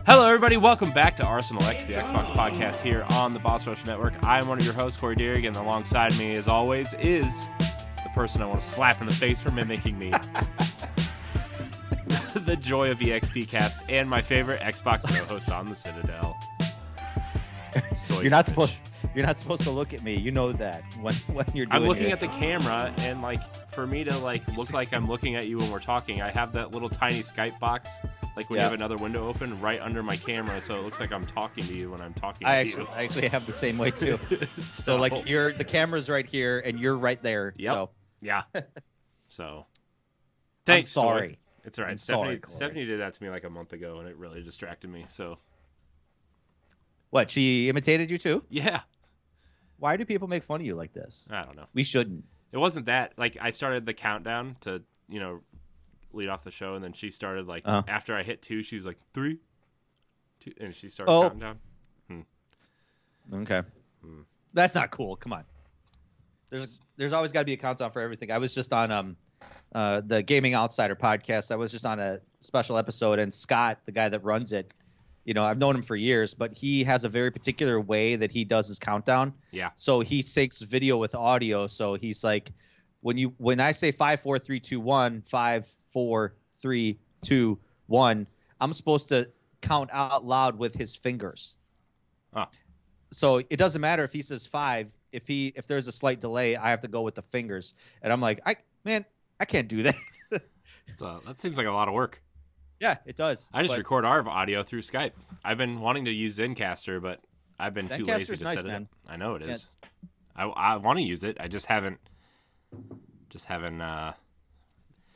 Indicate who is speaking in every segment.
Speaker 1: Hello, everybody. Welcome back to Arsenal X, the Xbox podcast here on the Boss Rush Network. I am one of your hosts, Corey Deering, and alongside me, as always, is the person I want to slap in the face for mimicking me. The joy of EXP cast and my favorite Xbox co-host on the Citadel. Stoy.
Speaker 2: You're not supposed to look at me. You know that when you're doing
Speaker 1: I'm looking at the camera, and for me to look like I'm looking at you when we're talking, I have that little tiny Skype box, when you have another window open, right under my camera, so it looks like I'm talking to you when I'm talking to you.
Speaker 2: I actually have the same way too. so the camera's right here and you're right there.
Speaker 1: Yep.
Speaker 2: So
Speaker 1: yeah. So thanks.
Speaker 2: I'm sorry.
Speaker 1: Stoy. It's all right. Stephanie did that to me like a month ago, and it really distracted me. So
Speaker 2: what? She imitated you too?
Speaker 1: Yeah.
Speaker 2: Why do people make fun of you like this?
Speaker 1: I don't know.
Speaker 2: We shouldn't.
Speaker 1: It wasn't that. I started the countdown to lead off the show, and then she started after I hit 2, she was like 3, 2, and she started counting down.
Speaker 2: Okay. That's not cool. Come on. There's always got to be a countdown for everything. I was just on the Gaming Outsider podcast. I was just on a special episode, and Scott, the guy that runs it, I've known him for years, but he has a very particular way that he does his countdown.
Speaker 1: Yeah.
Speaker 2: So he syncs video with audio. So he's like, when I say 5, 4, 3, 2, 1, 5, 4, 3, 2, 1, I'm supposed to count out loud with his fingers.
Speaker 1: Oh. So
Speaker 2: it doesn't matter if he says 5. If there's a slight delay, I have to go with the fingers. And I'm like, I can't do that.
Speaker 1: That seems like a lot of work.
Speaker 2: Yeah, it does.
Speaker 1: I just record our audio through Skype. I've been wanting to use Zencastr, but I've been too lazy to set it up. I know it is. Yeah. I want to use it. I just haven't.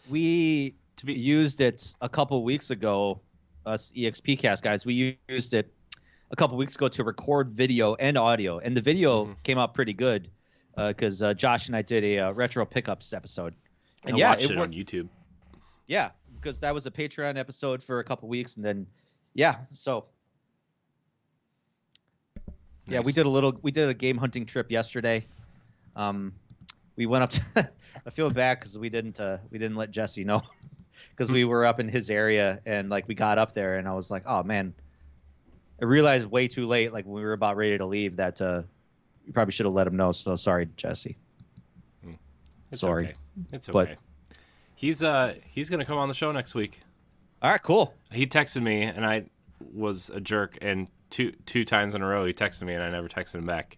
Speaker 2: We used it a couple weeks ago. Us EXP cast guys, we used it a couple weeks ago to record video and audio, and the video came out pretty good because Josh and I did a retro pickups episode. And
Speaker 1: I watched it on YouTube.
Speaker 2: Yeah, because that was a Patreon episode for a couple weeks, and then so nice. We did a game hunting trip yesterday. We went up to I feel bad because we didn't let Jesse know because we were up in his area, and we got up there, and I was like, oh man, I realized way too late, when we were about ready to leave, that you probably should have let him know. So sorry, Jesse. Sorry.
Speaker 1: Okay. It's okay. He's gonna come on the show next week.
Speaker 2: All right, cool.
Speaker 1: He texted me, and I was a jerk, and two times in a row he texted me, and I never texted him back.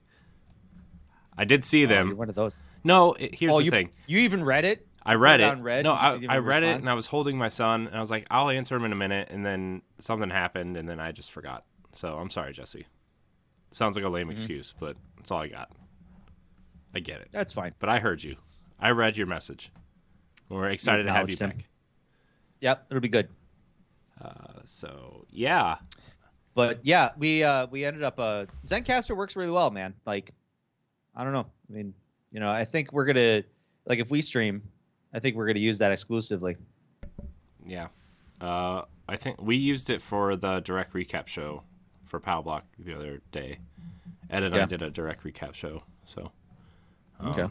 Speaker 1: I did see them.
Speaker 2: You're one of those.
Speaker 1: No, here's the thing.
Speaker 2: You even read it?
Speaker 1: I read it.
Speaker 2: No,
Speaker 1: I read it, and I was holding my son, and I was like, I'll answer him in a minute, and then something happened, and then I just forgot. So I'm sorry, Jesse. Sounds like a lame excuse, but that's all I got. I get it.
Speaker 2: That's fine.
Speaker 1: But I heard you. I read your message. We're excited to have you back.
Speaker 2: Yep, it'll be good.
Speaker 1: So yeah.
Speaker 2: But yeah, we ended up Zencastr works really well, man. I don't know. I mean, I think we're gonna if we stream, I think we're gonna use that exclusively. Yeah.
Speaker 1: I think we used it for the direct recap show for Pow Block the other day. Ed and I did a direct recap show. So
Speaker 2: okay.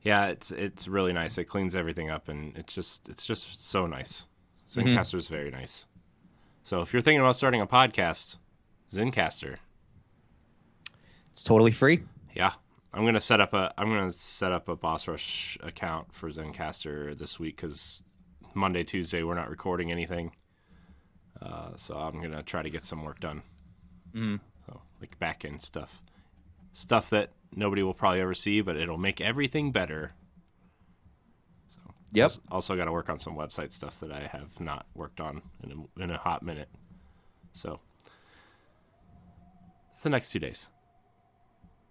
Speaker 1: Yeah, it's really nice. It cleans everything up, and it's just so nice. Zencastr is very nice. So if you're thinking about starting a podcast, Zencastr.
Speaker 2: It's totally free.
Speaker 1: Yeah. I'm gonna set up a Boss Rush account for Zencastr this week because Monday, Tuesday we're not recording anything. So I'm gonna try to get some work done. So back end stuff that nobody will probably ever see, but it'll make everything better. So
Speaker 2: yep.
Speaker 1: Also got to work on some website stuff that I have not worked on in a hot minute. So it's the next 2 days.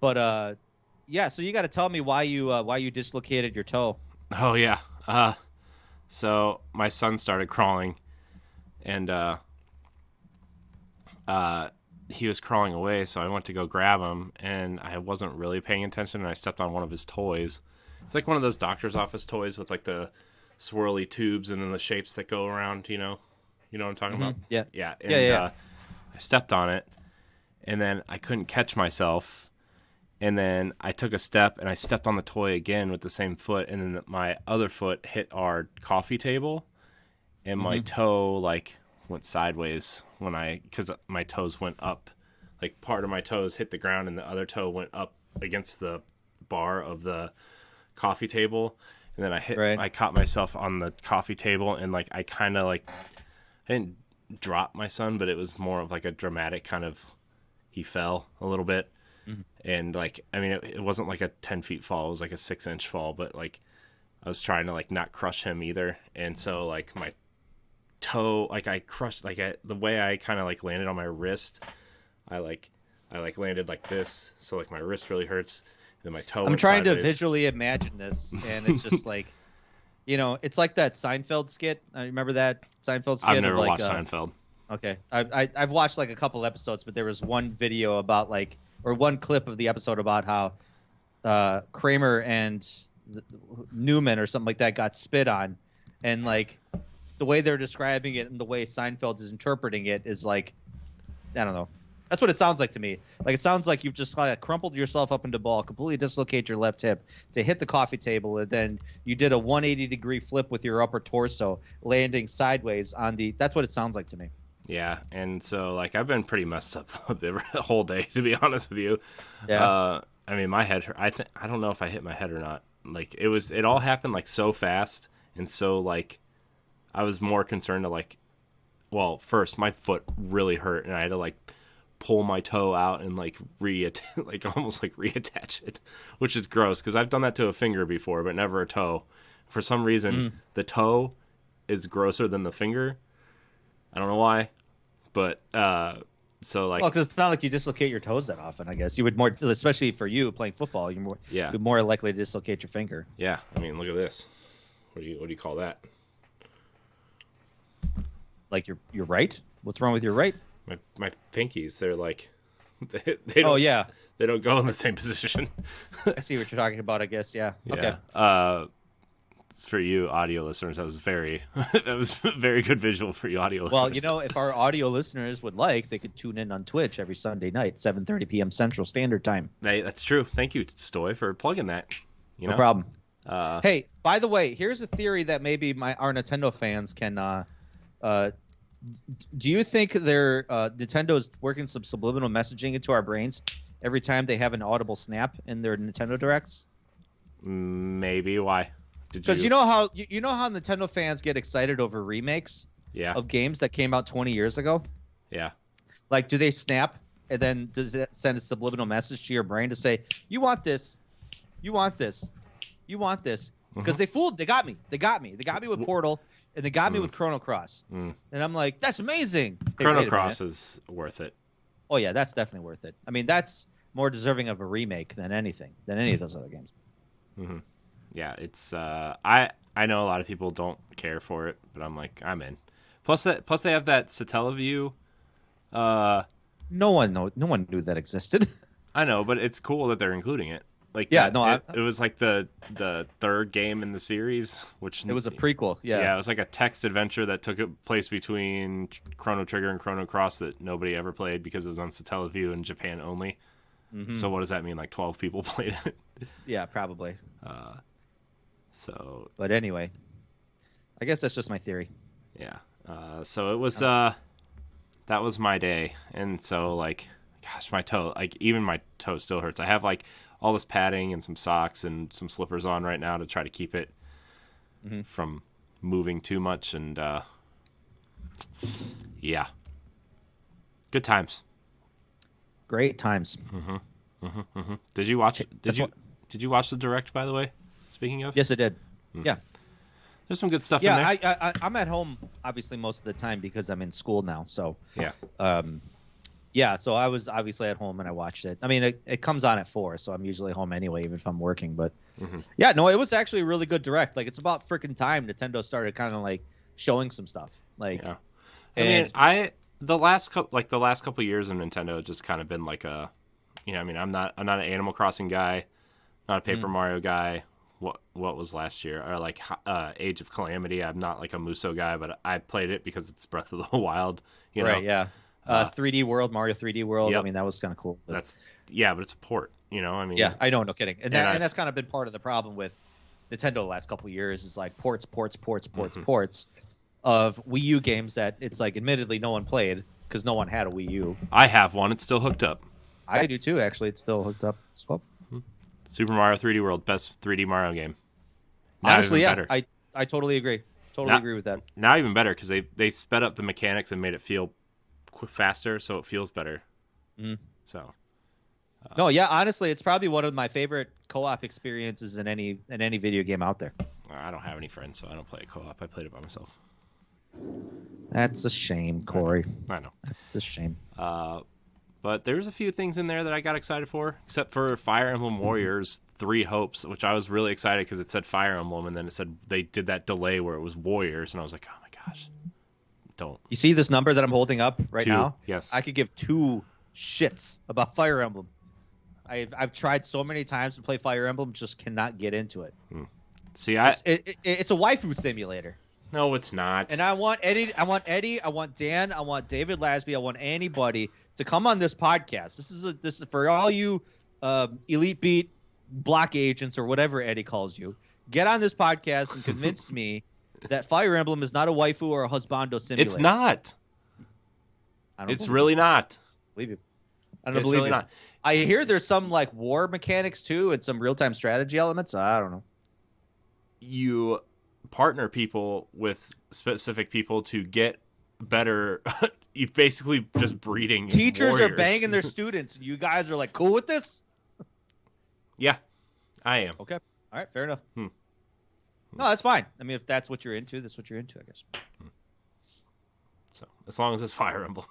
Speaker 2: But so you got to tell me why you dislocated your toe.
Speaker 1: Oh yeah. So my son started crawling, and he was crawling away, so I went to go grab him, and I wasn't really paying attention, and I stepped on one of his toys. It's like one of those doctor's office toys with the swirly tubes and then the shapes that go around, you know what I'm talking about?
Speaker 2: Yeah.
Speaker 1: Yeah. And, I stepped on it, and then I couldn't catch myself, and then I took a step, and I stepped on the toy again with the same foot, and then my other foot hit our coffee table, and my toe, went sideways because my toes went up. Like part of my toes hit the ground and the other toe went up against the bar of the coffee table. And then I caught myself on the coffee table and like I kind of like, I didn't drop my son, but it was more of like a dramatic kind of, he fell a little bit. Mm-hmm. And like, I mean, it wasn't like a 10 feet fall. It was like a 6-inch fall, but like I was trying to like not crush him either. And so like my toe, like I crushed, like the way I kind of like landed on my wrist, I landed like this. So like my wrist really hurts. And then my toe
Speaker 2: I'm trying
Speaker 1: sideways.
Speaker 2: to visually imagine this. And it's just like, you know, it's like that Seinfeld skit. I remember that Seinfeld skit.
Speaker 1: I've never
Speaker 2: like,
Speaker 1: watched Seinfeld.
Speaker 2: Okay. I've watched like a couple episodes, but there was one video about like, or one clip of the episode about how Kramer and Newman or something like that got spit on. And like the way they're describing it and the way Seinfeld is interpreting it is like, I don't know. That's what it sounds like to me. Like it sounds like you've just kind of crumpled yourself up into a ball, completely dislocate your left hip to hit the coffee table, and then you did a 180-degree flip with your upper torso, landing sideways on the. That's what it sounds like to me.
Speaker 1: Yeah, and so like I've been pretty messed up the whole day, to be honest with you.
Speaker 2: Yeah.
Speaker 1: I mean, my head. I don't know if I hit my head or not. Like it all happened like so fast, and so like I was more concerned to like. Well, first my foot really hurt, and I had to like pull my toe out and like almost like reattach it, which is gross because I've done that to a finger before, but never a toe. For some reason, the toe is grosser than the finger. I don't know why, but so like,
Speaker 2: well, because it's not like you dislocate your toes that often. I guess you would more, especially for you playing football, you're more likely to dislocate your finger.
Speaker 1: Yeah, I mean, look at this. What do you call that?
Speaker 2: Like your right? What's wrong with your right?
Speaker 1: My pinkies, they're like, they don't.
Speaker 2: Oh yeah,
Speaker 1: they don't go in the same position.
Speaker 2: I see what you're talking about. I guess yeah. Okay.
Speaker 1: For you audio listeners, that was very good visual for you audio listeners.
Speaker 2: Well, you know, if our audio listeners would like, they could tune in on Twitch every Sunday night, 7:30 p.m. Central Standard Time.
Speaker 1: Hey, that's true. Thank you, Stoy, for plugging that.
Speaker 2: No problem. Hey, by the way, here's a theory that maybe our Nintendo fans can. Do you think Nintendo is working some subliminal messaging into our brains every time they have an audible snap in their Nintendo Directs?
Speaker 1: Maybe. Why?
Speaker 2: Because you know how Nintendo fans get excited over remakes of games that came out 20 years ago? Yeah. Like, do they snap and then does it send a subliminal message to your brain to say, you want this, you want this, you want this? Because they got me. They got me with Portal. And they got me with Chrono Cross. And I'm like, that's amazing.
Speaker 1: Chrono Cross is worth it.
Speaker 2: Oh, yeah, that's definitely worth it. I mean, that's more deserving of a remake than any of those other games.
Speaker 1: Mm-hmm. Yeah, it's I know a lot of people don't care for it, but I'm like, I'm in. Plus they have that Satellaview.
Speaker 2: No one knew that existed.
Speaker 1: I know, but it's cool that they're including it. Like it was like the third game in the series, which
Speaker 2: it was a prequel.
Speaker 1: Yeah, it was like a text adventure that took place between Chrono Trigger and Chrono Cross that nobody ever played because it was on Satellaview in Japan only. Mm-hmm. So what does that mean? Like 12 people played it?
Speaker 2: Yeah, probably.
Speaker 1: But
Speaker 2: anyway, I guess that's just my theory.
Speaker 1: Yeah. So it was that was my day, and so like, gosh, my toe, like even my toe still hurts. I have like all this padding and some socks and some slippers on right now to try to keep it from moving too much. And yeah, good times.
Speaker 2: Great times.
Speaker 1: Did you watch it? Did you watch the Direct, by the way? Speaking of,
Speaker 2: yes, I did. Yeah,
Speaker 1: there's some good stuff in there.
Speaker 2: Yeah, I'm at home obviously most of the time because I'm in school now. So
Speaker 1: yeah.
Speaker 2: Yeah, so I was obviously at home and I watched it. I mean, it comes on at 4, so I'm usually home anyway, even if I'm working. But yeah, no, it was actually a really good Direct. Like, it's about freaking time Nintendo started kind of like showing some stuff. Like,
Speaker 1: yeah. I mean, the last couple years of Nintendo have just kind of been like a, you know, I mean, I'm not an Animal Crossing guy, not a Paper Mario guy. What was last year? Or like Age of Calamity. I'm not like a Muso guy, but I played it because it's Breath of the Wild. You know?
Speaker 2: Right? Yeah. 3D World, Mario 3D World. Yep. I mean, that was kind of cool.
Speaker 1: But it's a port, you know. I mean,
Speaker 2: yeah, I know, no kidding. And that's kind of been part of the problem with Nintendo the last couple of years is like ports. of Wii U games that it's like admittedly no one played because no one had a Wii U.
Speaker 1: I have one. It's still hooked up.
Speaker 2: I do too, actually. It's still hooked up as well.
Speaker 1: Super Mario 3D World, best 3D Mario game. Now
Speaker 2: Honestly, yeah,
Speaker 1: better.
Speaker 2: I totally agree. Totally agree with that.
Speaker 1: Now even better because they sped up the mechanics and made it feel faster, so it feels better. So.
Speaker 2: No, yeah, honestly, it's probably one of my favorite co-op experiences in any video game out there.
Speaker 1: I don't have any friends, so I don't play co-op. I played it by myself.
Speaker 2: That's a shame, Corey.
Speaker 1: I know.
Speaker 2: That's a shame.
Speaker 1: But there's a few things in there that I got excited for, except for Fire Emblem Warriors 3 Hopes, which I was really excited because it said Fire Emblem, and then it said they did that delay where it was Warriors, and I was like, oh my gosh, don't.
Speaker 2: You see this number that I'm holding up right
Speaker 1: 2,
Speaker 2: now?
Speaker 1: yes.
Speaker 2: I could give 2 shits about Fire Emblem. I've tried so many times to play Fire Emblem, just cannot get into it.
Speaker 1: See,
Speaker 2: it's a waifu simulator.
Speaker 1: No, it's not.
Speaker 2: And I want Eddie, I want Dan, I want David Lasby, I want anybody to come on this podcast. This is for all you Elite Beat block agents or whatever Eddie calls you. Get on this podcast and convince me that Fire Emblem is not a waifu or a husbando simulator.
Speaker 1: It's not. It's really not.
Speaker 2: Believe you. I don't believe
Speaker 1: really
Speaker 2: you.
Speaker 1: not.
Speaker 2: I hear there's some like war mechanics too and some real-time strategy elements. I don't know.
Speaker 1: You partner people with specific people to get better. You basically just breeding
Speaker 2: Teachers
Speaker 1: warriors.
Speaker 2: are banging their students, and you guys are like cool with this?
Speaker 1: Yeah, I am.
Speaker 2: Okay. All right. Fair enough. No, that's fine. I mean, if that's what you're into, that's what you're into, I guess.
Speaker 1: So as long as it's Fire Emblem.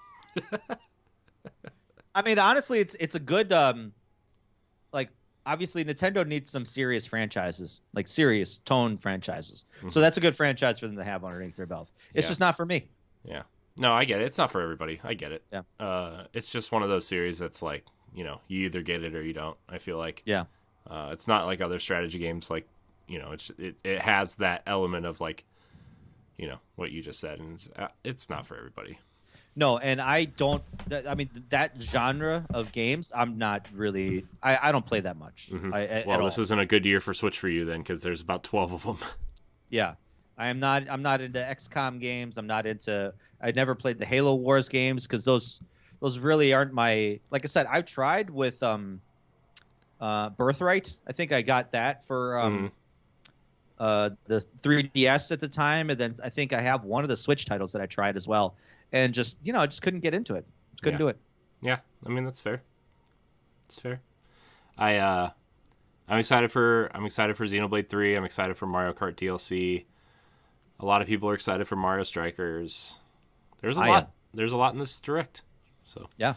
Speaker 2: I mean, honestly, it's a good like obviously Nintendo needs some serious franchises, like serious tone franchises. So that's a good franchise for them to have underneath their belt. It's just not for me.
Speaker 1: Yeah. No, I get it. It's not for everybody. I get it.
Speaker 2: Yeah.
Speaker 1: It's just one of those series that's like, you you either get it or you don't. I feel like.
Speaker 2: Yeah.
Speaker 1: It's not like other strategy games. Like, it has that element of like, what you just said, and it's not for everybody.
Speaker 2: No, and I don't. I mean, that genre of games, I'm not really. I don't play that much.
Speaker 1: Well, this isn't a good year for Switch for you then, because there's about 12 of them.
Speaker 2: Yeah, I'm not into XCOM games. I'm not into. I never played the Halo Wars games because those really aren't my. Like I said, I've tried with Birthright. I think I got that for the 3DS at the time, and then I think I have one of the Switch titles that I tried as well. And just I just couldn't get into it. Just couldn't do it.
Speaker 1: Yeah, I mean that's fair. It's fair. I'm excited for Xenoblade 3. I'm excited for Mario Kart DLC. A lot of people are excited for Mario Strikers. There's a lot. There's a lot in this direct. So
Speaker 2: yeah.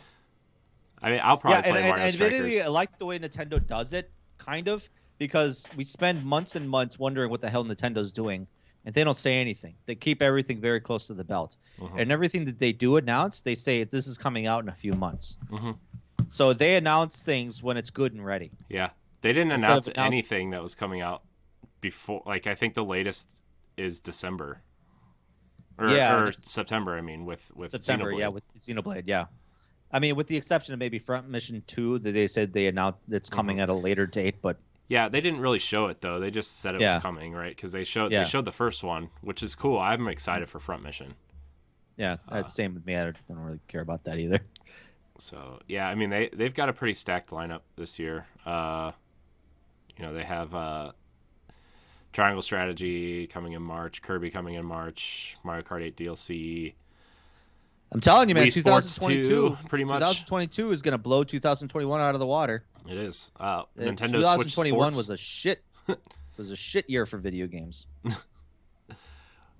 Speaker 1: I mean, I'll probably play Mario Strikers.
Speaker 2: Admittedly, I like the way Nintendo does it, kind of, because we spend months and months wondering what the hell Nintendo's doing. And they don't say anything. They keep everything very close to the belt. And everything that they do announce, they say this is coming out in a few months. So they announce things when it's good and ready.
Speaker 1: Yeah. They didn't announce anything that was coming out before. Like, I think the latest is December. Or September, I mean, with
Speaker 2: September,
Speaker 1: Xenoblade.
Speaker 2: yeah, with Xenoblade, yeah. I mean, with the exception of maybe Front Mission 2, that they said they announced it's coming at a later date, but...
Speaker 1: Yeah, they didn't really show it though. They just said it was coming, right? Because they showed the first one, which is cool. I'm excited for Front Mission. Yeah,
Speaker 2: that's same with me. I don't really care about that either.
Speaker 1: So yeah, I mean they've got a pretty stacked lineup this year. They have Triangle Strategy coming in March, Kirby coming in March, Mario Kart 8 DLC.
Speaker 2: I'm telling you, man,
Speaker 1: Wii Sports 2, pretty much.
Speaker 2: 2022 is going to blow 2021 out of the water.
Speaker 1: It is. Nintendo
Speaker 2: 2021
Speaker 1: Switch
Speaker 2: was a shit year for video games.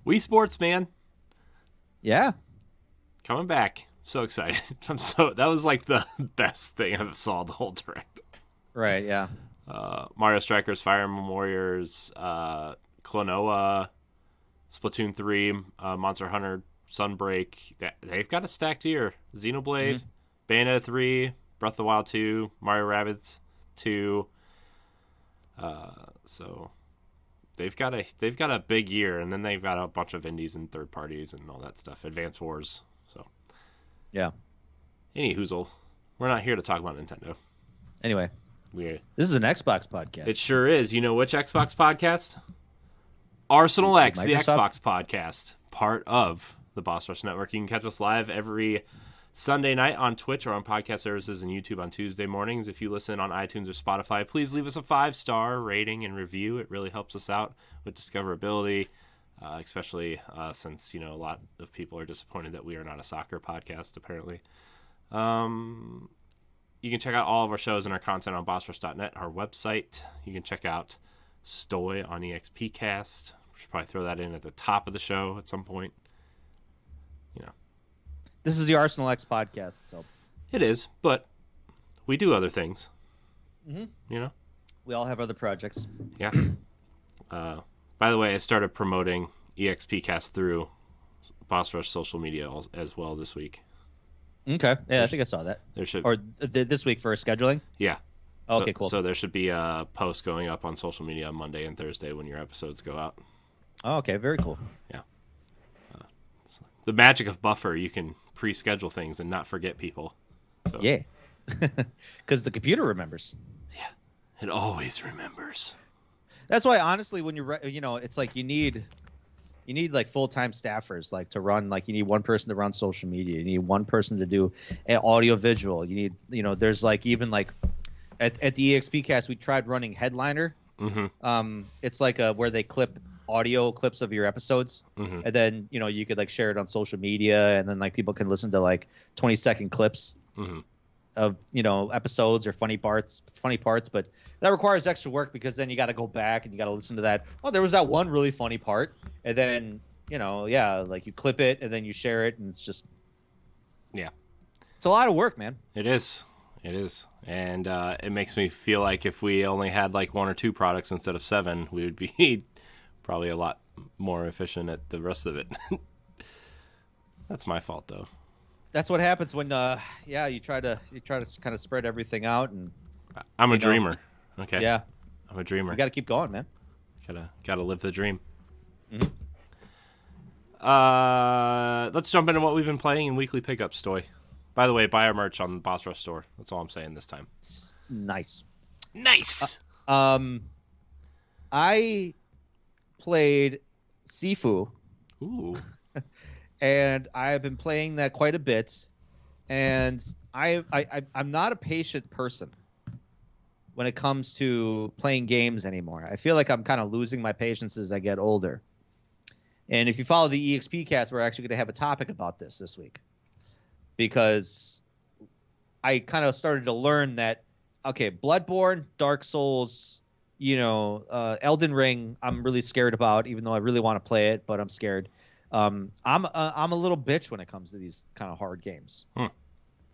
Speaker 1: Wii Sports, man.
Speaker 2: Yeah.
Speaker 1: Coming back. So excited. That was like the best thing I saw the whole direct.
Speaker 2: Right, yeah.
Speaker 1: Mario Strikers, Fire Emblem Warriors, Klonoa, Splatoon 3, Monster Hunter, Sunbreak. They've got a stacked year. Xenoblade, Bayonetta 3, Breath of the Wild 2, Mario Rabbids 2. So they've got a big year, and then they've got a bunch of indies and third parties and all that stuff. Advance Wars. So
Speaker 2: yeah.
Speaker 1: Any hoozle. We're not here to talk about Nintendo.
Speaker 2: Anyway, this is an Xbox podcast.
Speaker 1: It sure is. You know which Xbox podcast? Arsenal X, the Xbox podcast. part of the Boss Rush Network. You can catch us live every Sunday night on Twitch or on podcast services and YouTube on Tuesday mornings. If you listen on iTunes or Spotify, please leave us a 5-star rating and review. It really helps us out with discoverability, especially since, a lot of people are disappointed that we are not a soccer podcast, apparently. You can check out all of our shows and our content on bossrush.net, our website. You can check out Stoy on EXPcast. We should probably throw that in at the top of the show at some point.
Speaker 2: This is the Arsenal X podcast, so
Speaker 1: it is, but we do other things.
Speaker 2: Mm-hmm. We all have other projects.
Speaker 1: Yeah. By the way, I started promoting EXPcast through Boss Rush social media as well this week.
Speaker 2: Okay. Yeah, I think I saw that.
Speaker 1: There should
Speaker 2: or this week for scheduling.
Speaker 1: Yeah.
Speaker 2: Oh, okay, cool.
Speaker 1: So there should be a post going up on social media on Monday and Thursday when your episodes go out.
Speaker 2: Oh, okay, very cool.
Speaker 1: Yeah. The magic of Buffer, you can pre-schedule things and not forget people. So.
Speaker 2: Yeah. Because the computer remembers.
Speaker 1: Yeah. It always remembers.
Speaker 2: That's why, honestly, when you're, it's like you need like full-time staffers, like to run, like you need one person to run social media. You need one person to do audio visual. You need, there's like even like at the EXPcast, we tried running Headliner.
Speaker 1: Mm-hmm.
Speaker 2: It's like where they clip audio clips of your episodes,
Speaker 1: mm-hmm.
Speaker 2: and then you could like share it on social media, and then like people can listen to like 20-second clips
Speaker 1: mm-hmm.
Speaker 2: of episodes or funny parts, but that requires extra work because then you got to go back and you got to listen to that. Oh, there was that one really funny part, and then like you clip it and then you share it, and it's just it's a lot of work, man.
Speaker 1: It is, and it makes me feel like if we only had like 1 or 2 products instead of 7, we would be probably a lot more efficient at the rest of it. That's my fault, though.
Speaker 2: That's what happens when you try to kind of spread everything out, and
Speaker 1: I'm a dreamer. Okay.
Speaker 2: Yeah.
Speaker 1: I'm a dreamer.
Speaker 2: You got to keep going, man.
Speaker 1: Gotta live the dream.
Speaker 2: Mm-hmm.
Speaker 1: Let's jump into what we've been playing in weekly pickups, Stoy. By the way, buy our merch on the Boss Rush store. That's all I'm saying this time.
Speaker 2: Nice. I played Sifu.
Speaker 1: Ooh.
Speaker 2: And I've been playing that quite a bit, and I'm not a patient person when it comes to playing games anymore. I feel like I'm kind of losing my patience as I get older. And if you follow the EXPcast, we're actually going to have a topic about this week, because I kind of started to learn that, okay, Bloodborne, Dark Souls, Elden Ring, I'm really scared about, even though I really want to play it, but I'm scared. I'm a little bitch when it comes to these kind of hard games,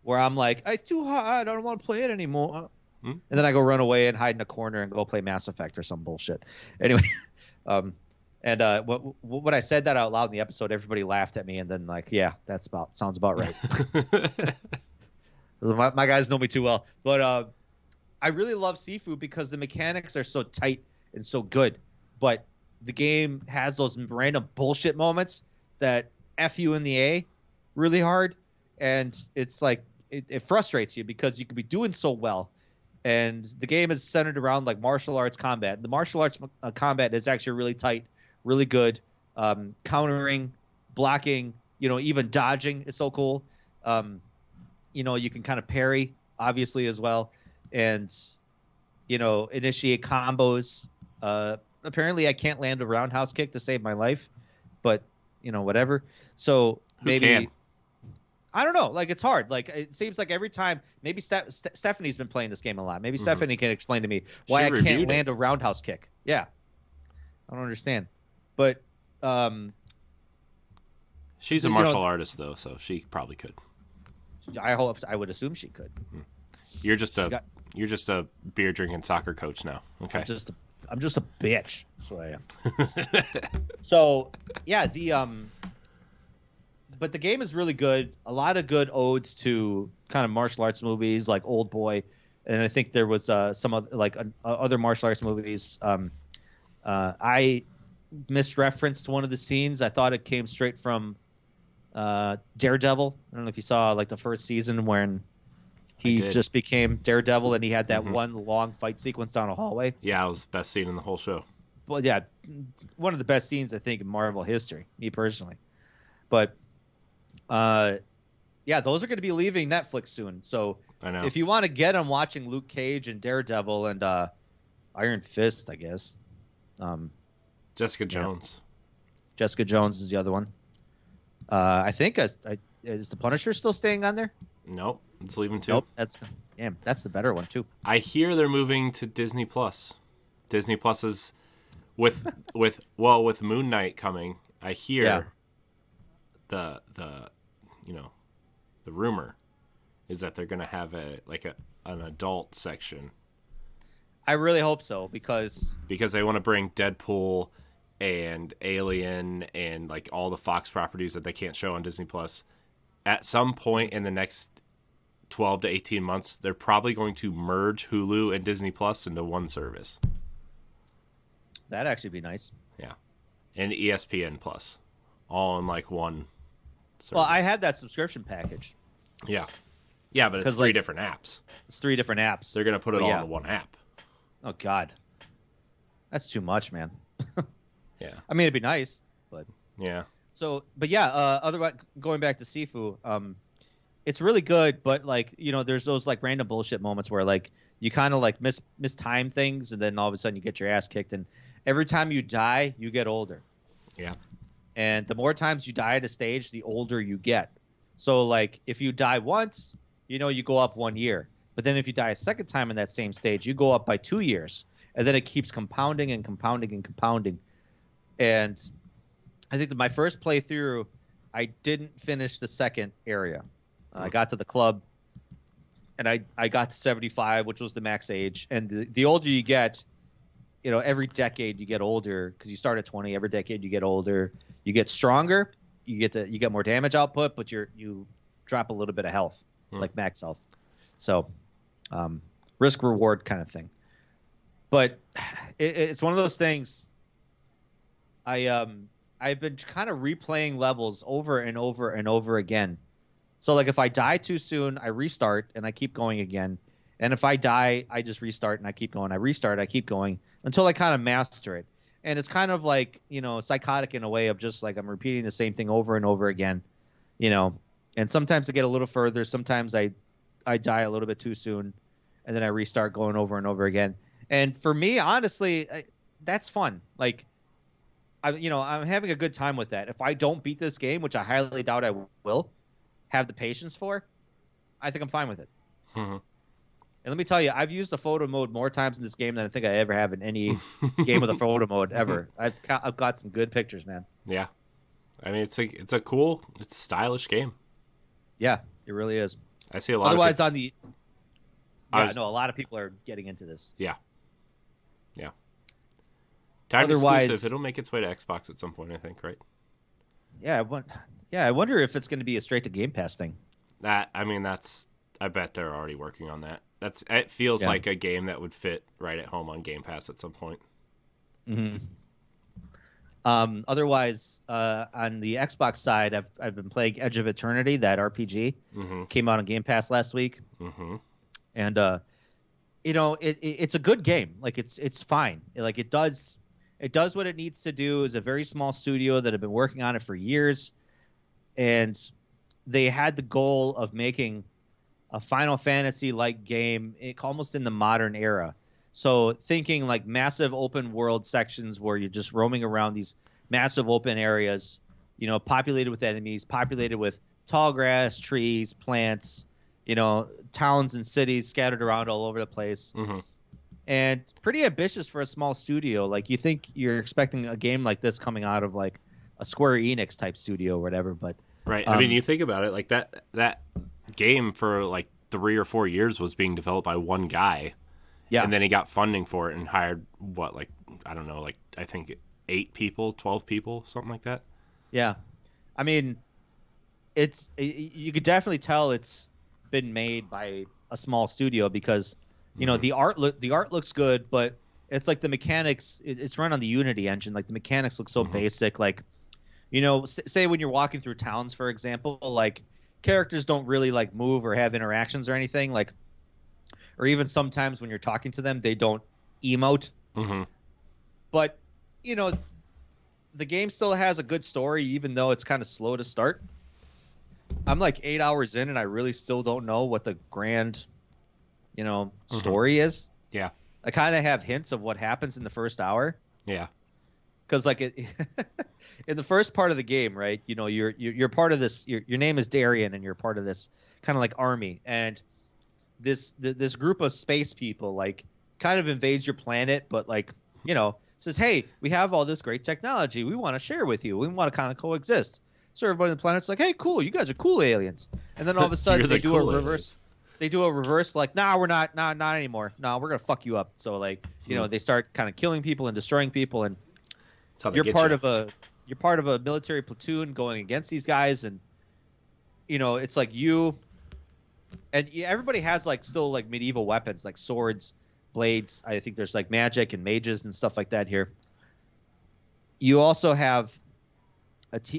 Speaker 2: where I'm like, it's too hard, I don't want to play it anymore, and then I go run away and hide in a corner and go play Mass Effect or some bullshit. Anyway, when I said that out loud in the episode, everybody laughed at me, and then like, yeah, sounds about right. my guys know me too well, but I really love Sifu because the mechanics are so tight and so good, but the game has those random bullshit moments that F you in the A really hard, and it's like it frustrates you because you could be doing so well, and the game is centered around like martial arts combat. The martial arts combat is actually really tight, really good. Countering, blocking, even dodging is so cool. You can kind of parry, obviously, as well, and initiate combos. Apparently I can't land a roundhouse kick to save my life, but whatever. So maybe I don't know. Like, it's hard. Like, it seems like every time, maybe Stephanie's been playing this game a lot. Maybe Stephanie can explain to me why I can't land a roundhouse kick. Yeah. I don't understand. But
Speaker 1: she's a martial artist, though, so she probably could.
Speaker 2: I would assume she could.
Speaker 1: You're just a beer drinking soccer coach now. Okay.
Speaker 2: I'm just a bitch. That's what I am. So yeah, but the game is really good. A lot of good odes to kind of martial arts movies like Old Boy, and I think there was some other martial arts movies. I misreferenced one of the scenes. I thought it came straight from Daredevil. I don't know if you saw like the first season when he just became Daredevil and he had that one long fight sequence down a hallway.
Speaker 1: Yeah, it was the best scene in the whole show.
Speaker 2: Well, yeah, one of the best scenes I think in Marvel history, me personally. But yeah, those are going to be leaving Netflix soon. So
Speaker 1: I know.
Speaker 2: if you want to get them watching Luke Cage and Daredevil and Iron Fist, I guess.
Speaker 1: Jessica Jones.
Speaker 2: Jessica Jones is the other one. I think is the Punisher still staying on there?
Speaker 1: Nope, it's leaving too.
Speaker 2: Nope, that's the better one too.
Speaker 1: I hear they're moving to Disney Plus. Disney Plus is with Moon Knight coming. I hear the rumor is that they're going to have an adult section.
Speaker 2: I really hope so because
Speaker 1: they want to bring Deadpool and Alien and like all the Fox properties that they can't show on Disney Plus. At some point in the next 12 to 18 months, they're probably going to merge Hulu and Disney Plus into one service.
Speaker 2: That'd actually be nice.
Speaker 1: Yeah. And ESPN Plus all in like one service.
Speaker 2: Well, I had that subscription package.
Speaker 1: Yeah. Yeah, but it's three different apps.
Speaker 2: It's 3 different apps.
Speaker 1: They're going to put it all into one app.
Speaker 2: Oh, God. That's too much, man.
Speaker 1: Yeah.
Speaker 2: I mean, it'd be nice, but...
Speaker 1: Yeah.
Speaker 2: So, but yeah, otherwise, going back to Sifu, it's really good, but, like, you know, there's those, like, random bullshit moments where, like, you kind of, like, mistime things, and then all of a sudden you get your ass kicked, and every time you die, you get older.
Speaker 1: Yeah.
Speaker 2: And the more times you die at a stage, the older you get. So, like, if you die once, you know, you go up 1 year. But then if you die a second time in that same stage, you go up by 2 years. And then it keeps compounding and compounding and compounding. And I think that my first playthrough, I didn't finish the second area. I got to the club, and I got to 75, which was the max age. And the older you get, you know, every decade you get older because you start at 20. Every decade you get older. You get stronger. You get more damage output, but you drop a little bit of health, like max health. So risk reward kind of thing. But it's one of those things. I've been kind of replaying levels over and over and over again. So like if I die too soon, I restart and I keep going again. And if I die, I just restart and I keep going. I restart, I keep going until I kind of master it. And it's kind of like, you know, psychotic in a way of just like I'm repeating the same thing over and over again, you know. And sometimes I get a little further. Sometimes I die a little bit too soon, and then I restart going over and over again. And for me, honestly, that's fun. Like, I'm having a good time with that. If I don't beat this game, which I highly doubt I will have the patience for, I think I'm fine with it.
Speaker 1: Mm-hmm.
Speaker 2: And let me tell you, I've used the photo mode more times in this game than I think I ever have in any game with a photo mode ever. I've got some good pictures, man.
Speaker 1: Yeah, I mean it's a cool, it's a stylish game.
Speaker 2: Yeah, it really is.
Speaker 1: I see a lot.
Speaker 2: Otherwise,
Speaker 1: of
Speaker 2: a lot of people are getting into this.
Speaker 1: Yeah. Time exclusive. It'll make its way to Xbox at some point, I think, right?
Speaker 2: Yeah, I wonder if it's going to be a straight to Game Pass thing.
Speaker 1: I bet they're already working on that. It feels like a game that would fit right at home on Game Pass at some point.
Speaker 2: Mm-hmm. Otherwise, on the Xbox side, I've been playing Edge of Eternity, that RPG.
Speaker 1: Mm-hmm.
Speaker 2: Came out on Game Pass last week.
Speaker 1: Mm-hmm.
Speaker 2: And it's a good game. Like it's fine. Like it does what it needs to do. It's a very small studio that have been working on it for years, and they had the goal of making a Final Fantasy-like game almost in the modern era. So thinking like massive open world sections where you're just roaming around these massive open areas, you know, populated with enemies, populated with tall grass, trees, plants, you know, towns and cities scattered around all over the place.
Speaker 1: Mm-hmm.
Speaker 2: And pretty ambitious for a small studio. Like you think you're expecting a game like this coming out of like a Square Enix type studio or whatever, but
Speaker 1: right. I mean, you think about it, like that game for like 3 or 4 years was being developed by one guy. Yeah. And then he got funding for it and hired I think 8 people, 12 people, something like that. Yeah.
Speaker 2: I mean, you could definitely tell it's been made by a small studio because you know the art looks good, but it's like the mechanics. It's run on the Unity engine. Like the mechanics look so basic. Like, you know, say when you're walking through towns, for example, like characters don't really like move or have interactions or anything. Like, or even sometimes when you're talking to them, they don't emote.
Speaker 1: Mm-hmm.
Speaker 2: But you know, the game still has a good story, even though it's kind of slow to start. I'm like 8 hours in, and I really still don't know what the grand, story is.
Speaker 1: Yeah.
Speaker 2: I kind of have hints of what happens in the first hour.
Speaker 1: Yeah.
Speaker 2: Because like in the first part of the game, right? You're part of this. Your name is Darian, and you're part of this kind of like army, and this group of space people like kind of invades your planet, but like says, hey, we have all this great technology, we want to share with you, we want to kind of coexist. So everybody on the planet's like, hey, cool, you guys are cool aliens. And then all of a sudden they do cool a reverse aliens. They do a reverse, like, nah, we're not anymore, we're gonna fuck you up. So like they start kind of killing people and destroying people, and you're part of a military platoon going against these guys, and it's like you and everybody has like still like medieval weapons like swords, blades. I think there's like magic and mages and stuff like that here. You also have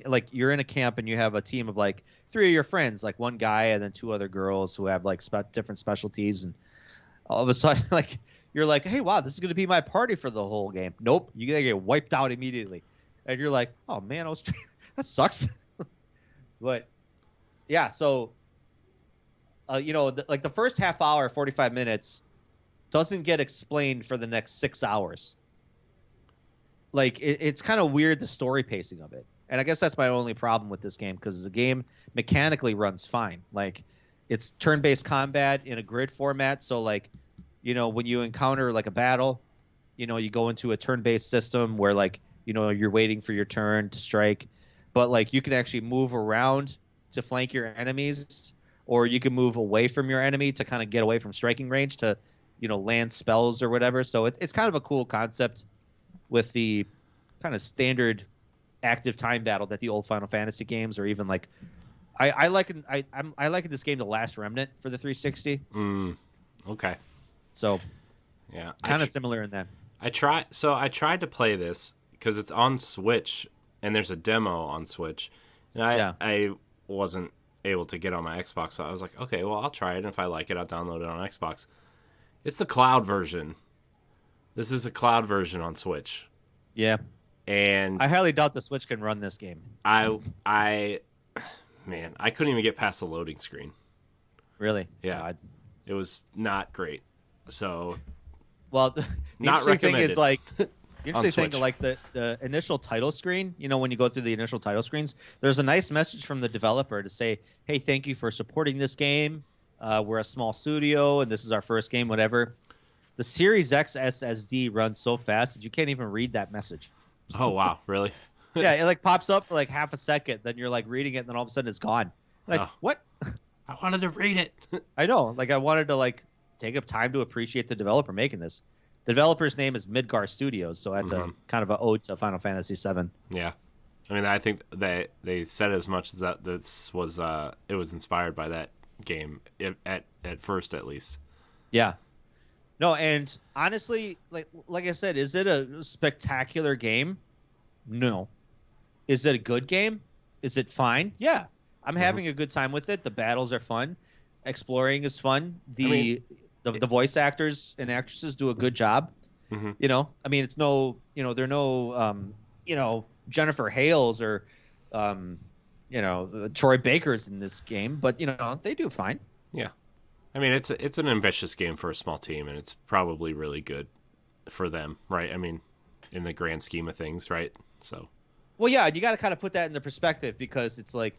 Speaker 2: like you're in a camp and you have a team of like 3 of your friends, like one guy and then 2 other girls who have like different specialties, and all of a sudden like you're like, hey, wow, this is going to be my party for the whole game. Nope, you get wiped out immediately, and you're like, oh man, that sucks. But yeah, so like the first half hour, 45 minutes doesn't get explained for the next 6 hours. Like it's kind of weird, the story pacing of it. And I guess that's my only problem with this game, because the game mechanically runs fine. Like it's turn-based combat in a grid format. So like, when you encounter like a battle, you go into a turn-based system where like, you're waiting for your turn to strike, but like you can actually move around to flank your enemies, or you can move away from your enemy to kind of get away from striking range to, land spells or whatever. So it's kind of a cool concept with the kind of standard active time battle that the old Final Fantasy games, or even like I liken this game to Last Remnant for the 360.
Speaker 1: Okay.
Speaker 2: So
Speaker 1: yeah,
Speaker 2: kind of similar in that.
Speaker 1: I tried to play this because it's on Switch and there's a demo on Switch, and I wasn't able to get on my Xbox, so I was like, okay, well, I'll try it, and if I like it, I'll download it on Xbox. It's the cloud version. This is a cloud version on Switch. Yeah. And
Speaker 2: I highly doubt the Switch can run this game.
Speaker 1: I couldn't even get past the loading screen.
Speaker 2: Really?
Speaker 1: Yeah.
Speaker 2: God.
Speaker 1: It was not great. So,
Speaker 2: well, the
Speaker 1: not
Speaker 2: interesting
Speaker 1: recommended.
Speaker 2: thing is like the interesting thing, like the initial title screen. When you go through the initial title screens, there's a nice message from the developer to say, "Hey, thank you for supporting this game. We're a small studio, and this is our first game. Whatever." The Series X SSD runs so fast that you can't even read that message.
Speaker 1: Oh wow, really?
Speaker 2: Yeah, it like pops up for like half a second, then you're like reading it, and then all of a sudden it's gone. Like, what?
Speaker 1: I wanted to read it.
Speaker 2: I know. Like, I wanted to like take up time to appreciate the developer making this. The developer's name is Midgar Studios, so that's a kind of an ode to Final Fantasy VII.
Speaker 1: Yeah, I mean, I think they said as much as that this was it was inspired by that game at first, at least.
Speaker 2: Yeah. No, and honestly, like I said, is it a spectacular game? No. Is it a good game? Is it fine? Yeah. I'm having a good time with it. The battles are fun. Exploring is fun. The voice actors and actresses do a good job. I mean, it's no, they're no, Jennifer Hales or, Troy Baker's in this game, but they do fine.
Speaker 1: Yeah. I mean, it's an ambitious game for a small team, and it's probably really good for them, right? I mean, in the grand scheme of things, right? So,
Speaker 2: well, yeah, you got to kind of put that into perspective, because it's like,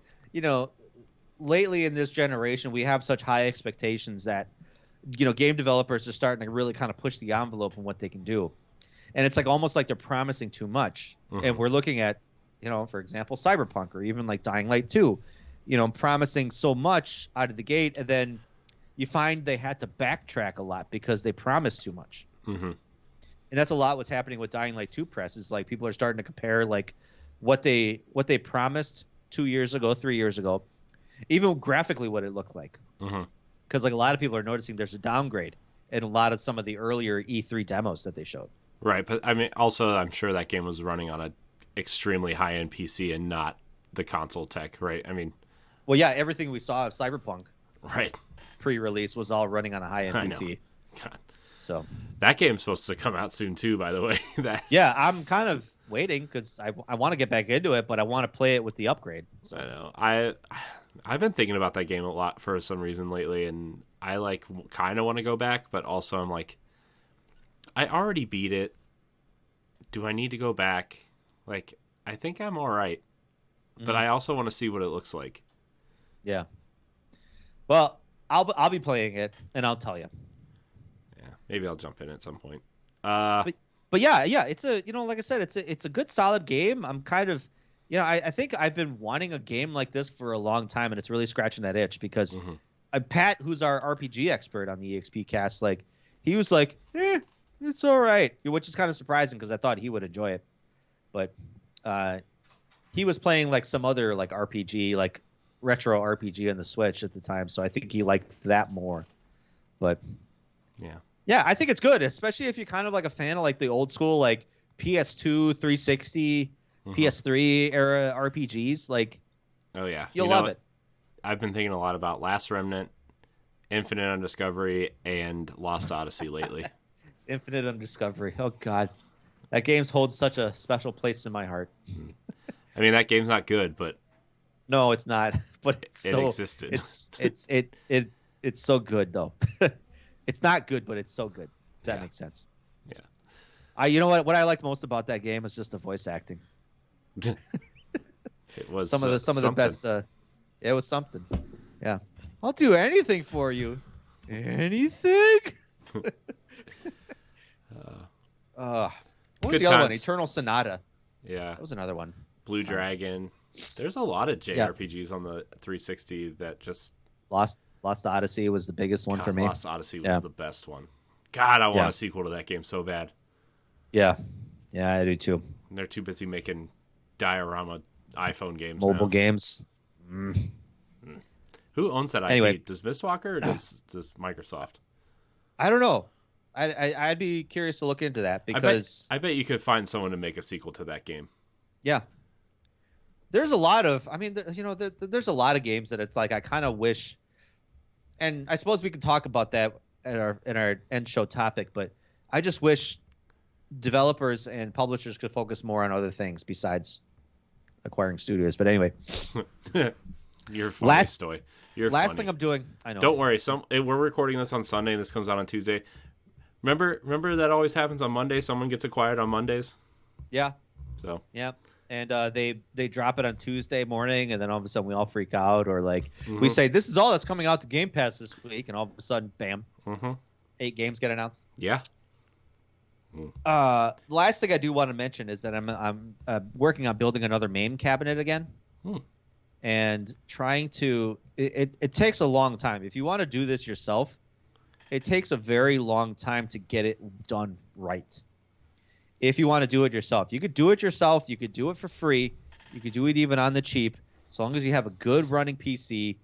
Speaker 2: lately in this generation, we have such high expectations that, game developers are starting to really kind of push the envelope on what they can do, and it's like almost like they're promising too much. And we're looking at, for example, Cyberpunk, or even like Dying Light 2, promising so much out of the gate, and then you find they had to backtrack a lot because they promised too much. And that's a lot what's happening with Dying Light 2 press, is like people are starting to compare like what they promised 2 years ago, 3 years ago, even graphically what it looked like. Because like a lot of people are noticing there's a downgrade in a lot of some of the earlier E3 demos that they showed.
Speaker 1: Right, but I mean, also I'm sure that game was running on a extremely high-end PC and not the console tech, right? I mean,
Speaker 2: well, yeah, everything we saw of Cyberpunk,
Speaker 1: right,
Speaker 2: pre-release was all running on a high-end PC.
Speaker 1: God.
Speaker 2: So
Speaker 1: that game's supposed to come out soon too, by the way.
Speaker 2: Yeah, I'm kind of waiting because I want to get back into it, but I want to play it with the upgrade. So.
Speaker 1: I know. I've been thinking about that game a lot for some reason lately, and I like kind of want to go back, but also I'm like, I already beat it. Do I need to go back? Like, I think I'm all right, but I also want to see what it looks like.
Speaker 2: Yeah. Well, I'll be playing it, and I'll tell you.
Speaker 1: Yeah, maybe I'll jump in at some point.
Speaker 2: But yeah, it's a like I said, it's a good solid game. I'm kind of, I think I've been wanting a game like this for a long time, and it's really scratching that itch because Pat, who's our RPG expert on the EXP cast, like he was like, it's all right, which is kind of surprising because I thought he would enjoy it, but he was playing like some other like RPG, like retro RPG on the Switch at the time, so I think he liked that more. But yeah, I think it's good, especially if you're kind of like a fan of like the old school like PS2, 360, PS3 era RPGs. Like,
Speaker 1: oh yeah,
Speaker 2: you'll love it.
Speaker 1: I've been thinking a lot about Last Remnant, Infinite Undiscovery, and Lost Odyssey lately.
Speaker 2: Infinite Undiscovery. Oh God, that game holds such a special place in my heart.
Speaker 1: I mean, that game's not good, but
Speaker 2: no, it's not. But it
Speaker 1: existed.
Speaker 2: It's so good though. It's not good, but it's so good. Does that make sense?
Speaker 1: Yeah.
Speaker 2: You know what I liked most about that game is just the voice acting.
Speaker 1: It was
Speaker 2: some of the best. It was something. Yeah, I'll do anything for you. Anything. What was
Speaker 1: Good
Speaker 2: the other one?
Speaker 1: times.
Speaker 2: Eternal Sonata.
Speaker 1: Yeah,
Speaker 2: That was another one.
Speaker 1: Blue Dragon. There's a lot of JRPGs on the 360 that just
Speaker 2: Lost Odyssey was the biggest one for me.
Speaker 1: Lost Odyssey was the best one. God, I want a sequel to that game so bad.
Speaker 2: Yeah, I do too.
Speaker 1: And they're too busy making diorama iPhone games.
Speaker 2: Mobile
Speaker 1: now.
Speaker 2: games.
Speaker 1: Who owns that IP?
Speaker 2: Anyway.
Speaker 1: Does Mistwalker or does Microsoft?
Speaker 2: I don't know. I'd be curious to look into that because
Speaker 1: I bet you could find someone to make a sequel to that game.
Speaker 2: Yeah. There's a lot of, there's a lot of games that it's like I kind of wish, and I suppose we can talk about that in our end show topic, but I just wish developers and publishers could focus more on other things besides acquiring studios. But anyway,
Speaker 1: you're funny, Stoy. You're
Speaker 2: last
Speaker 1: funny.
Speaker 2: thing I'm doing. I know.
Speaker 1: Don't worry. We're recording this on Sunday, and this comes out on Tuesday. Remember that always happens on Monday. Someone gets acquired on Mondays.
Speaker 2: Yeah.
Speaker 1: So.
Speaker 2: Yeah. And they drop it on Tuesday morning, and then all of a sudden we all freak out, or like we say this is all that's coming out to Game Pass this week, and all of a sudden, bam, 8 games get announced.
Speaker 1: Yeah.
Speaker 2: The last thing I do want to mention is that I'm working on building another MAME cabinet again, and trying to. It takes a long time if you want to do this yourself. It takes a very long time to get it done right. If you want to do it yourself, you could do it yourself. You could do it for free. You could do it even on the cheap, as long as you have a good running PC.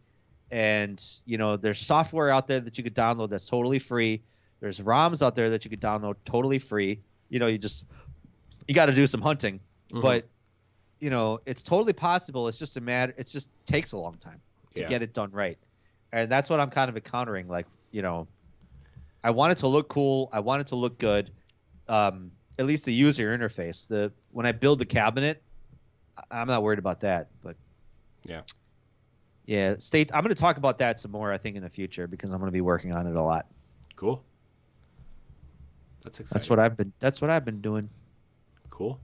Speaker 2: And there's software out there that you could download that's totally free. There's ROMs out there that you could download totally free. You got to do some hunting, but it's totally possible. It's just it just takes a long time to get it done right, and that's what I'm kind of encountering. Like I want it to look cool. I want it to look good. At least the user interface. When I build the cabinet, I'm not worried about that. But yeah. I'm going to talk about that some more, I think, in the future because I'm going to be working on it a lot.
Speaker 1: Cool. That's exciting.
Speaker 2: That's what I've been doing.
Speaker 1: Cool.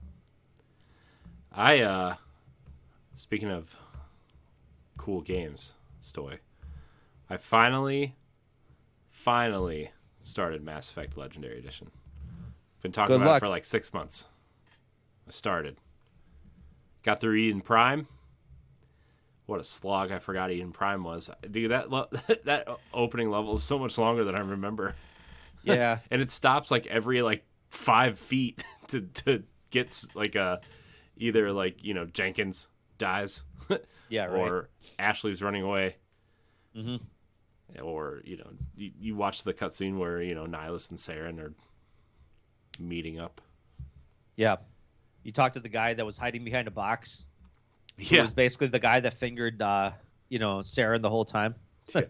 Speaker 1: Speaking of cool games, Stoy, I finally started Mass Effect Legendary Edition. Been talking about it for like 6 months. I started. Got through Eden Prime. What a slog. I forgot Eden Prime was. Dude, that opening level is so much longer than I remember.
Speaker 2: Yeah.
Speaker 1: And it stops like every 5 feet to get either Jenkins dies.
Speaker 2: Yeah, right.
Speaker 1: Or Ashley's running away.
Speaker 2: Mm-hmm.
Speaker 1: Or, you watch the cutscene where, Nihilus and Saren are meeting up.
Speaker 2: Yeah. You talked to the guy that was hiding behind a box.
Speaker 1: Yeah.
Speaker 2: It was basically the guy that fingered Saren the whole time.
Speaker 1: Yeah.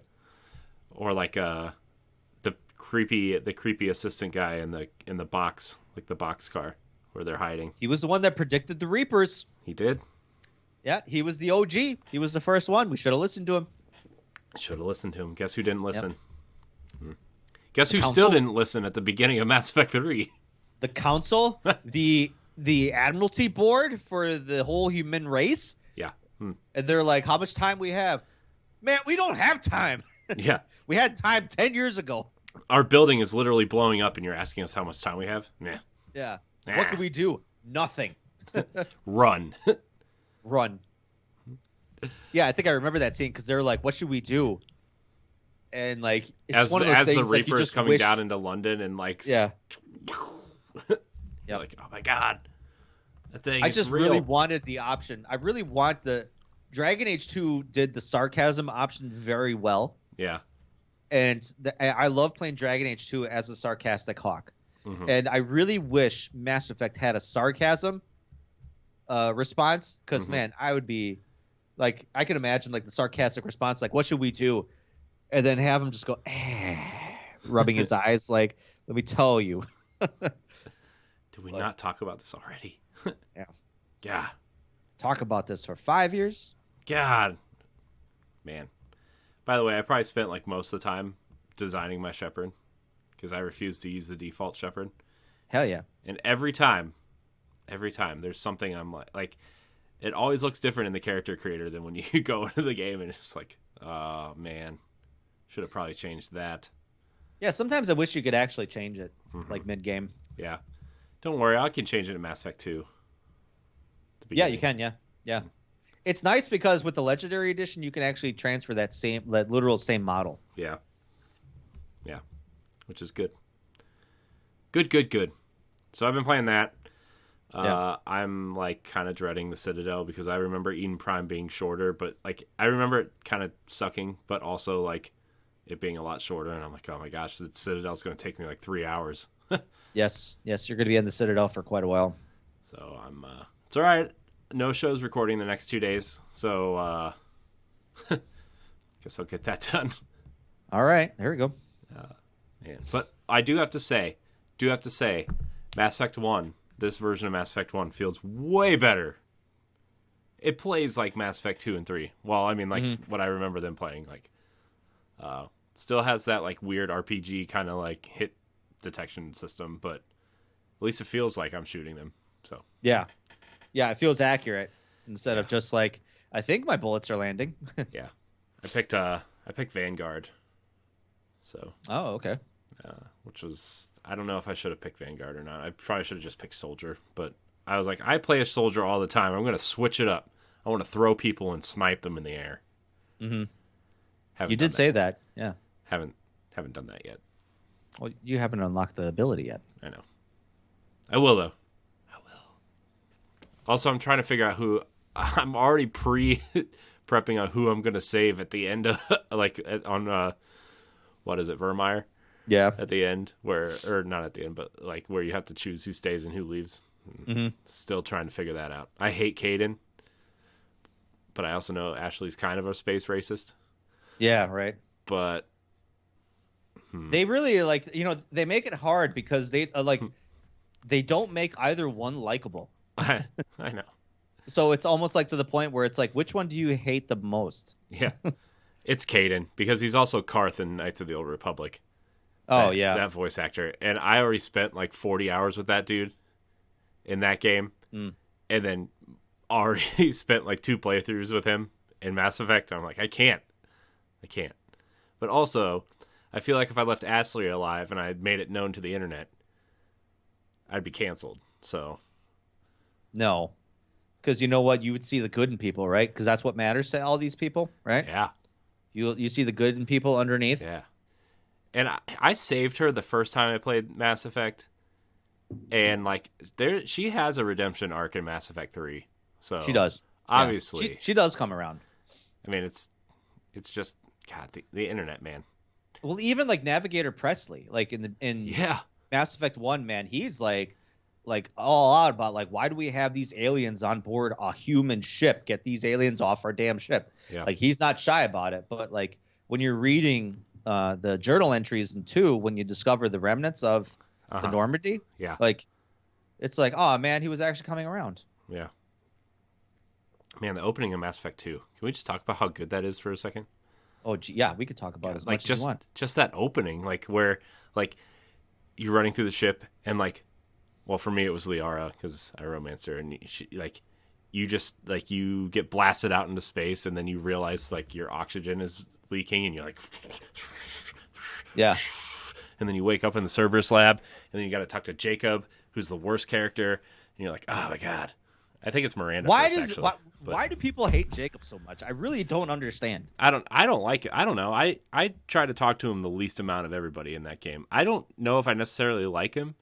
Speaker 1: Or the creepy assistant guy in the box, like the box car. where they're hiding.
Speaker 2: He was the one that predicted the Reapers.
Speaker 1: He did.
Speaker 2: Yeah, he was the OG. He was the first one. We should have listened to him.
Speaker 1: Should have listened to him. Guess who didn't listen? Yep. Guess
Speaker 2: the
Speaker 1: who
Speaker 2: council?
Speaker 1: Still didn't listen at the beginning of Mass Effect 3?
Speaker 2: The council, the Admiralty board for the whole human race.
Speaker 1: Yeah.
Speaker 2: And they're like, how much time we have? Man, we don't have time.
Speaker 1: Yeah.
Speaker 2: We had time 10 years ago.
Speaker 1: Our building is literally blowing up, and you're asking us how much time we have? Yeah.
Speaker 2: Yeah.
Speaker 1: Nah.
Speaker 2: What can we do? Nothing.
Speaker 1: Run.
Speaker 2: Run. Yeah, I think I remember that scene because they were like, what should we do? And like, it's one of those
Speaker 1: as
Speaker 2: things,
Speaker 1: the
Speaker 2: like,
Speaker 1: Reaper's coming down into London and like,
Speaker 2: yeah.
Speaker 1: You're like, oh my god, that thing.
Speaker 2: I just really wanted the option. I really want the Dragon Age 2 did the sarcasm option very well.
Speaker 1: Yeah.
Speaker 2: And I love playing Dragon Age 2 as a sarcastic hawk.
Speaker 1: Mm-hmm.
Speaker 2: And I really wish Mass Effect had a sarcasm response because, man, I would be like, I can imagine like the sarcastic response, like, what should we do? And then have him just go, rubbing his eyes like, let me tell you.
Speaker 1: Did we not talk about this already?
Speaker 2: Yeah.
Speaker 1: Yeah.
Speaker 2: Talk about this for 5 years?
Speaker 1: God. Man. By the way, I probably spent like most of the time designing my Shepard because I refuse to use the default Shepard.
Speaker 2: Hell yeah.
Speaker 1: And every time there's something I'm like it always looks different in the character creator than when you go into the game and it's just like, oh man, should have probably changed that.
Speaker 2: Yeah, sometimes I wish you could actually change it, like mid-game.
Speaker 1: Yeah. Don't worry, I can change it in Mass Effect 2.
Speaker 2: Yeah, you can, yeah. It's nice because with the Legendary Edition, you can actually transfer that literal same model.
Speaker 1: Yeah. Yeah. Which is good. Good. So I've been playing that. I'm like kind of dreading the Citadel because I remember Eden Prime being shorter, but like I remember it kind of sucking, but also like it being a lot shorter, and I'm like, oh my gosh, the Citadel's going to take me like 3 hours.
Speaker 2: Yes, you're going to be in the Citadel for quite a while.
Speaker 1: So I'm it's all right. No shows recording the next 2 days, so guess I'll get that done.
Speaker 2: All right, there we go.
Speaker 1: Man. But I do have to say, Mass Effect 1, this version of Mass Effect 1 feels way better. It plays like Mass Effect 2 and 3. Well, I mean, like what I remember them playing, like still has that like weird RPG kind of like hit detection system, but at least it feels like I'm shooting them. So
Speaker 2: yeah, it feels accurate instead of just like I think my bullets are landing.
Speaker 1: Yeah, I picked Vanguard. So
Speaker 2: okay.
Speaker 1: Which was, I don't know if I should have picked Vanguard or not. I probably should have just picked Soldier, but I was like, I play a Soldier all the time. I'm going to switch it up. I want to throw people and snipe them in the air.
Speaker 2: Mm-hmm. You did say that, yeah.
Speaker 1: Haven't done that yet.
Speaker 2: Well, you haven't unlocked the ability yet.
Speaker 1: I know. I will though. I will. Also, I'm trying to figure out who. I'm already prepping on who I'm going to save at the end of on what is it, Vermeer?
Speaker 2: Yeah.
Speaker 1: At the end, or not at the end, but like where you have to choose who stays and who leaves. Mm-hmm. Still trying to figure that out. I hate Caden, but I also know Ashley's kind of a space racist.
Speaker 2: Yeah, right.
Speaker 1: But
Speaker 2: they really they make it hard because they they don't make either one likable.
Speaker 1: I know.
Speaker 2: So it's almost like to the point where it's like, which one do you hate the most?
Speaker 1: Yeah, it's Caden because he's also Karth in Knights of the Old Republic.
Speaker 2: Oh,
Speaker 1: yeah. That voice actor. And I already spent like 40 hours with that dude in that game. And then already spent like 2 playthroughs with him in Mass Effect. I'm like, I can't. But also, I feel like if I left Ashley alive and I had made it known to the internet, I'd be canceled. So.
Speaker 2: No. Because you know what? You would see the good in people, right? Because that's what matters to all these people, right?
Speaker 1: Yeah.
Speaker 2: You see the good in people underneath.
Speaker 1: Yeah. And I saved her the first time I played Mass Effect, and like she has a redemption arc in Mass Effect 3. So
Speaker 2: she does,
Speaker 1: obviously.
Speaker 2: Yeah. She does come around.
Speaker 1: I mean, it's just God, the internet, man.
Speaker 2: Well, even like Navigator Presley, like in Mass Effect 1, man, he's like all out about like, why do we have these aliens on board a human ship? Get these aliens off our damn ship. Yeah. Like he's not shy about it, but like when you're reading the journal entries in 2, when you discover the remnants of the Normandy, like it's like, oh man, he was actually coming around.
Speaker 1: Yeah. Man, the opening of Mass Effect 2. Can we just talk about how good that is for a second?
Speaker 2: Oh, yeah, we could talk about it as much as you want.
Speaker 1: Just that opening, like where like you're running through the ship and like, well, for me it was Liara because I romanced her, and you just like you get blasted out into space, and then you realize like your oxygen is leaking, and you're like,
Speaker 2: yeah,
Speaker 1: and then you wake up in the Cerberus lab, and then you got to talk to Jacob, who's the worst character, and you're like, oh my god. I think it's Miranda.
Speaker 2: Why do people hate Jacob so much? I really don't understand.
Speaker 1: I don't like it. I don't know. I try to talk to him the least amount of everybody in that game. I don't know if I necessarily like him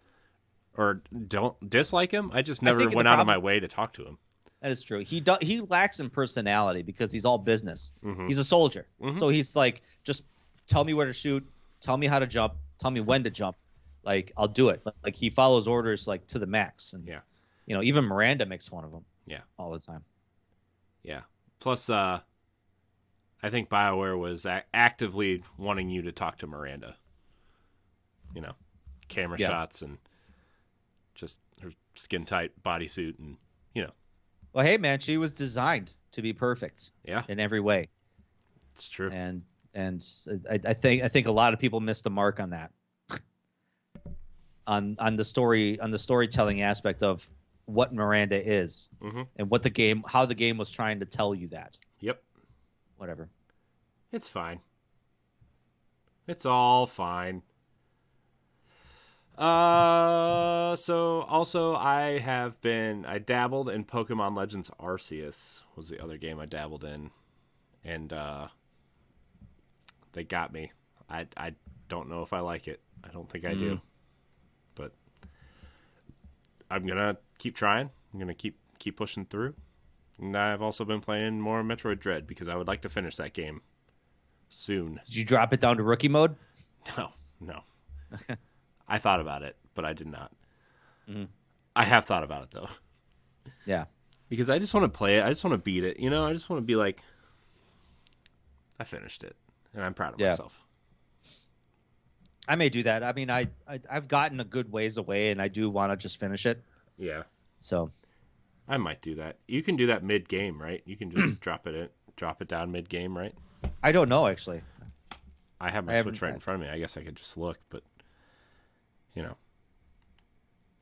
Speaker 1: or don't dislike him. I just never went out of my way to talk to him.
Speaker 2: That is true. He lacks in personality because he's all business.
Speaker 1: Mm-hmm.
Speaker 2: He's a soldier.
Speaker 1: Mm-hmm.
Speaker 2: So he's like, just tell me where to shoot, tell me how to jump, tell me when to jump. Like, I'll do it. Like, he follows orders like to the max. And
Speaker 1: yeah.
Speaker 2: You know, even Miranda makes fun of him.
Speaker 1: Yeah.
Speaker 2: All the time.
Speaker 1: Yeah. Plus, I think BioWare was actively wanting you to talk to Miranda. You know, camera shots and just her skin tight bodysuit, and you know.
Speaker 2: Well, hey man, she was designed to be perfect.
Speaker 1: Yeah.
Speaker 2: In every way.
Speaker 1: It's true.
Speaker 2: And I think a lot of people missed the mark on that. On the storytelling aspect of what Miranda is,
Speaker 1: mm-hmm.
Speaker 2: and how the game was trying to tell you that.
Speaker 1: Yep.
Speaker 2: Whatever.
Speaker 1: It's fine. It's all fine. So also I dabbled in Pokemon Legends Arceus was the other game I dabbled in, and they got me. I don't know if I like it. I don't think I do. But I'm gonna keep trying. I'm gonna keep pushing through. And I've also been playing more Metroid Dread because I would like to finish that game soon.
Speaker 2: Did you drop it down to rookie mode?
Speaker 1: No. I thought about it, but I did not.
Speaker 2: Mm-hmm.
Speaker 1: I have thought about it though.
Speaker 2: Yeah.
Speaker 1: Because I just want to play it. I just want to beat it. You know, I just want to be like, I finished it, and I'm proud of myself.
Speaker 2: I may do that. I mean, I've gotten a good ways away, and I do want to just finish it.
Speaker 1: Yeah.
Speaker 2: So,
Speaker 1: I might do that. You can do that mid game, right? You can just drop it down mid game, right?
Speaker 2: I don't know actually.
Speaker 1: I have my Switch right in front of me. I guess I could just look, but you know.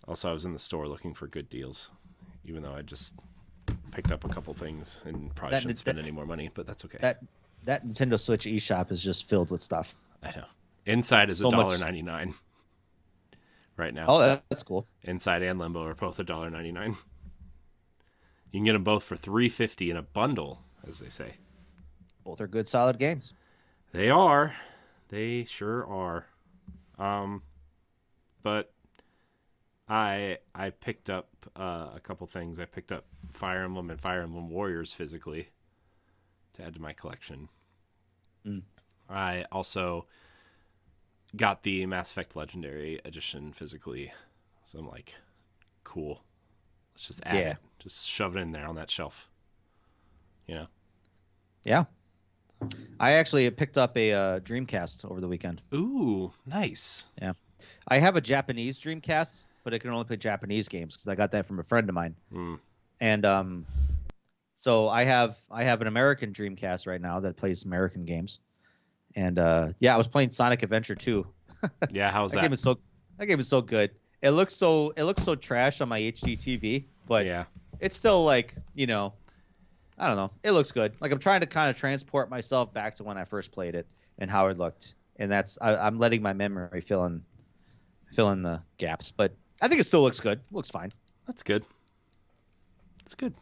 Speaker 1: Also, I was in the store looking for good deals, even though I just picked up a couple things and probably shouldn't spend any more money, but that's okay.
Speaker 2: That Nintendo Switch eShop is just filled with stuff.
Speaker 1: I know. Inside is $1.99 right now.
Speaker 2: Oh, that's cool.
Speaker 1: Inside and Limbo are both $1.99. You can get them both for $3.50 in a bundle, as they say.
Speaker 2: Both are good, solid games.
Speaker 1: They are. They sure are. But I picked up a couple things. I picked up Fire Emblem and Fire Emblem Warriors physically to add to my collection. I also got the Mass Effect Legendary Edition physically. So I'm like, cool. Let's just add it. Just shove it in there on that shelf. You know?
Speaker 2: Yeah. I actually picked up a Dreamcast over the weekend.
Speaker 1: Ooh, nice.
Speaker 2: Yeah. I have a Japanese Dreamcast, but it can only play Japanese games because I got that from a friend of mine. And so I have an American Dreamcast right now that plays American games. And I was playing Sonic Adventure 2.
Speaker 1: Yeah, how's that?
Speaker 2: That game is so good. It looks so trash on my HD TV, but it's still like, you know, I don't know. It looks good. Like I'm trying to kind of transport myself back to when I first played it and how it looked. And I'm letting my memory fill in the gaps, but I think it still looks good. It looks fine.
Speaker 1: That's good. That's good.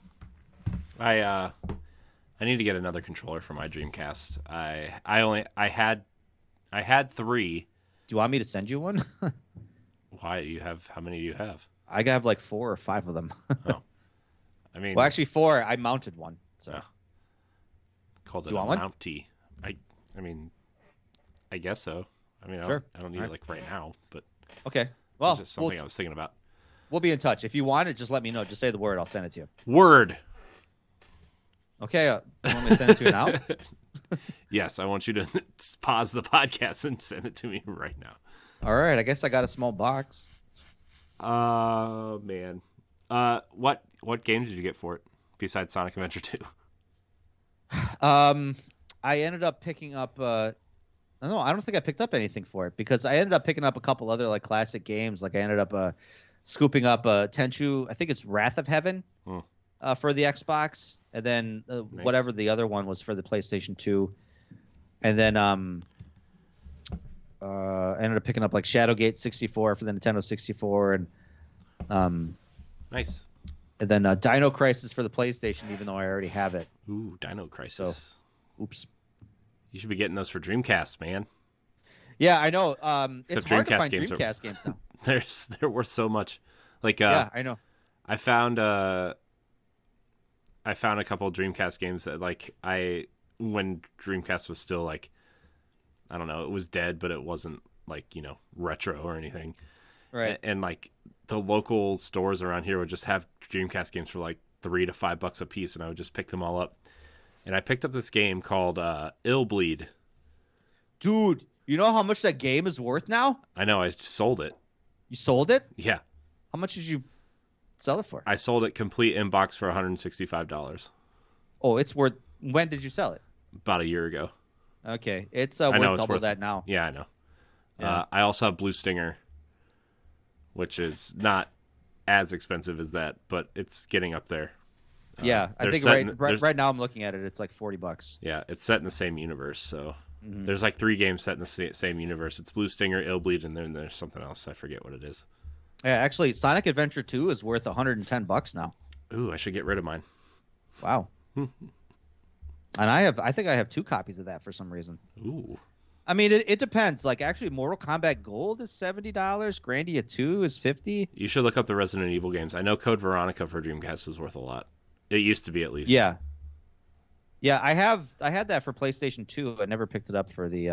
Speaker 1: I need to get another controller for my Dreamcast. I had 3.
Speaker 2: Do you want me to send you one?
Speaker 1: Why do you have? How many do you have?
Speaker 2: I have like 4 or 5 of them.
Speaker 1: Oh, I mean,
Speaker 2: well, actually 4. I mounted one. So
Speaker 1: called it a mountie. I mean, I guess so. I mean,
Speaker 2: sure.
Speaker 1: I don't need it like right now, but
Speaker 2: okay. Well,
Speaker 1: it's just something I was thinking about.
Speaker 2: We'll be in touch. If you want it, just let me know. Just say the word. I'll send it to you.
Speaker 1: Word.
Speaker 2: Okay. You want me to send it to you now?
Speaker 1: Yes, I want you to pause the podcast and send it to me right now.
Speaker 2: All right. I guess I got a small box.
Speaker 1: Man. What game did you get for it besides Sonic Adventure 2?
Speaker 2: I ended up picking up. No, I don't think I picked up anything for it because I ended up picking up a couple other like classic games. Like I ended up scooping up Tenchu. I think it's Wrath of Heaven for the Xbox, and then
Speaker 1: Nice.
Speaker 2: whatever the other one was for the PlayStation 2, and then I ended up picking up like Shadowgate 64 for the Nintendo 64, and
Speaker 1: Nice.
Speaker 2: and then Dino Crisis for the PlayStation, even though I already have it.
Speaker 1: Ooh, Dino Crisis.
Speaker 2: Oops.
Speaker 1: You should be getting those for Dreamcast, man.
Speaker 2: Yeah, I know. It's
Speaker 1: Except
Speaker 2: hard to
Speaker 1: Dreamcast
Speaker 2: find
Speaker 1: games
Speaker 2: Dreamcast games now.
Speaker 1: They're worth so much. Like
Speaker 2: Yeah, I know.
Speaker 1: I found a couple of Dreamcast games that like when Dreamcast was still like, I don't know, it was dead, but it wasn't like, you know, retro or anything.
Speaker 2: Right.
Speaker 1: And like the local stores around here would just have Dreamcast games for like $3 to $5 a piece, and I would just pick them all up. And I picked up this game called Hellblade.
Speaker 2: Dude, you know how much that game is worth now?
Speaker 1: I know, I just sold it.
Speaker 2: You sold it?
Speaker 1: Yeah.
Speaker 2: How much did you sell it for?
Speaker 1: I sold it complete in box for $165
Speaker 2: Oh, it's worth. When did you sell it?
Speaker 1: about a year ago.
Speaker 2: Okay, it's
Speaker 1: I know
Speaker 2: worth
Speaker 1: it's
Speaker 2: double
Speaker 1: worth
Speaker 2: that now.
Speaker 1: Yeah, I know.
Speaker 2: Yeah.
Speaker 1: I also have Blue Stinger, which is not as expensive as that, but it's getting up there.
Speaker 2: Yeah, I
Speaker 1: they're
Speaker 2: think
Speaker 1: set in- there's-
Speaker 2: right now I'm looking at it. It's like $40.
Speaker 1: Yeah, it's set in the same universe. So
Speaker 2: Mhm.
Speaker 1: there's like 3 games set in the same universe. It's Blue Stinger, Hellblade, and then there's something else. I forget what it is.
Speaker 2: Yeah, actually, Sonic Adventure 2 is worth $110 now.
Speaker 1: Ooh, I should get rid of mine.
Speaker 2: Wow. And I think I have 2 copies of that for some reason.
Speaker 1: Ooh.
Speaker 2: I mean, it depends. Like, actually, Mortal Kombat Gold is $70. Grandia 2 is $50.
Speaker 1: You should look up the Resident Evil games. I know Code Veronica for Dreamcast is worth a lot. It used to be, at least.
Speaker 2: Yeah. Yeah, I had that for PlayStation 2. I never picked it up for the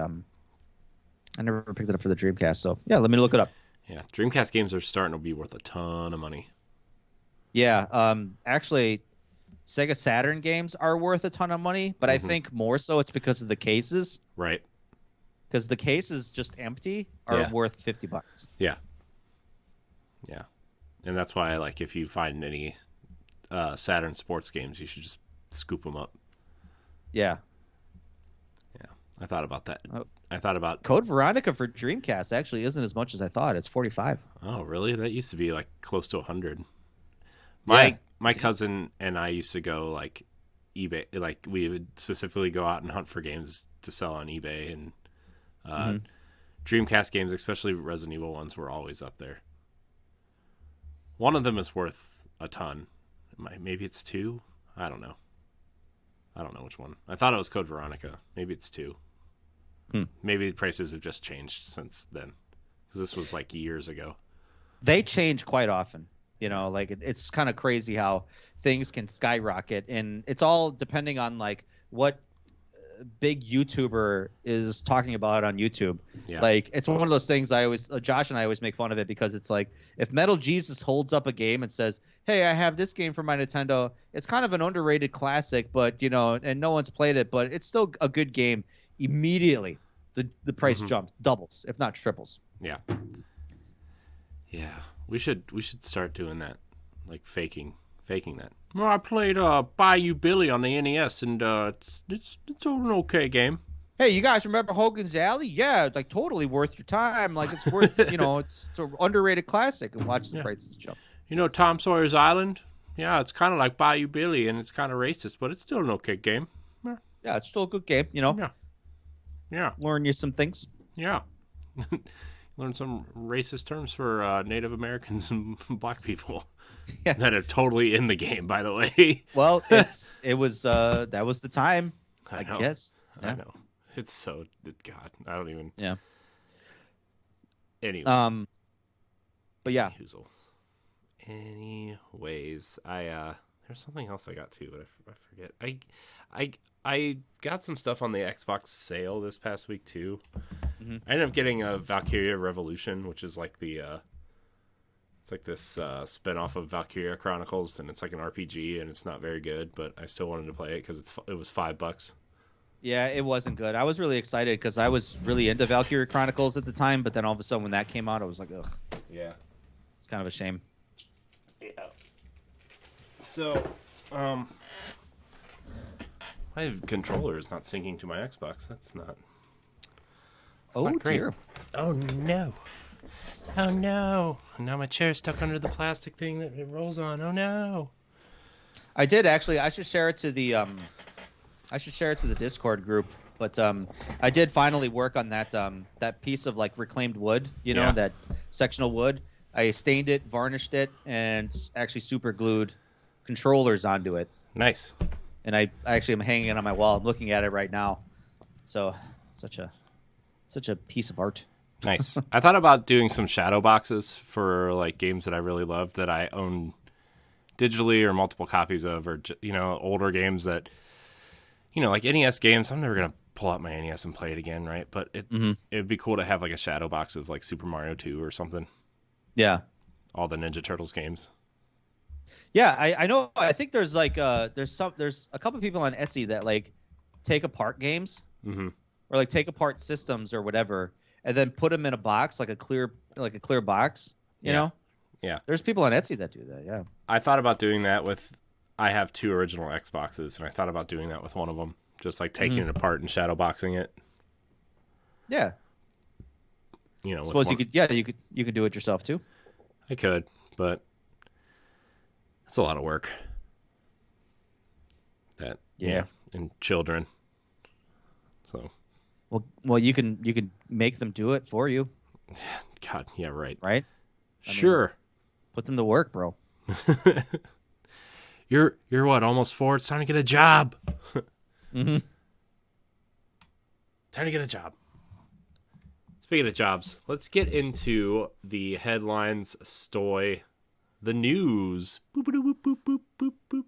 Speaker 2: Dreamcast. So, yeah, let me look it up.
Speaker 1: Yeah, Dreamcast games are starting to be worth a ton of money.
Speaker 2: Yeah, actually, Sega Saturn games are worth a ton of money, but I think more so it's because of the cases.
Speaker 1: Right.
Speaker 2: Because the cases just empty are
Speaker 1: Yeah.
Speaker 2: worth $50.
Speaker 1: Yeah. Yeah. And that's why, like, if you find any Saturn sports games, you should just scoop them up.
Speaker 2: Yeah.
Speaker 1: Yeah. I thought about that.
Speaker 2: Oh.
Speaker 1: I thought about...
Speaker 2: Code Veronica for Dreamcast actually isn't as much as I thought. It's $45.
Speaker 1: Oh, really? That used to be, like, close to 100.
Speaker 2: Yeah.
Speaker 1: My cousin and I used to go, like, eBay. Like, we would specifically go out and hunt for games to sell on eBay. And Dreamcast games, especially Resident Evil ones, were always up there. One of them is worth a ton. Maybe it's 2? I don't know. I don't know which one. I thought it was Code Veronica. Maybe it's 2. Maybe the prices have just changed since then. Because this was like years ago.
Speaker 2: They change quite often. You know, like it's kind of crazy how things can skyrocket. And it's all depending on like what big YouTuber is talking about on YouTube.
Speaker 1: Yeah.
Speaker 2: Like it's one of those things Josh and I always make fun of it because it's like if Metal Jesus holds up a game and says, "Hey, I have this game for my Nintendo. It's kind of an underrated classic, but you know, and no one's played it, but it's still a good game." Immediately, the price jumps, doubles, if not triples.
Speaker 1: Yeah. Yeah. We should start doing that. Like faking that. Well, I played Bayou Billy on the NES, and it's an okay game.
Speaker 2: Hey, you guys remember Hogan's Alley? Yeah, it's like totally worth your time. Like it's worth, you know, it's an underrated classic. And watch the prices jump.
Speaker 1: You know Tom Sawyer's Island? Yeah, it's kind of like Bayou Billy, and it's kind of racist, but it's still an okay game.
Speaker 2: Yeah, it's still a good game. You know,
Speaker 1: Yeah.
Speaker 2: learn you some things.
Speaker 1: Yeah. Learn some racist terms for Native Americans and black people that are totally in the game, by the way.
Speaker 2: Well, that was the time, I
Speaker 1: know.
Speaker 2: guess. Yeah.
Speaker 1: I know. It's so God. I don't even.
Speaker 2: Yeah.
Speaker 1: Anyway.
Speaker 2: But yeah.
Speaker 1: Anyways, there's something else I got too, but I forget. I got some stuff on the Xbox sale this past week too. I ended up getting a Valkyria Revolution, which is like it's like this spin-off of Valkyria Chronicles, and it's like an RPG, and it's not very good, but I still wanted to play it because it was $5.
Speaker 2: Yeah, it wasn't good. I was really excited because I was really into Valkyria Chronicles at the time, but then all of a sudden when that came out, I was like, ugh.
Speaker 1: Yeah.
Speaker 2: It's kind of a shame.
Speaker 1: Yeah. So, my controller is not syncing to my Xbox. That's not great.
Speaker 2: Dear.
Speaker 1: Oh no. Oh no. Now my chair's stuck under the plastic thing that it rolls on. Oh no.
Speaker 2: I did actually. I should share it to the Discord group. But I did finally work on that piece of like reclaimed wood, that sectional wood. I stained it, varnished it, and actually super glued controllers onto it.
Speaker 1: Nice.
Speaker 2: And I actually am hanging it on my wall. I'm looking at it right now. So such a piece of art.
Speaker 1: Nice. I thought about doing some shadow boxes for like games that I really love that I own digitally or multiple copies of, or older games that like NES games. I'm never gonna pull out my NES and play it again, right? But it'd be cool to have like a shadow box of like Super Mario 2 or something.
Speaker 2: Yeah.
Speaker 1: All the Ninja Turtles games.
Speaker 2: Yeah, I know. I think there's like there's a couple people on Etsy that like take apart games or like take apart systems or whatever and then put them in a box like a clear box. You know?
Speaker 1: Yeah.
Speaker 2: There's people on Etsy that do that. Yeah.
Speaker 1: I thought about doing that with. I have 2 original Xboxes, and I thought about doing that with one of them, just like taking it apart and shadow boxing it.
Speaker 2: Yeah. Suppose you could. Yeah, you could do it yourself too.
Speaker 1: I could, but it's a lot of work. And children. So.
Speaker 2: Well, you can make them do it for you.
Speaker 1: God, yeah, right.
Speaker 2: Right.
Speaker 1: Sure.
Speaker 2: Put them to work, bro.
Speaker 1: You're what, almost 4? It's time to get a job.
Speaker 2: Mm-hmm.
Speaker 1: Time to get a job. Speaking of jobs, let's get into the headlines. Stoy, the news. Boop, boop, boop, boop, boop,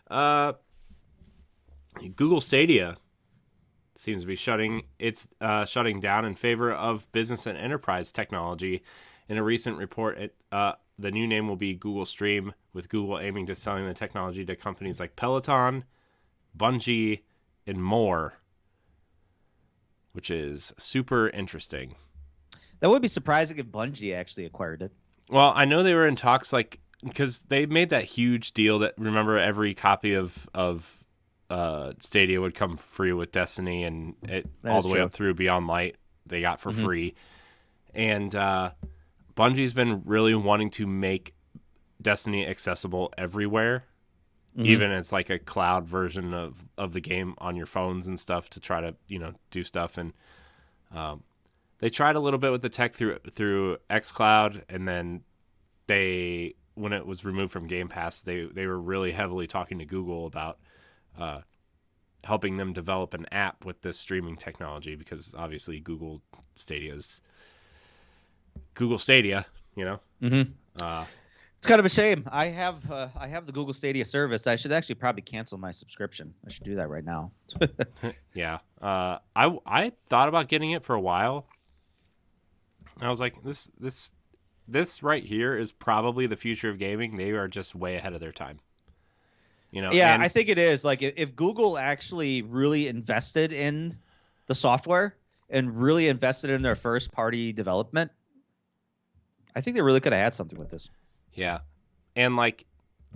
Speaker 1: boop. Google Stadia seems to be shutting down in favor of business and enterprise technology. In a recent report, the new name will be Google Stream, with Google aiming to selling the technology to companies like Peloton, Bungie, and more, which is super interesting.
Speaker 2: That would be surprising if Bungie actually acquired it.
Speaker 1: Well, I know they were in talks, like, because they made that huge deal that, remember, every copy of Stadia would come free with Destiny, and it all the way up through Beyond Light they got for free. And Bungie's been really wanting to make Destiny accessible everywhere, even it's like a cloud version of the game on your phones and stuff to try to do stuff. And they tried a little bit with the tech through xCloud, and then when it was removed from Game Pass, they were really heavily talking to Google about helping them develop an app with this streaming technology, because obviously Google Stadia,
Speaker 2: It's kind of a shame. I have the Google Stadia service. I should actually probably cancel my subscription. I should do that right now.
Speaker 1: Yeah. I thought about getting it for a while. I was like, this right here is probably the future of gaming. They are just way ahead of their time.
Speaker 2: Yeah, I think it is. Like, if Google actually really invested in the software and really invested in their first party development, I think they really could have had something with this.
Speaker 1: Yeah. And like,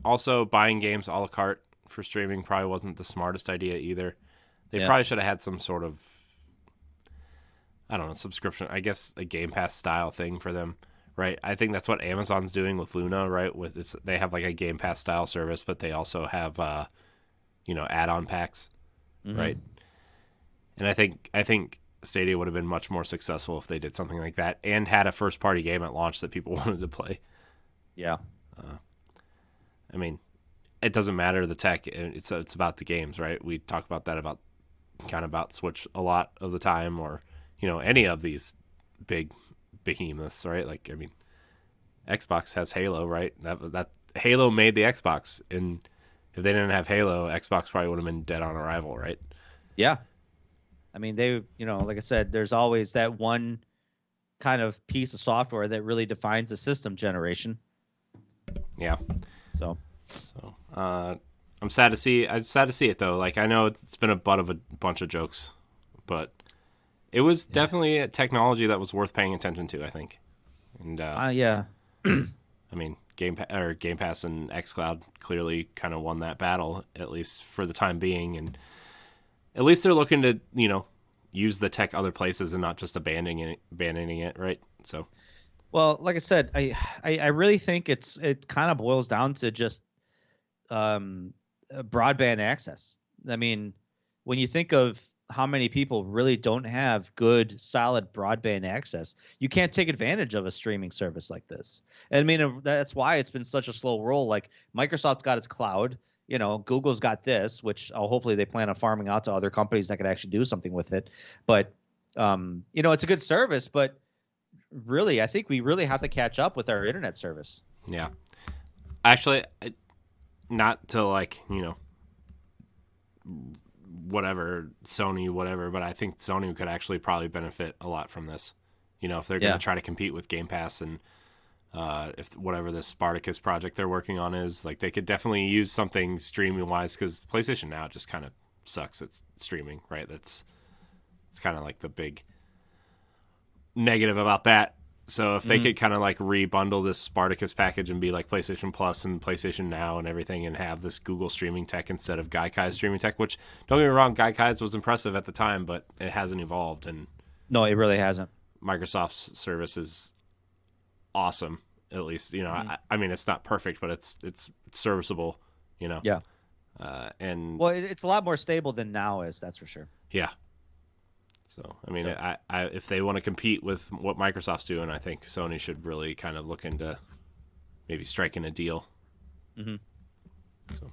Speaker 1: also buying games a la carte for streaming probably wasn't the smartest idea either. They probably should have had some sort of, I don't know, subscription, I guess a Game Pass style thing for them, right? I think that's what Amazon's doing with Luna, right? They have like a Game Pass style service, but they also have add-on packs, right? And I think Stadia would have been much more successful if they did something like that and had a first party game at launch that people wanted to play.
Speaker 2: Yeah.
Speaker 1: I mean, it doesn't matter the tech. It's about the games, right? We talk about that about Switch a lot of the time, or any of these big behemoths, right? Like, I mean, Xbox has Halo, right? That Halo made the Xbox, and if they didn't have Halo, Xbox probably would have been dead on arrival, right?
Speaker 2: Yeah. I mean, they, like I said, there's always that one kind of piece of software that really defines a system generation.
Speaker 1: Yeah.
Speaker 2: So
Speaker 1: I'm sad to see it though. Like, I know it's been a butt of a bunch of jokes, but it was definitely a technology that was worth paying attention to, I think. And
Speaker 2: yeah.
Speaker 1: I mean, Game Pass and xCloud clearly kind of won that battle, at least for the time being, and at least they're looking to use the tech other places and not just abandoning it, right? So,
Speaker 2: well, like I said, I really think it kind of boils down to just broadband access. I mean, when you think of how many people really don't have good, solid broadband access, you can't take advantage of a streaming service like this. And I mean, that's why it's been such a slow roll. Like Microsoft's got its cloud, Google's got this, which hopefully they plan on farming out to other companies that could actually do something with it. But, it's a good service, but really, I think we really have to catch up with our internet service.
Speaker 1: Yeah. Actually, not to whatever, Sony, whatever, but I think Sony could actually probably benefit a lot from this. If they're going to try to compete with Game Pass and if whatever this Spartacus project they're working on is, like, they could definitely use something streaming wise, because PlayStation Now just kind of sucks at streaming, right? It's kind of like the big negative about that. So if they could kind of like rebundle this Spartacus package and be like PlayStation Plus and PlayStation Now and everything, and have this Google streaming tech instead of Gaikai's streaming tech, which, don't get me wrong, Gaikai's was impressive at the time, but it hasn't evolved. And
Speaker 2: no, it really hasn't.
Speaker 1: Microsoft's service is awesome, at least. I mean, it's not perfect, but it's serviceable.
Speaker 2: Yeah.
Speaker 1: And
Speaker 2: well, it's a lot more stable than Now is. That's for sure.
Speaker 1: Yeah. So, I mean, I if they want to compete with what Microsoft's doing, I think Sony should really kind of look into maybe striking a deal.
Speaker 2: Mm-hmm.
Speaker 1: So,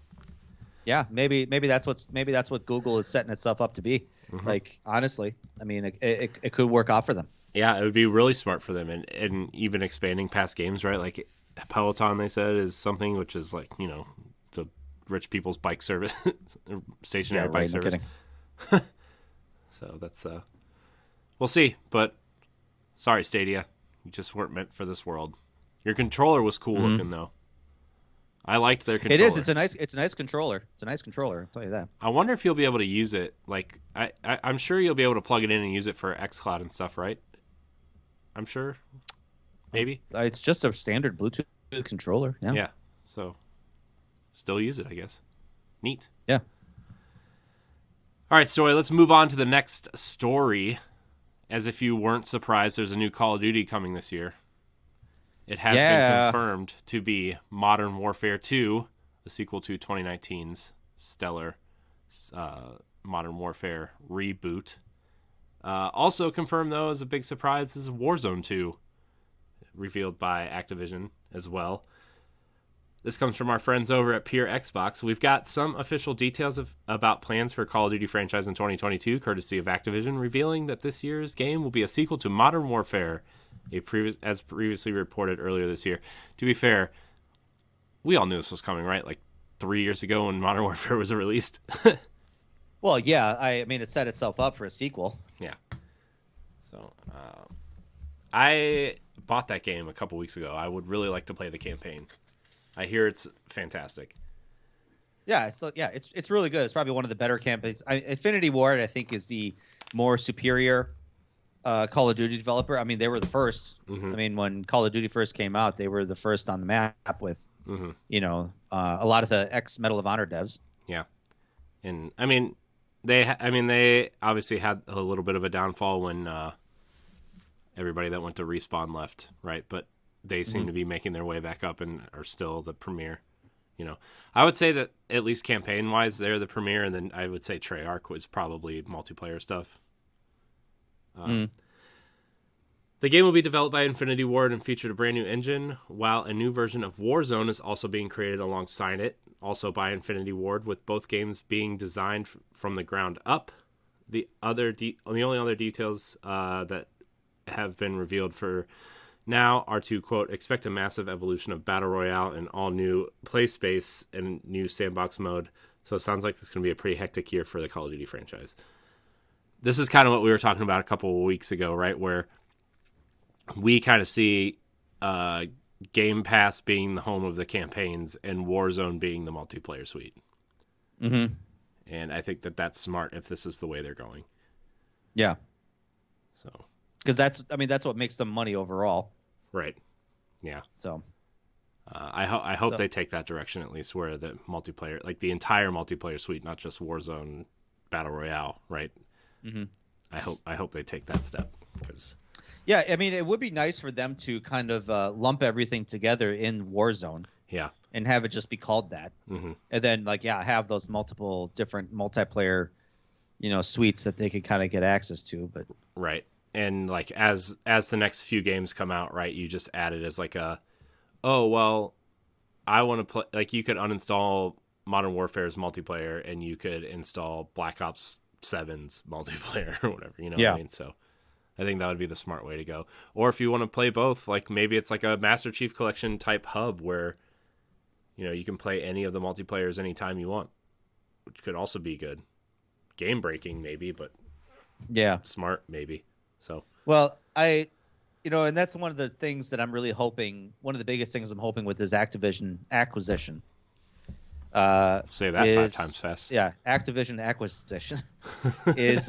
Speaker 2: yeah, maybe that's what Google is setting itself up to be. Mm-hmm. Like, honestly, I mean, it could work out for them.
Speaker 1: Yeah, it would be really smart for them, and even expanding past games, right? Like Peloton, they said, is something which is like the rich people's bike service, stationary bike service. So that's we'll see. But sorry, Stadia, you just weren't meant for this world. Your controller was cool looking though. I liked their controller.
Speaker 2: It is. It's a nice controller. It's a nice controller. I'll tell you that.
Speaker 1: I wonder if you'll be able to use it. Like I'm sure you'll be able to plug it in and use it for xCloud and stuff, right? I'm sure. Maybe.
Speaker 2: It's just a standard Bluetooth controller. Yeah.
Speaker 1: Yeah. So still use it, I guess. Neat.
Speaker 2: Yeah.
Speaker 1: All right, Stoy, let's move on to the next story. As if you weren't surprised, there's a new Call of Duty coming this year. It has been confirmed to be Modern Warfare 2, the sequel to 2019's stellar Modern Warfare reboot. Also confirmed, though, as a big surprise, this is Warzone 2, revealed by Activision as well. This comes from our friends over at Pure Xbox. We've got some official details about plans for Call of Duty franchise in 2022, courtesy of Activision, revealing that this year's game will be a sequel to Modern Warfare, as previously reported earlier this year. To be fair, we all knew this was coming, right? Like 3 years ago when Modern Warfare was released.
Speaker 2: Well, yeah. I mean, it set itself up for a sequel.
Speaker 1: Yeah. So, I bought that game a couple weeks ago. I would really like to play the campaign. I hear it's fantastic.
Speaker 2: Yeah, it's really good. It's probably one of the better campaigns. Infinity Ward, I think, is the more superior Call of Duty developer. I mean, they were the first. Mm-hmm. I mean, when Call of Duty first came out, they were the first on the map with, a lot of the ex-Medal of Honor devs.
Speaker 1: Yeah, and I mean, they obviously had a little bit of a downfall when everybody that went to Respawn left, right? But they seem to be making their way back up and are still the premier. I would say that at least campaign-wise, they're the premier, and then I would say Treyarch was probably multiplayer stuff. The game will be developed by Infinity Ward and featured a brand new engine, while a new version of Warzone is also being created alongside it, also by Infinity Ward, with both games being designed from the ground up. The only other details that have been revealed for now are to, quote, expect a massive evolution of Battle Royale and all new play space and new sandbox mode. So it sounds like this is going to be a pretty hectic year for the Call of Duty franchise. This is kind of what we were talking about a couple of weeks ago, right? Where we kind of see Game Pass being the home of the campaigns and Warzone being the multiplayer suite.
Speaker 2: Mm-hmm.
Speaker 1: And I think that that's smart if this is the way they're going.
Speaker 2: Yeah.
Speaker 1: So.
Speaker 2: Because that's what makes them money overall.
Speaker 1: Right. Yeah.
Speaker 2: So.
Speaker 1: I hope they take that direction, at least, where the multiplayer, like the entire multiplayer suite, not just Warzone Battle Royale, right?
Speaker 2: Mm-hmm.
Speaker 1: I hope they take that step, because
Speaker 2: yeah, I mean, it would be nice for them to kind of lump everything together in Warzone.
Speaker 1: Yeah.
Speaker 2: And have it just be called that.
Speaker 1: Mm-hmm.
Speaker 2: And then have those multiple different multiplayer, suites that they could kind of get access to. But
Speaker 1: right. And like as the next few games come out, right, you just add it as like I want to play, like you could uninstall Modern Warfare's multiplayer and you could install Black Ops 7's multiplayer or whatever, what I mean? So I think that would be the smart way to go. Or if you want to play both, like maybe it's like a Master Chief Collection type hub where, you can play any of the multiplayers anytime you want, which could also be good. Game breaking maybe, but smart maybe. So
Speaker 2: well, and that's one of the things that I'm really hoping. One of the biggest things I'm hoping with this Activision acquisition.
Speaker 1: Say that 5 times fast.
Speaker 2: Yeah, Activision acquisition is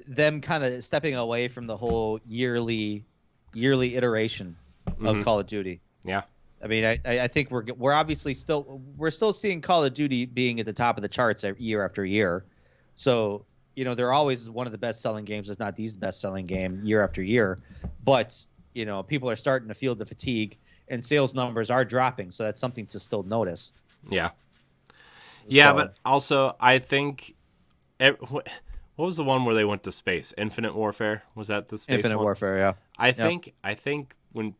Speaker 2: them kind of stepping away from the whole yearly iteration of Call of Duty.
Speaker 1: Yeah.
Speaker 2: I mean, I think we're obviously still seeing Call of Duty being at the top of the charts year after year. So, they're always one of the best selling games, if not the best selling game year after year. But, people are starting to feel the fatigue and sales numbers are dropping. So that's something to still notice.
Speaker 1: Yeah. Yeah. But also I think, what was the one where they went to space? Infinite Warfare? Was that the space
Speaker 2: Infinite
Speaker 1: one?
Speaker 2: Warfare, yeah.
Speaker 1: I think when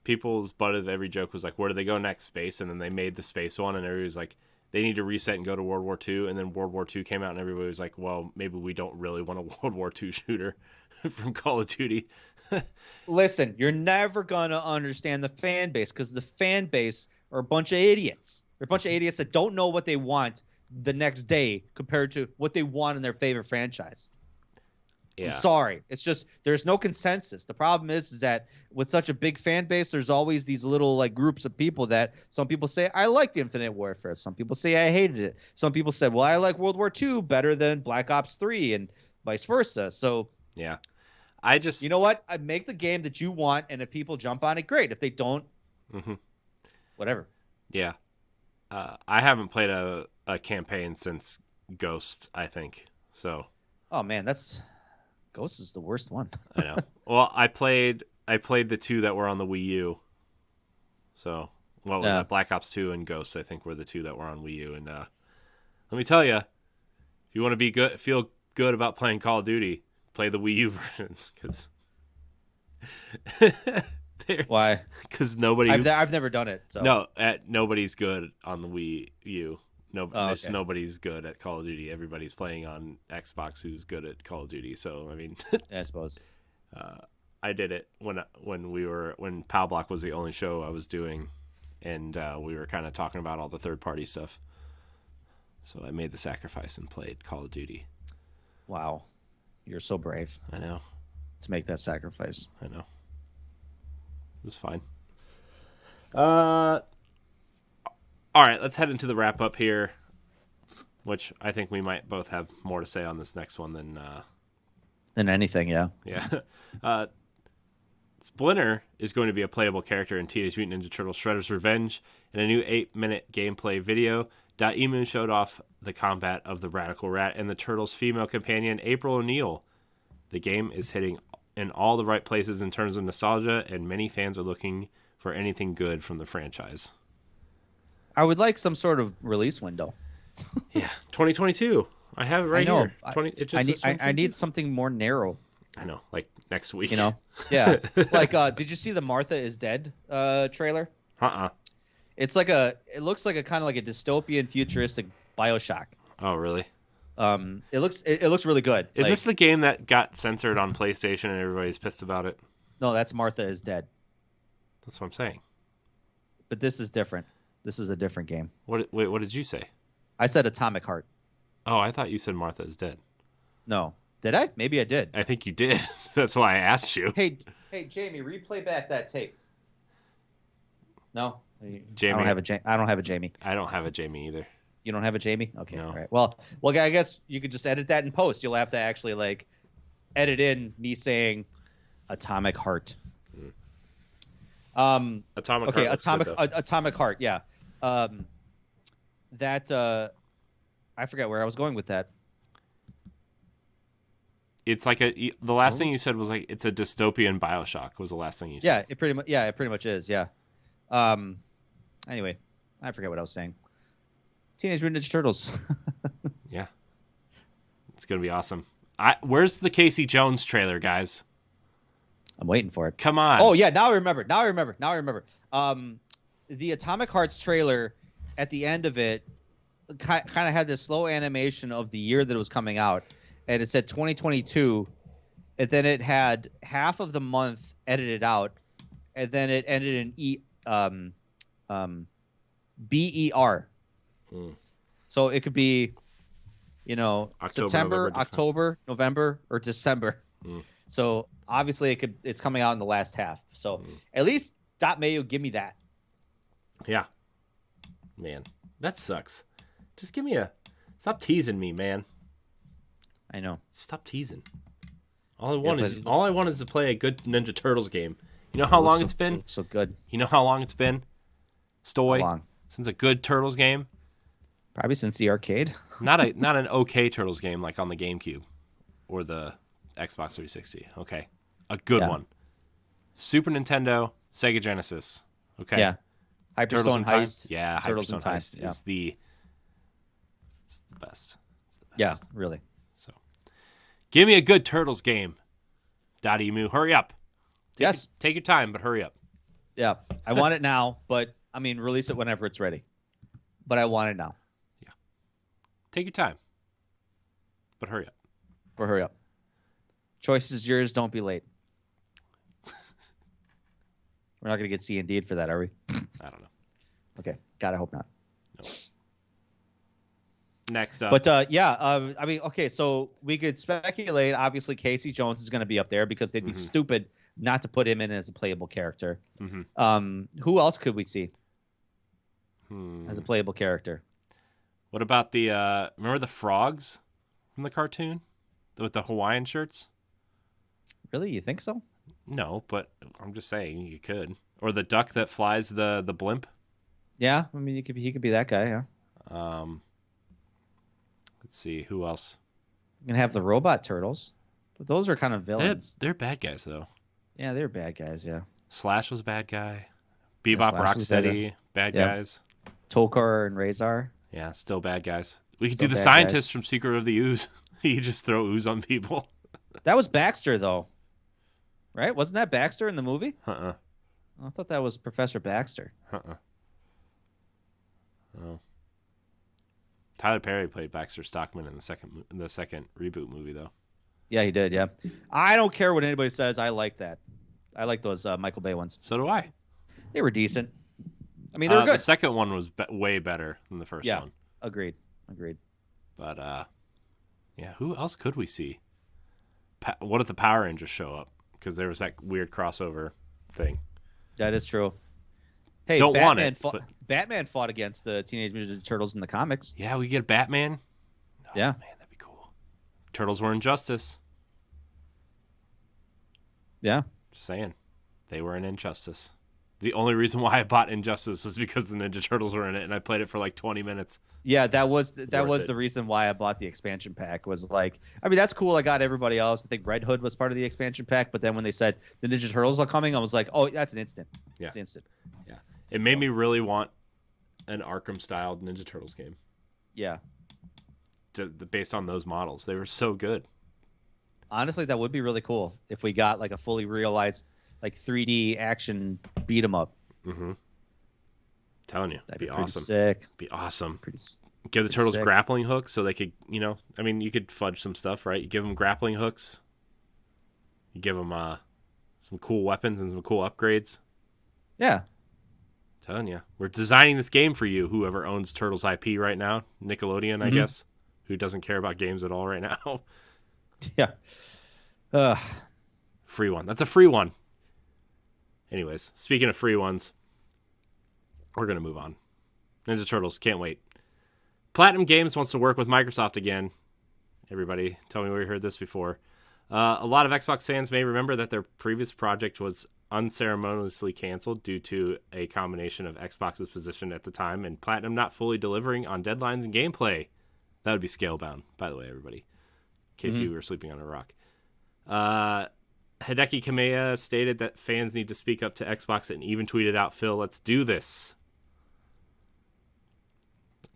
Speaker 1: people's butt of every joke was like, where do they go next? Space. And then they made the space one and everybody was like, they need to reset and go to World War II. And then World War II came out and everybody was like, well, maybe we don't really want a World War II shooter from Call of Duty.
Speaker 2: Listen, you're never going to understand the fan base because the fan base are a bunch of idiots. They're a bunch of idiots that don't know what they want the next day compared to what they want in their favorite franchise. Yeah. I'm sorry. It's just there's no consensus. The problem is that with such a big fan base, there's always these little like groups of people that some people say, I liked Infinite Warfare. Some people say I hated it. Some people said, well, I like World War II better than Black Ops 3 and vice versa. So,
Speaker 1: yeah,
Speaker 2: you know what? I make the game that you want. And if people jump on it, great. If they don't, whatever.
Speaker 1: Yeah. I haven't played a campaign since Ghost, I think. So.
Speaker 2: Oh, man, Ghost is the worst one.
Speaker 1: I know. Well, I played the 2 that were on the Wii U. So, what was that? Black Ops 2 and Ghost, I think, were the 2 that were on Wii U. And let me tell you, if you want to feel good about playing Call of Duty, play the Wii U versions. Cause
Speaker 2: why?
Speaker 1: Because nobody.
Speaker 2: I've never done it. So.
Speaker 1: No, nobody's good on the Wii U. Nobody's good at Call of Duty. Everybody's playing on Xbox who's good at Call of Duty. So I mean,
Speaker 2: I suppose
Speaker 1: I did it when PAL Block was the only show I was doing, and we were kind of talking about all the third party stuff. So I made the sacrifice and played Call of Duty.
Speaker 2: Wow, you're so brave.
Speaker 1: I know.
Speaker 2: To make that sacrifice.
Speaker 1: I know. It was fine. All right, let's head into the wrap up here, which I think we might both have more to say on this next one
Speaker 2: than anything. Yeah.
Speaker 1: Yeah. Splinter is going to be a playable character in Teenage Mutant Ninja Turtles Shredder's Revenge in a new 8-minute gameplay video. Emu showed off the combat of the Radical Rat and the Turtles' female companion, April O'Neil. The game is hitting in all the right places in terms of nostalgia, and many fans are looking for anything good from the franchise.
Speaker 2: I would like some sort of release window.
Speaker 1: Yeah, 2022. I have it right here.
Speaker 2: I need something more narrow.
Speaker 1: I know, like next week.
Speaker 2: Yeah. Like, did you see the Martha is Dead trailer? It looks like a kind of like a dystopian, futuristic BioShock.
Speaker 1: Oh, really?
Speaker 2: It looks really good.
Speaker 1: Is this the game that got censored on PlayStation and everybody's pissed about it?
Speaker 2: No, that's Martha is Dead.
Speaker 1: That's what I'm saying.
Speaker 2: But this is different. This is a different game.
Speaker 1: Wait, what did you say?
Speaker 2: I said Atomic Heart.
Speaker 1: Oh, I thought you said Martha is Dead.
Speaker 2: No. Did I? Maybe I did.
Speaker 1: I think you did. That's why I asked you.
Speaker 2: Hey, Jamie, replay back that tape. No?
Speaker 1: Jamie.
Speaker 2: I don't have a Jamie.
Speaker 1: I don't have a Jamie either.
Speaker 2: You don't have a Jamie? Okay,
Speaker 1: no.
Speaker 2: All right. Well, I guess you could just edit that in post. You'll have to actually edit in me saying Atomic Heart.
Speaker 1: Atomic
Speaker 2: Okay,
Speaker 1: Heart looks good, though.
Speaker 2: Atomic Heart. Yeah. I forget where I was going with that.
Speaker 1: It's like the last thing you said was like it's a dystopian BioShock was the last thing you said.
Speaker 2: Yeah, it pretty much is. Yeah. Anyway, I forget what I was saying. Teenage Mutant Ninja Turtles.
Speaker 1: Yeah. It's gonna be awesome. Where's the Casey Jones trailer, guys?
Speaker 2: I'm waiting for it.
Speaker 1: Come on.
Speaker 2: Oh yeah, now I remember. The Atomic Hearts trailer, at the end of it, kind of had this slow animation of the year that it was coming out, and it said 2022, and then it had half of the month edited out, and then it ended in BER. So it could be, September, October, November, or December. So obviously it's coming out in the last half. So at least Mayo, give me that.
Speaker 1: Yeah. Man, that sucks. Just give me stop teasing me, man.
Speaker 2: I know.
Speaker 1: Stop teasing. All I want is to play a good Ninja Turtles game. You know how long it's been?
Speaker 2: So good.
Speaker 1: You know how long it's been? Stoy?
Speaker 2: How long?
Speaker 1: Since a good Turtles game?
Speaker 2: Probably since the arcade.
Speaker 1: Not an okay Turtles game like on the GameCube or the Xbox 360. Okay. A good one. Super Nintendo, Sega Genesis. Okay.
Speaker 2: Yeah. Hyperstone Heist.
Speaker 1: Yeah,
Speaker 2: Turtles
Speaker 1: Hyperstone
Speaker 2: in Time.
Speaker 1: Heist is the best. It's the best.
Speaker 2: Yeah, really.
Speaker 1: So, give me a good Turtles game. Dottie Moo, hurry up. Take your time, but hurry up.
Speaker 2: Yeah, I want it now, but release it whenever it's ready. But I want it now.
Speaker 1: Yeah. Take your time, but hurry up.
Speaker 2: Or hurry up. Choice is yours. Don't be late. We're not going to get C and D for that, are we?
Speaker 1: I don't know.
Speaker 2: Okay. God, I hope not.
Speaker 1: No. Next up.
Speaker 2: But okay, so we could speculate. Obviously, Casey Jones is going to be up there because they'd be stupid not to put him in as a playable character. Who else could we see as a playable character?
Speaker 1: What about the remember the frogs from the cartoon with the Hawaiian shirts?
Speaker 2: Really, you think so?
Speaker 1: No, but I'm just saying you could. Or the duck that flies the blimp.
Speaker 2: Yeah, he could be that guy. Yeah.
Speaker 1: Let's see who else.
Speaker 2: You can have the robot turtles, but those are kind of villains.
Speaker 1: They're bad guys though.
Speaker 2: Yeah, they're bad guys. Yeah.
Speaker 1: Slash was a bad guy. Bebop, Rocksteady, bad guys.
Speaker 2: Tokar and Razor.
Speaker 1: Yeah, still bad guys. We could do the scientist from Secret of the Ooze. You just throw ooze on people.
Speaker 2: That was Baxter though, right? Wasn't that Baxter in the movie?
Speaker 1: I
Speaker 2: thought that was Professor Baxter.
Speaker 1: Oh. Tyler Perry played Baxter Stockman in the second reboot movie, though.
Speaker 2: Yeah, he did. Yeah, I don't care what anybody says. I like that. I like those Michael Bay ones.
Speaker 1: So do I.
Speaker 2: They were decent. They were good.
Speaker 1: The second one was way better than the first one.
Speaker 2: Agreed.
Speaker 1: But yeah, who else could we see? What if the Power Rangers show up? Because there was that weird crossover thing.
Speaker 2: That is true. Hey,
Speaker 1: don't
Speaker 2: Batman
Speaker 1: want it.
Speaker 2: Batman fought against the Teenage Mutant Ninja Turtles in the comics.
Speaker 1: Yeah, we get Batman. Oh,
Speaker 2: yeah,
Speaker 1: man, that'd be cool. Turtles were Injustice.
Speaker 2: Yeah,
Speaker 1: just saying, they were an Injustice. The only reason why I bought Injustice was because the Ninja Turtles were in it, and I played it for like 20 minutes.
Speaker 2: Yeah, that was the reason why I bought the expansion pack. Was like, that's cool. I got everybody else. I think Red Hood was part of the expansion pack, but then when they said the Ninja Turtles are coming, I was like, oh, that's an instant.
Speaker 1: Yeah,
Speaker 2: it's instant.
Speaker 1: Yeah, it made me really want an Arkham-styled Ninja Turtles game.
Speaker 2: Yeah,
Speaker 1: based on those models, they were so good.
Speaker 2: Honestly, that would be really cool if we got like a fully realized, like 3D action beat 'em up.
Speaker 1: Telling you, that'd be awesome.
Speaker 2: Sick.
Speaker 1: Be awesome.
Speaker 2: Pretty
Speaker 1: Give the turtles grappling hooks so they could, you could fudge some stuff, right? You give them grappling hooks. You give them some cool weapons and some cool upgrades.
Speaker 2: Yeah.
Speaker 1: Telling you, we're designing this game for you. Whoever owns Turtles IP right now, Nickelodeon, I guess, who doesn't care about games at all right now.
Speaker 2: Yeah.
Speaker 1: Free one. That's a free one. Anyways, speaking of free ones, we're going to move on. Ninja Turtles, can't wait. Platinumgames wants to work with Microsoft again. Everybody, tell me where you heard this before. A lot of Xbox fans may remember that their previous project was unceremoniously canceled due to a combination of Xbox's position at the time and Platinum not fully delivering on deadlines and gameplay. That would be Scalebound, by the way, everybody, in case you were sleeping on a rock. Hideki Kamiya stated that fans need to speak up to Xbox and even tweeted out, "Phil, let's do this."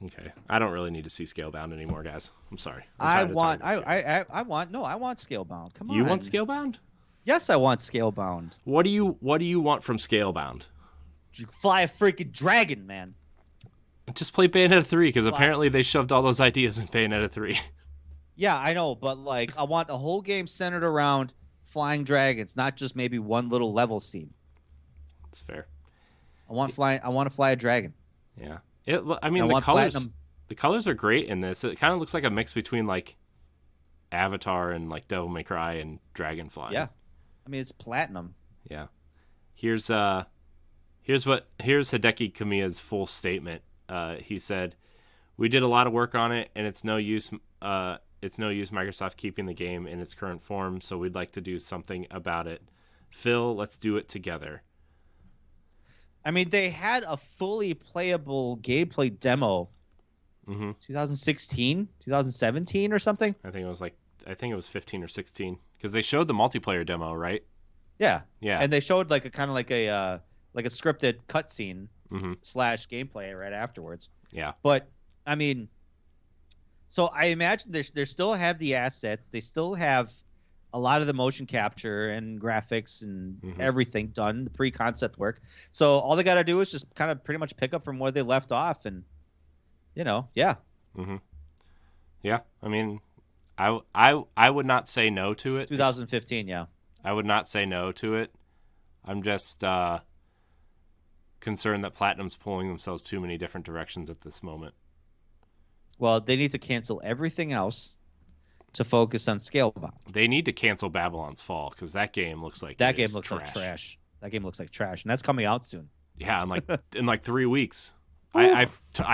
Speaker 1: Okay, I don't really need to see Scalebound anymore, guys. I'm sorry.
Speaker 2: I want Scalebound. Come on.
Speaker 1: You want Scalebound?
Speaker 2: Yes, I want Scalebound.
Speaker 1: What do you want from Scalebound?
Speaker 2: You fly a freaking dragon, man.
Speaker 1: Just play Bayonetta 3, because apparently they shoved all those ideas in Bayonetta 3.
Speaker 2: Yeah, I know, but like I want the whole game centered around flying dragons, not just maybe one little level scene.
Speaker 1: That's fair.
Speaker 2: I want to fly a dragon.
Speaker 1: Yeah. The colors are great in this. It kind of looks like a mix between like Avatar and like Devil May Cry and Dragonfly.
Speaker 2: Yeah. I mean, it's Platinum.
Speaker 1: Yeah. Here's Hideki Kamiya's full statement. He said, "We did a lot of work on it, and it's no use Microsoft keeping the game in its current form, so we'd like to do something about it. Phil, let's do it together."
Speaker 2: I mean, they had a fully playable gameplay demo 2016, 2017 or something.
Speaker 1: I think it was 15 or 16, because they showed the multiplayer demo, right?
Speaker 2: Yeah.
Speaker 1: Yeah.
Speaker 2: And they showed like a kind of like a scripted cutscene / gameplay right afterwards.
Speaker 1: Yeah.
Speaker 2: But I mean, so I imagine they still have the assets. They still have a lot of the motion capture and graphics and everything done, the pre-concept work. So all they got to do is just kind of pretty much pick up from where they left off, and yeah.
Speaker 1: Yeah. I mean, I would not say no to it.
Speaker 2: 2015, yeah.
Speaker 1: I would not say no to it. I'm just concerned that Platinum's pulling themselves too many different directions at this moment.
Speaker 2: Well, they need to cancel everything else to focus on Scalebound.
Speaker 1: They need to cancel Babylon's Fall, because that game looks like
Speaker 2: like trash. That game looks like trash, and that's coming out soon.
Speaker 1: Yeah, in like 3 weeks. I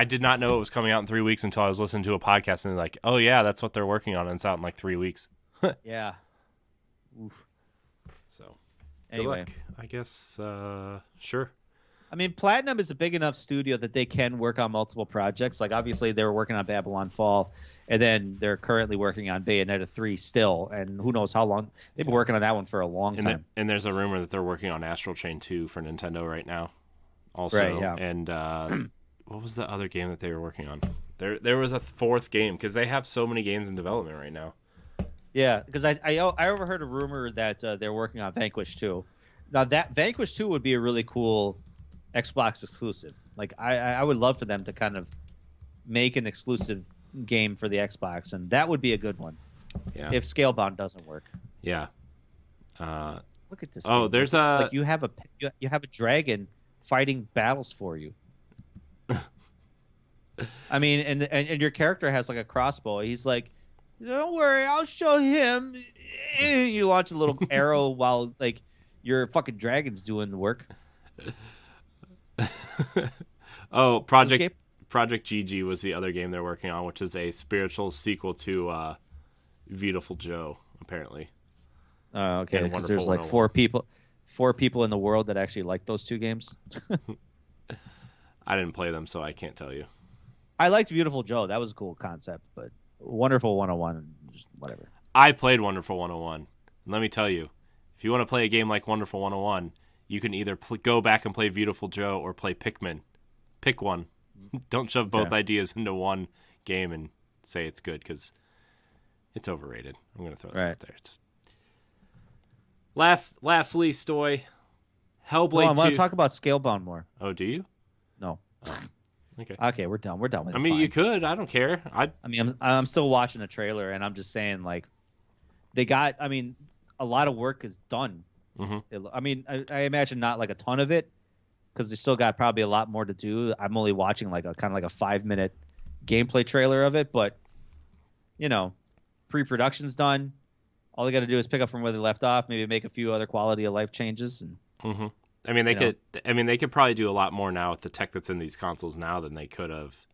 Speaker 1: did not know it was coming out in 3 weeks until I was listening to a podcast, and they're like, "Oh yeah, that's what they're working on, and it's out in like 3 weeks."
Speaker 2: Yeah. Oof.
Speaker 1: So
Speaker 2: anyway,
Speaker 1: good luck, I guess. Sure.
Speaker 2: I mean, Platinum is a big enough studio that they can work on multiple projects. Like, obviously, they were working on Babylon Fall, and then they're currently working on Bayonetta 3 still, and who knows how long. They've been working on that one for a long time.
Speaker 1: And there's a rumor that they're working on Astral Chain 2 for Nintendo right now also.
Speaker 2: Right, yeah.
Speaker 1: And what was the other game that they were working on? There was a fourth game, because they have so many games in development right now.
Speaker 2: Yeah, because I overheard a rumor that they're working on Vanquish 2. Now, that Vanquish 2 would be a really cool Xbox exclusive. Like, I would love for them to kind of make an exclusive game for the Xbox, and that would be a good one.
Speaker 1: Yeah.
Speaker 2: If Scalebound doesn't work.
Speaker 1: Yeah.
Speaker 2: Look at this.
Speaker 1: Oh,
Speaker 2: game.
Speaker 1: there's
Speaker 2: like you have a dragon fighting battles for you. I mean, and your character has like a crossbow. He's like, "Don't worry, I'll show him." You launch a little arrow while like your fucking dragon's doing the work.
Speaker 1: Oh, Project GG was the other game they're working on, which is a spiritual sequel to Beautiful Joe, apparently.
Speaker 2: Oh, okay. Because there's like four people in the world that actually like those two games.
Speaker 1: I didn't play them, so I can't tell you.
Speaker 2: I liked Beautiful Joe. That was a cool concept, but Wonderful 101, just whatever.
Speaker 1: I played Wonderful 101. And let me tell you, if you want to play a game like Wonderful 101, you can either go back and play Beautiful Joe or play Pikmin. Pick one. Don't shove both ideas into one game and say it's good, because it's overrated. I'm going to throw that out there. Lastly, Stoy, Hellblade 2.
Speaker 2: I want to talk about Scalebound more.
Speaker 1: Oh, do you?
Speaker 2: No.
Speaker 1: Okay.
Speaker 2: Okay, we're done. We're done with it.
Speaker 1: I mean,
Speaker 2: fine.
Speaker 1: you could. I don't care.
Speaker 2: I mean, I'm still watching the trailer, and I'm just saying, like, they got. I mean, a lot of work is done. Mm-hmm. I mean, I imagine not like a ton of it, because they still got probably a lot more to do. I'm only watching like a kind of like a 5-minute gameplay trailer of it, but pre-production's done. All they got to do is pick up from where they left off, maybe make a few other quality of life changes. And
Speaker 1: I mean, they could. I mean, they could probably do a lot more now with the tech that's in these consoles now than they could have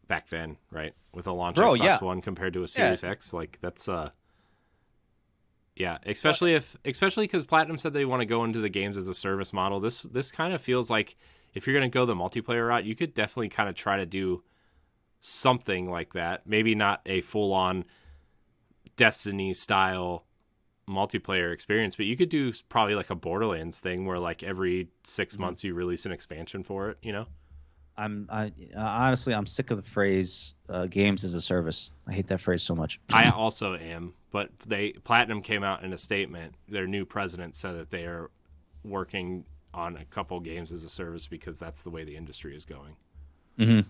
Speaker 1: back then, right? With a launch Xbox One compared to a Series X, like that's Yeah, especially because Platinum said they want to go into the games as a service model. This kind of feels like if you're going to go the multiplayer route, you could definitely kind of try to do something like that. Maybe not a full-on Destiny style multiplayer experience, but you could do probably like a Borderlands thing where like every 6 months you release an expansion for it, you know?
Speaker 2: Honestly, I'm sick of the phrase games as a service. I hate that phrase so much.
Speaker 1: I also am, but Platinum came out in a statement. Their new president said that they are working on a couple games as a service because that's the way the industry is going.
Speaker 2: Mm-hmm.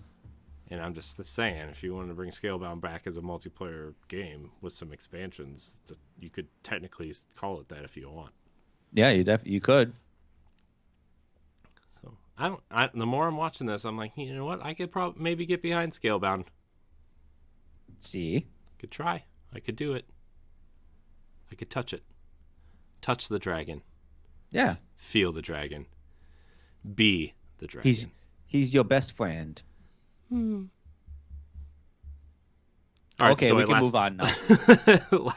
Speaker 1: And I'm just saying, if you wanted to bring Scalebound back as a multiplayer game with some expansions, you could technically call it that if you want.
Speaker 2: Yeah, you could.
Speaker 1: So the more I'm watching this, I'm like, you know what? I could probably maybe get behind Scalebound.
Speaker 2: See,
Speaker 1: Could try. I could do it. I could touch it. Touch the dragon.
Speaker 2: Yeah.
Speaker 1: Feel the dragon. Be the dragon.
Speaker 2: He's your best friend.
Speaker 1: All right,
Speaker 2: okay,
Speaker 1: Stoy,
Speaker 2: we can move on now.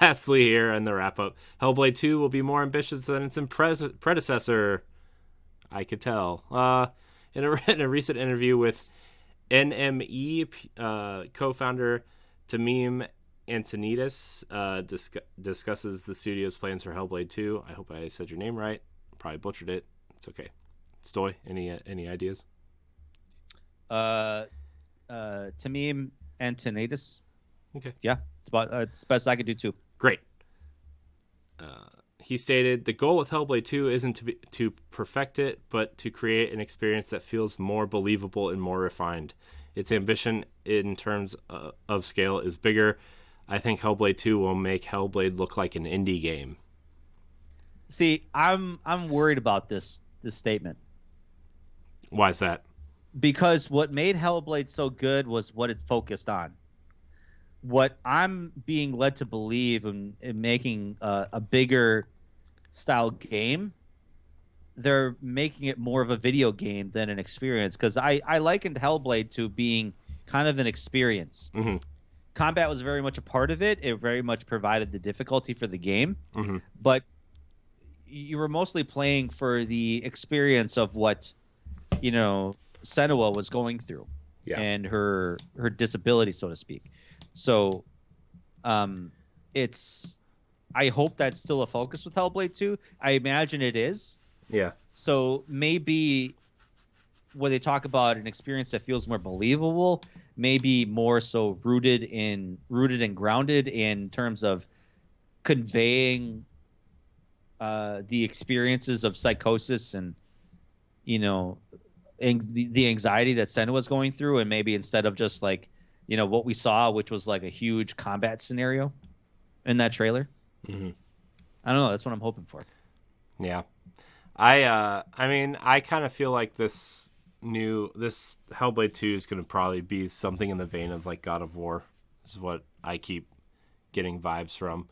Speaker 1: Lastly, here in the wrap up, Hellblade 2 will be more ambitious than its predecessor. I could tell. In a recent interview with NME co-founder Tamim Antoniadis discusses the studio's plans for Hellblade 2. I hope I said your name right. Probably butchered it. It's okay. Stoy, any ideas?
Speaker 2: Tamim Antoniadis.
Speaker 1: Okay.
Speaker 2: Yeah, it's best I could do too.
Speaker 1: Great. He stated, the goal with Hellblade 2 isn't to perfect it, but to create an experience that feels more believable and more refined. Its ambition in terms of scale is bigger. I think Hellblade 2 will make Hellblade look like an indie game.
Speaker 2: See, I'm worried about this statement.
Speaker 1: Why is that?
Speaker 2: Because what made Hellblade so good was what it focused on. What I'm being led to believe in making a bigger style game, they're making it more of a video game than an experience. Because I likened Hellblade to being kind of an experience.
Speaker 1: Mm-hmm.
Speaker 2: Combat was very much a part of it. It very much provided the difficulty for the game.
Speaker 1: Mm-hmm.
Speaker 2: But you were mostly playing for the experience of what, Senua was going through.
Speaker 1: Yeah.
Speaker 2: And her disability, so to speak. So, I hope that's still a focus with Hellblade 2. I imagine it is.
Speaker 1: Yeah.
Speaker 2: So maybe when they talk about an experience that feels more believable, maybe more so rooted and grounded in terms of conveying the experiences of psychosis and, the anxiety that Senna was going through, and maybe instead of just like, what we saw, which was like a huge combat scenario in that trailer.
Speaker 1: Mm-hmm.
Speaker 2: I don't know. That's what I'm hoping for.
Speaker 1: Yeah. I mean, I kind of feel like this Hellblade 2 is going to probably be something in the vein of like God of War. This is what I keep getting vibes from.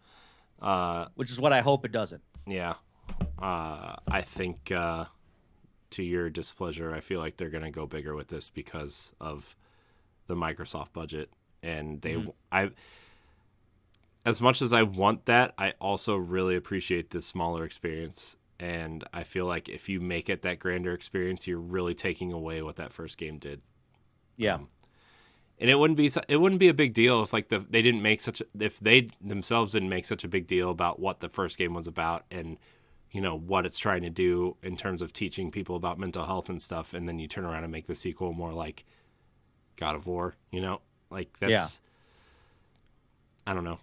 Speaker 2: Which is what I hope it doesn't.
Speaker 1: Yeah. I think, to your displeasure, I feel like they're going to go bigger with this because of the Microsoft budget. And as much as I want that, I also really appreciate this smaller experience. And I feel like if you make it that grander experience, you're really taking away what that first game did.
Speaker 2: Yeah.
Speaker 1: And it wouldn't be a big deal if like if they themselves didn't make such a big deal about what the first game was about and what it's trying to do in terms of teaching people about mental health and stuff, and then you turn around and make the sequel more like God of War, like that's,
Speaker 2: yeah.
Speaker 1: I don't know.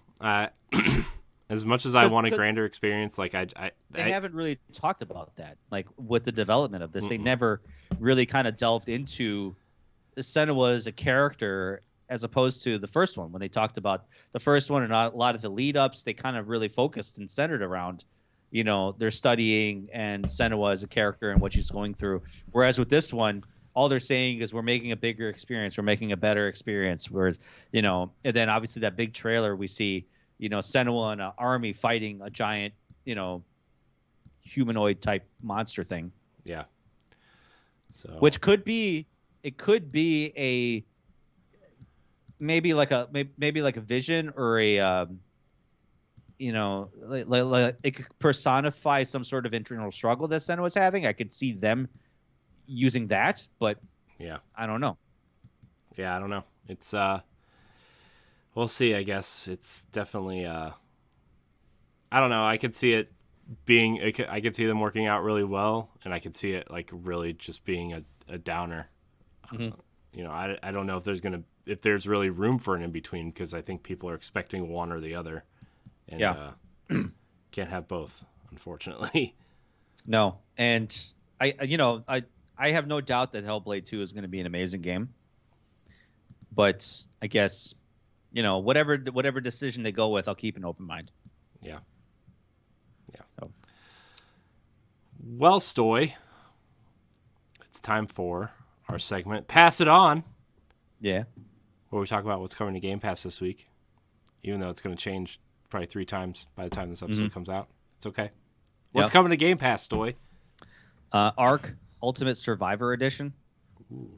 Speaker 1: As much as I want a grander experience, like
Speaker 2: they haven't really talked about that, like with the development of this. They never really kind of delved into Senua as a character as opposed to the first one. When they talked about the first one and a lot of the lead ups, they kind of really focused and centered around, they're studying and Senua as a character and what she's going through. Whereas with this one, all they're saying is we're making a bigger experience, we're making a better experience. Where and then obviously that big trailer we see, Senua and an army fighting a giant, humanoid type monster thing.
Speaker 1: Yeah. So
Speaker 2: which could be a maybe like a vision or a like it could personify some sort of internal struggle that Senna was having. I could see them using that, but
Speaker 1: yeah,
Speaker 2: I don't know.
Speaker 1: Yeah, I don't know. It's we'll see. I guess it's definitely I don't know. I could see it being. I could see them working out really well, and I could see it like really just being a downer.
Speaker 2: Mm-hmm.
Speaker 1: I don't know if there's really room for an in between, because I think people are expecting one or the other, and can't have both, unfortunately.
Speaker 2: No, and I have no doubt that Hellblade 2 is going to be an amazing game. But I guess, whatever decision they go with, I'll keep an open mind.
Speaker 1: Yeah.
Speaker 2: So.
Speaker 1: Well, Stoy, it's time for our segment, Pass It On.
Speaker 2: Yeah.
Speaker 1: Where we talk about what's coming to Game Pass this week, even though it's going to change probably 3 times by the time this episode comes out. It's okay. What's coming to Game Pass, Stoy?
Speaker 2: Ark Ultimate Survivor Edition.
Speaker 1: Ooh.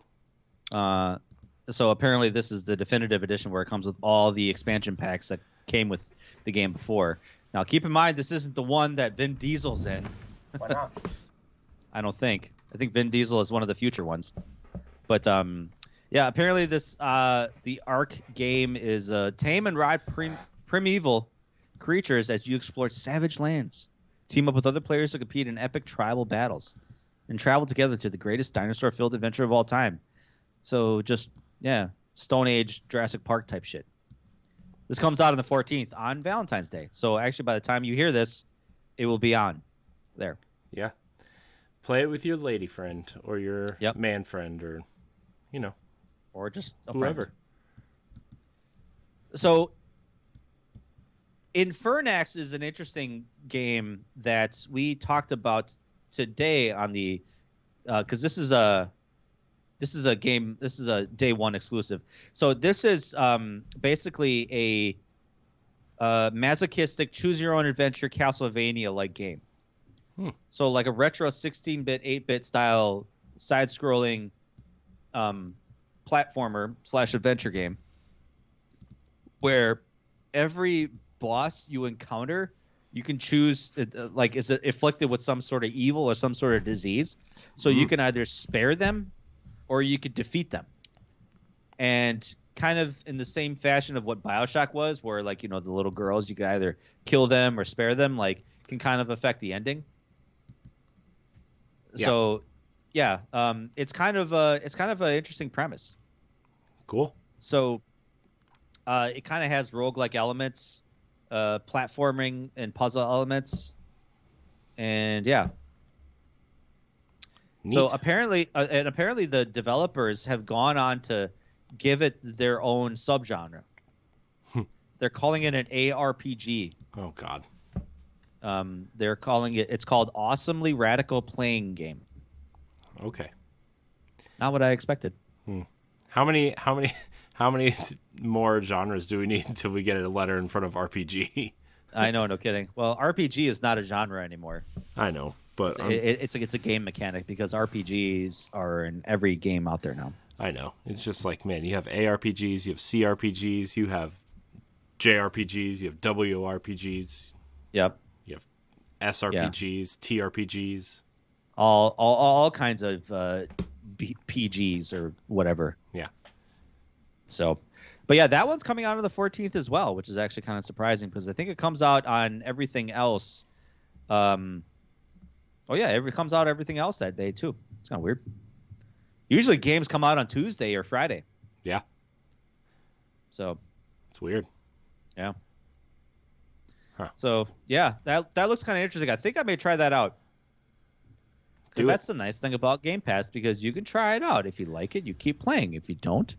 Speaker 2: So apparently this is the definitive edition where it comes with all the expansion packs that came with the game before. Now, keep in mind, this isn't the one that Vin Diesel's in.
Speaker 1: Why not?
Speaker 2: I don't think. I think Vin Diesel is one of the future ones. But, apparently this the Ark game is tame and ride primeval creatures as you explore savage lands. Team up with other players to compete in epic tribal battles and travel together to the greatest dinosaur-filled adventure of all time. So just... yeah, Stone Age, Jurassic Park type shit. This comes out on the 14th on Valentine's Day. So actually, by the time you hear this, it will be on there.
Speaker 1: Yeah. Play it with your lady friend or your man friend or,
Speaker 2: or just a
Speaker 1: whoever.
Speaker 2: friend. So Infernax is an interesting game that we talked about today on the because this is a game. This is a day one exclusive. So this is basically a masochistic choose your own adventure Castlevania like game. So like a retro 16-bit, 8-bit style side-scrolling platformer / adventure game where every boss you encounter, you can choose is it afflicted with some sort of evil or some sort of disease. So you can either spare them or you could defeat them. And kind of in the same fashion of what BioShock was, where the little girls, you could either kill them or spare them, can kind of affect the ending. Yeah. So it's kind of an interesting premise.
Speaker 1: Cool.
Speaker 2: So it kind of has roguelike elements, platforming and puzzle elements. And yeah. Neat. So apparently the developers have gone on to give it their own subgenre. They're calling it an ARPG.
Speaker 1: Oh God.
Speaker 2: They're calling it's called Awesomely Radical Playing Game.
Speaker 1: Okay.
Speaker 2: Not what I expected.
Speaker 1: How many more genres do we need until we get a letter in front of RPG?
Speaker 2: I know, no kidding. Well, RPG is not a genre anymore.
Speaker 1: I know. But
Speaker 2: it's a game mechanic because RPGs are in every game out there now.
Speaker 1: I know. It's just like, man, you have ARPGs, you have CRPGs, you have JRPGs, you have WRPGs.
Speaker 2: Yep.
Speaker 1: You have SRPGs, TRPGs.
Speaker 2: All kinds of PGs or whatever.
Speaker 1: Yeah.
Speaker 2: So, but yeah, that one's coming out on the 14th as well, which is actually kind of surprising because I think it comes out on everything else. It comes out everything else that day too. It's kind of weird. Usually games come out on Tuesday or Friday.
Speaker 1: Yeah.
Speaker 2: So
Speaker 1: it's weird.
Speaker 2: Yeah.
Speaker 1: Huh.
Speaker 2: So yeah, that looks kind of interesting. I think I may try that out. Because that's the nice thing about Game Pass, because you can try it out. If you like it, you keep playing. If you don't,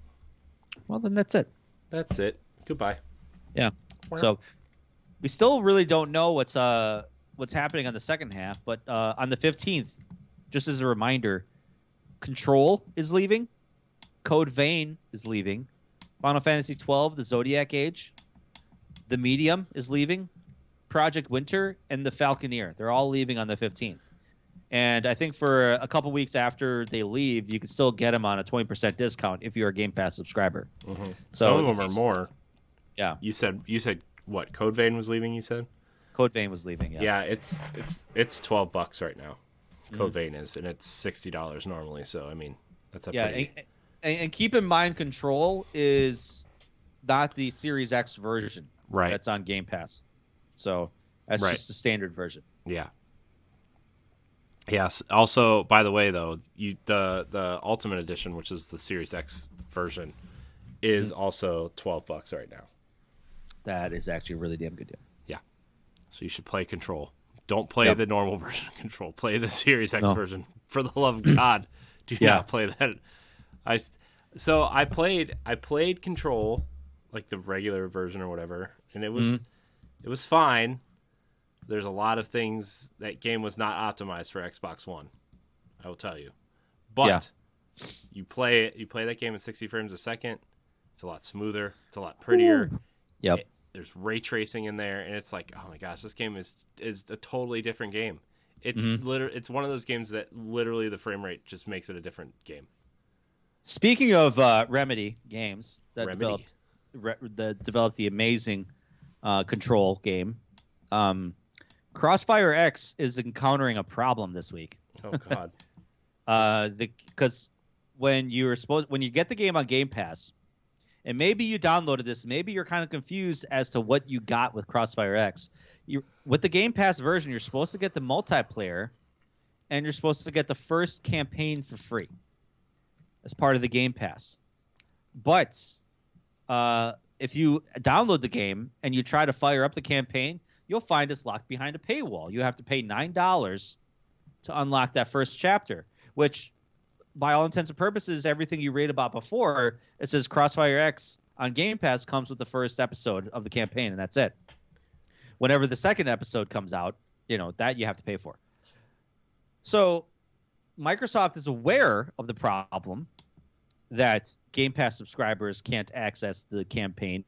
Speaker 2: well, then that's it.
Speaker 1: That's it. Goodbye.
Speaker 2: Yeah. So we still really don't know what's happening on the second half, but on the 15th, just as a reminder, Control is leaving, Code Vein is leaving, Final Fantasy XII, The Zodiac Age, The Medium is leaving, Project Winter, and The Falconeer. They're all leaving on the 15th. And I think for a couple weeks after they leave, you can still get them on a 20% discount if you're a Game Pass subscriber.
Speaker 1: Mm-hmm.
Speaker 2: So
Speaker 1: some of them are more.
Speaker 2: Yeah.
Speaker 1: You said what, Code Vein was leaving, you said?
Speaker 2: Code Vein was leaving. Yeah.
Speaker 1: Yeah, it's $12 right now. Code Vein is, and it's $60 normally. So I mean, that's a pretty...
Speaker 2: and keep in mind, Control is not the Series X version,
Speaker 1: right?
Speaker 2: That's on Game Pass, so that's just the standard version.
Speaker 1: Yeah. Yes. Also, by the way, though, the Ultimate Edition, which is the Series X version, is also $12 right now.
Speaker 2: That is actually a really damn good deal.
Speaker 1: Yeah. So you should play Control. Don't play the normal version of Control. Play the Series X version. For the love of God, do not play that. I played Control, like the regular version or whatever, and it was fine. There's a lot of things, that game was not optimized for Xbox One, I will tell you. But you play that game at 60 frames a second. It's a lot smoother. It's a lot prettier.
Speaker 2: Ooh. Yep.
Speaker 1: There's ray tracing in there, and it's like, oh my gosh, this game is a totally different game. It's it's one of those games that literally the frame rate just makes it a different game.
Speaker 2: Speaking of Remedy games that developed the amazing Control game, Crossfire X is encountering a problem this week.
Speaker 1: Oh God!
Speaker 2: Because when you get the game on Game Pass, and maybe you downloaded this, maybe you're kind of confused as to what you got with Crossfire X. With the Game Pass version, you're supposed to get the multiplayer, and you're supposed to get the first campaign for free as part of the Game Pass. But if you download the game and you try to fire up the campaign, you'll find it's locked behind a paywall. You have to pay $9 to unlock that first chapter, which, by all intents and purposes, everything you read about before, it says Crossfire X on Game Pass comes with the first episode of the campaign, and that's it. Whenever the second episode comes out, that you have to pay for. So Microsoft is aware of the problem that Game Pass subscribers can't access the campaign,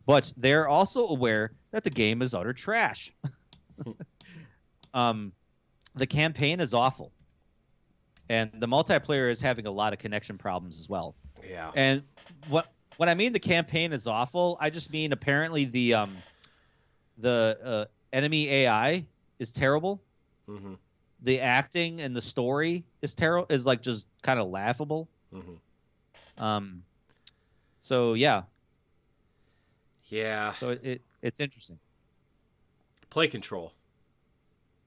Speaker 2: but they're also aware that the game is utter trash. The campaign is awful. And the multiplayer is having a lot of connection problems as well.
Speaker 1: Yeah.
Speaker 2: And when I mean the campaign is awful, I just mean apparently the enemy AI is terrible. Mm-hmm. The acting and the story is terrible. Is like just kind of laughable. Mm-hmm. So yeah.
Speaker 1: Yeah.
Speaker 2: So it's interesting.
Speaker 1: Play Control.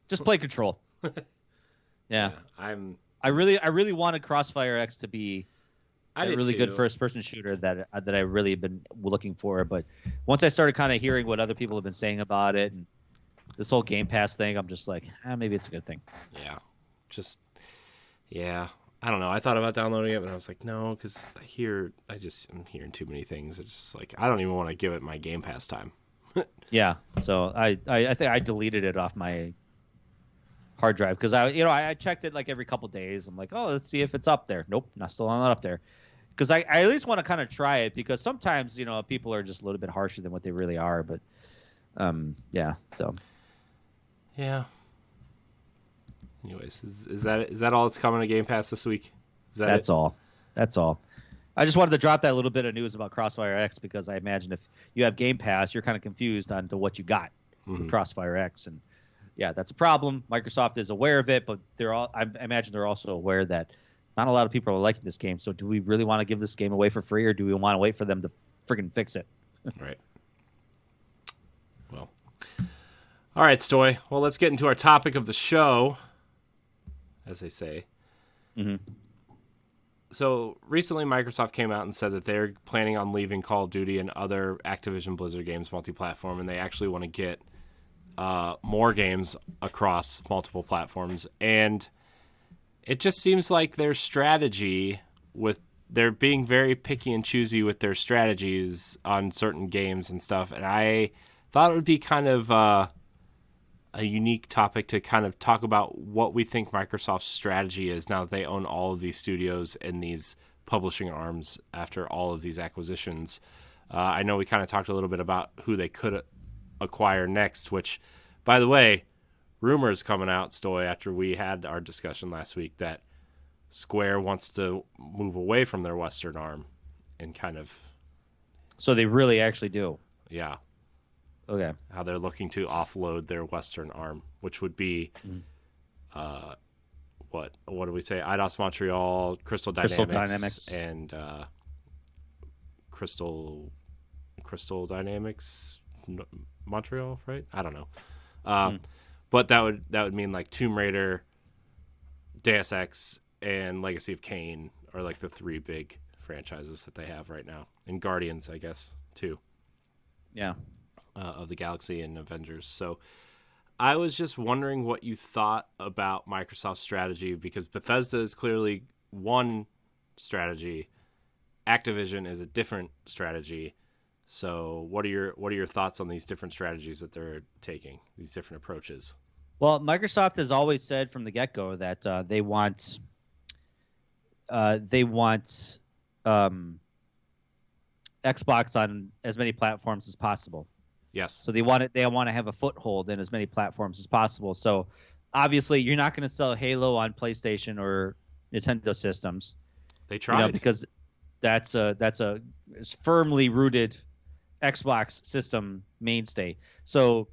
Speaker 2: Just play Control. Yeah. I really wanted Crossfire X to be a really good first-person shooter that I really have been looking for. But once I started kind of hearing what other people have been saying about it and this whole Game Pass thing, I'm just like, maybe it's a good thing.
Speaker 1: Yeah. I don't know. I thought about downloading it, but I was like, no, because I'm hearing too many things. It's just like, I don't even want to give it my Game Pass time.
Speaker 2: Yeah. So I think I deleted it off my hard drive because I checked it like every couple days. I'm like, oh, let's see if it's up there. Nope, still not up there. Because I at least want to kind of try it because sometimes people are just a little bit harsher than what they really are. But yeah. So
Speaker 1: yeah. Anyways, is that all that's coming to Game Pass this week?
Speaker 2: That's all. I just wanted to drop that little bit of news about Crossfire X because I imagine if you have Game Pass, you're kind of confused on to what you got with Crossfire X, and yeah, that's a problem. Microsoft is aware of it, but I imagine they're also aware that not a lot of people are liking this game. So do we really want to give this game away for free, or do we want to wait for them to friggin' fix it?
Speaker 1: Right. Well, all right, Stoy. Well, let's get into our topic of the show, as they say. Mm-hmm. So recently, Microsoft came out and said that they're planning on leaving Call of Duty and other Activision Blizzard games multi-platform, and they actually want to get more games across multiple platforms. And it just seems like their strategy they're being very picky and choosy with their strategies on certain games and stuff. And I thought it would be kind of a unique topic to kind of talk about what we think Microsoft's strategy is now that they own all of these studios and these publishing arms after all of these acquisitions. I know we kind of talked a little bit about who they could acquire next, which, by the way, rumors coming out, Stoy, after we had our discussion last week that Square wants to move away from their Western arm and kind of...
Speaker 2: So they really actually do.
Speaker 1: Yeah.
Speaker 2: Okay.
Speaker 1: How they're looking to offload their Western arm, which would be, what do we say? Eidos Montreal, Crystal Dynamics, and Crystal Dynamics Montreal, right? I don't know. But that would mean like Tomb Raider, Deus Ex, and Legacy of Kain are like the three big franchises that they have right now, and Guardians, I guess, too.
Speaker 2: Yeah.
Speaker 1: Of the Galaxy and Avengers. So I was just wondering what you thought about Microsoft's strategy, because Bethesda is clearly one strategy, Activision is a different strategy. So what are your thoughts on these different strategies that they're taking, these different approaches?
Speaker 2: Well, Microsoft has always said from the get-go that they want Xbox on as many platforms as possible.
Speaker 1: Yes.
Speaker 2: So they want to have a foothold in as many platforms as possible. So obviously, you're not going to sell Halo on PlayStation or Nintendo systems.
Speaker 1: They tried,
Speaker 2: because that's a firmly rooted Xbox system mainstay. So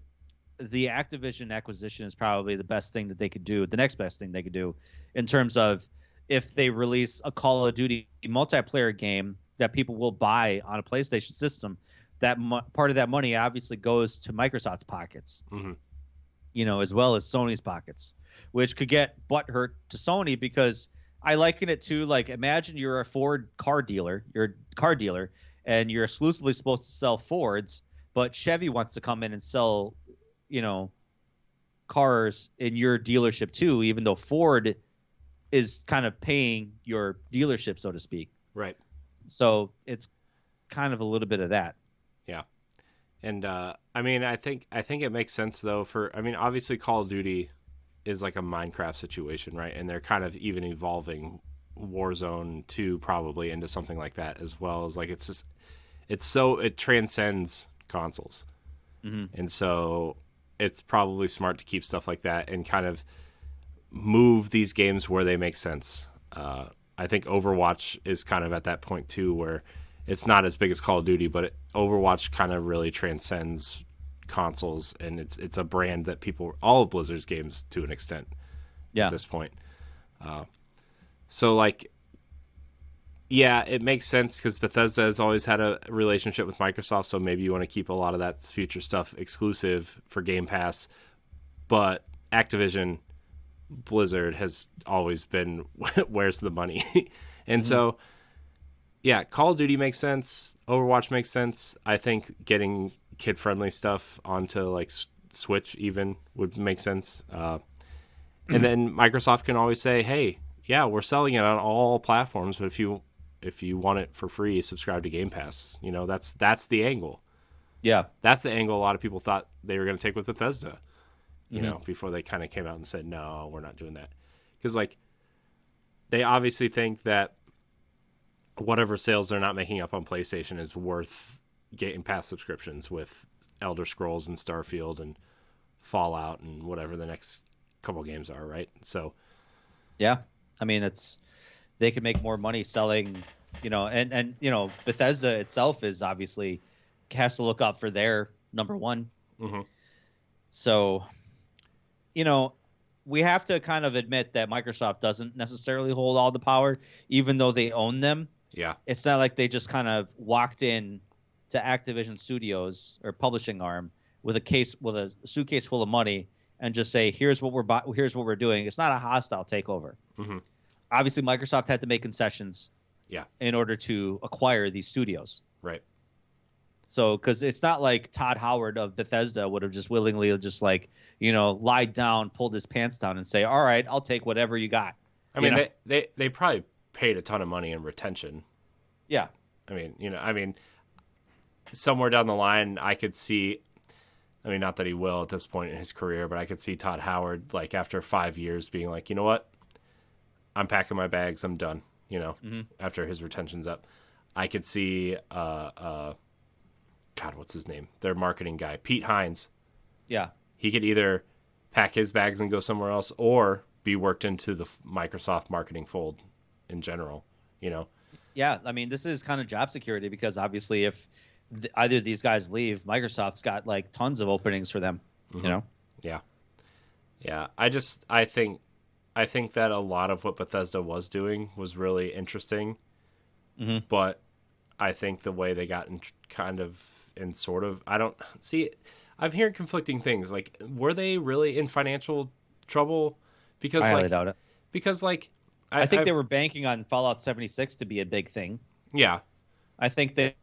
Speaker 2: the Activision acquisition is probably the best thing that they could do, the next best thing they could do, in terms of if they release a Call of Duty multiplayer game that people will buy on a PlayStation system. That part of that money obviously goes to Microsoft's pockets, as well as Sony's pockets, which could get butthurt to Sony, because I liken it to, like, imagine you're a Ford car dealer, and you're exclusively supposed to sell Fords, but Chevy wants to come in and sell, cars in your dealership too, even though Ford is kind of paying your dealership, so to speak.
Speaker 1: Right.
Speaker 2: So it's kind of a little bit of that.
Speaker 1: Yeah. And I think it makes sense though obviously Call of Duty is like a Minecraft situation, right? And they're kind of even evolving Warzone 2 probably into something like that, as well as like it transcends consoles. And so it's probably smart to keep stuff like that and kind of move these games where they make sense. I think Overwatch is kind of at that point too, where it's not as big as Call of Duty, but Overwatch kind of really transcends consoles, and it's a brand that all of Blizzard's games to an extent at this point. So like, yeah, it makes sense because Bethesda has always had a relationship with Microsoft, so maybe you want to keep a lot of that future stuff exclusive for Game Pass. But Activision, Blizzard has always been where's the money? And so, yeah, Call of Duty makes sense. Overwatch makes sense. I think getting kid-friendly stuff onto like Switch even would make sense. And then Microsoft can always say, hey, yeah, we're selling it on all platforms, but if you want it for free, subscribe to Game Pass. That's the angle.
Speaker 2: Yeah.
Speaker 1: That's the angle a lot of people thought they were going to take with Bethesda, before they kind of came out and said, no, we're not doing that. Because, like, they obviously think that whatever sales they're not making up on PlayStation is worth Game Pass subscriptions with Elder Scrolls and Starfield and Fallout and whatever the next couple games are, right? So,
Speaker 2: yeah, I mean, they can make more money selling, and Bethesda itself is obviously has to look out for their number one. So, we have to kind of admit that Microsoft doesn't necessarily hold all the power, even though they own them.
Speaker 1: Yeah,
Speaker 2: it's not like they just kind of walked in to Activision Studios or publishing arm with a suitcase full of money and just say, here's what we're doing. It's not a hostile takeover. Obviously, Microsoft had to make concessions in order to acquire these studios.
Speaker 1: Right.
Speaker 2: So, because it's not like Todd Howard of Bethesda would have just willingly just lied down, pulled his pants down and say, all right, I'll take whatever you got.
Speaker 1: I mean, they probably paid a ton of money in retention.
Speaker 2: Yeah.
Speaker 1: I mean, somewhere down the line, I could see, not that he will at this point in his career, but I could see Todd Howard, like, after 5 years being like, you know what? I'm packing my bags. I'm done. After his retention's up, I could see, God, what's his name? Their marketing guy, Pete Hines.
Speaker 2: Yeah.
Speaker 1: He could either pack his bags and go somewhere else or be worked into the Microsoft marketing fold in general,
Speaker 2: Yeah. I mean, this is kind of job security because obviously if either of these guys leave, Microsoft's got like tons of openings for them.
Speaker 1: Mm-hmm.
Speaker 2: You know.
Speaker 1: Yeah. Yeah. I think that a lot of what Bethesda was doing was really interesting,
Speaker 2: Mm-hmm.
Speaker 1: but I think the way they got in sort of, I don't see. I'm hearing conflicting things. Like, were they really in financial trouble? Because
Speaker 2: I highly doubt it.
Speaker 1: Because like,
Speaker 2: I think they were banking on Fallout 76 to be a big thing.
Speaker 1: Yeah.
Speaker 2: I think they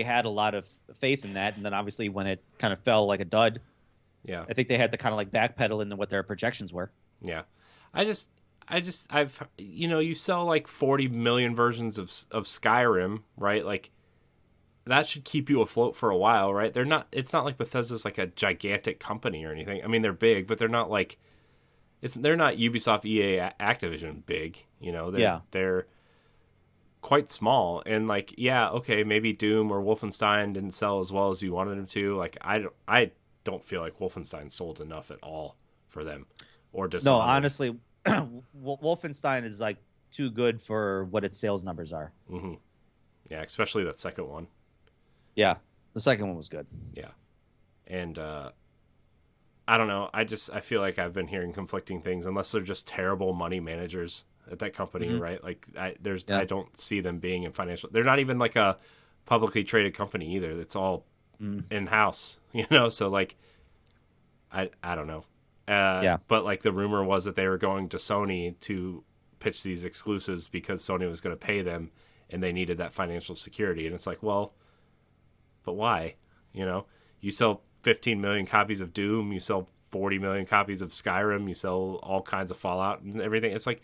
Speaker 2: had a lot of faith in that, and then obviously when it kind of fell like a dud,
Speaker 1: Yeah.
Speaker 2: I think they had to kind of like backpedal into what their projections were.
Speaker 1: Yeah. I've you sell like 40 million versions of Skyrim, right? Like, that should keep you afloat for a while, right? It's not like Bethesda's like a gigantic company or anything. I mean, they're big, but they're not like they're not Ubisoft, EA, Activision big, they're quite small. And like, yeah, okay, maybe Doom or Wolfenstein didn't sell as well as you wanted them to. Like, I don't feel like Wolfenstein sold enough at all for them. Or Dishonored.
Speaker 2: No, honestly, Wolfenstein is like too good for what its sales numbers are.
Speaker 1: Mm-hmm. Yeah, especially that second one.
Speaker 2: Yeah, the second one was good.
Speaker 1: Yeah, and I don't know. I feel like I've been hearing conflicting things, unless they're just terrible money managers at that company,
Speaker 2: Mm-hmm.
Speaker 1: right? Like, I don't see them being in financial. They're not even like a publicly traded company either. It's all in house, So like, I don't know. But like, the rumor was that they were going to Sony to pitch these exclusives because Sony was going to pay them, and they needed that financial security. And it's like, well, but why? You sell 15 million copies of Doom, you sell 40 million copies of Skyrim, you sell all kinds of Fallout and everything. It's like,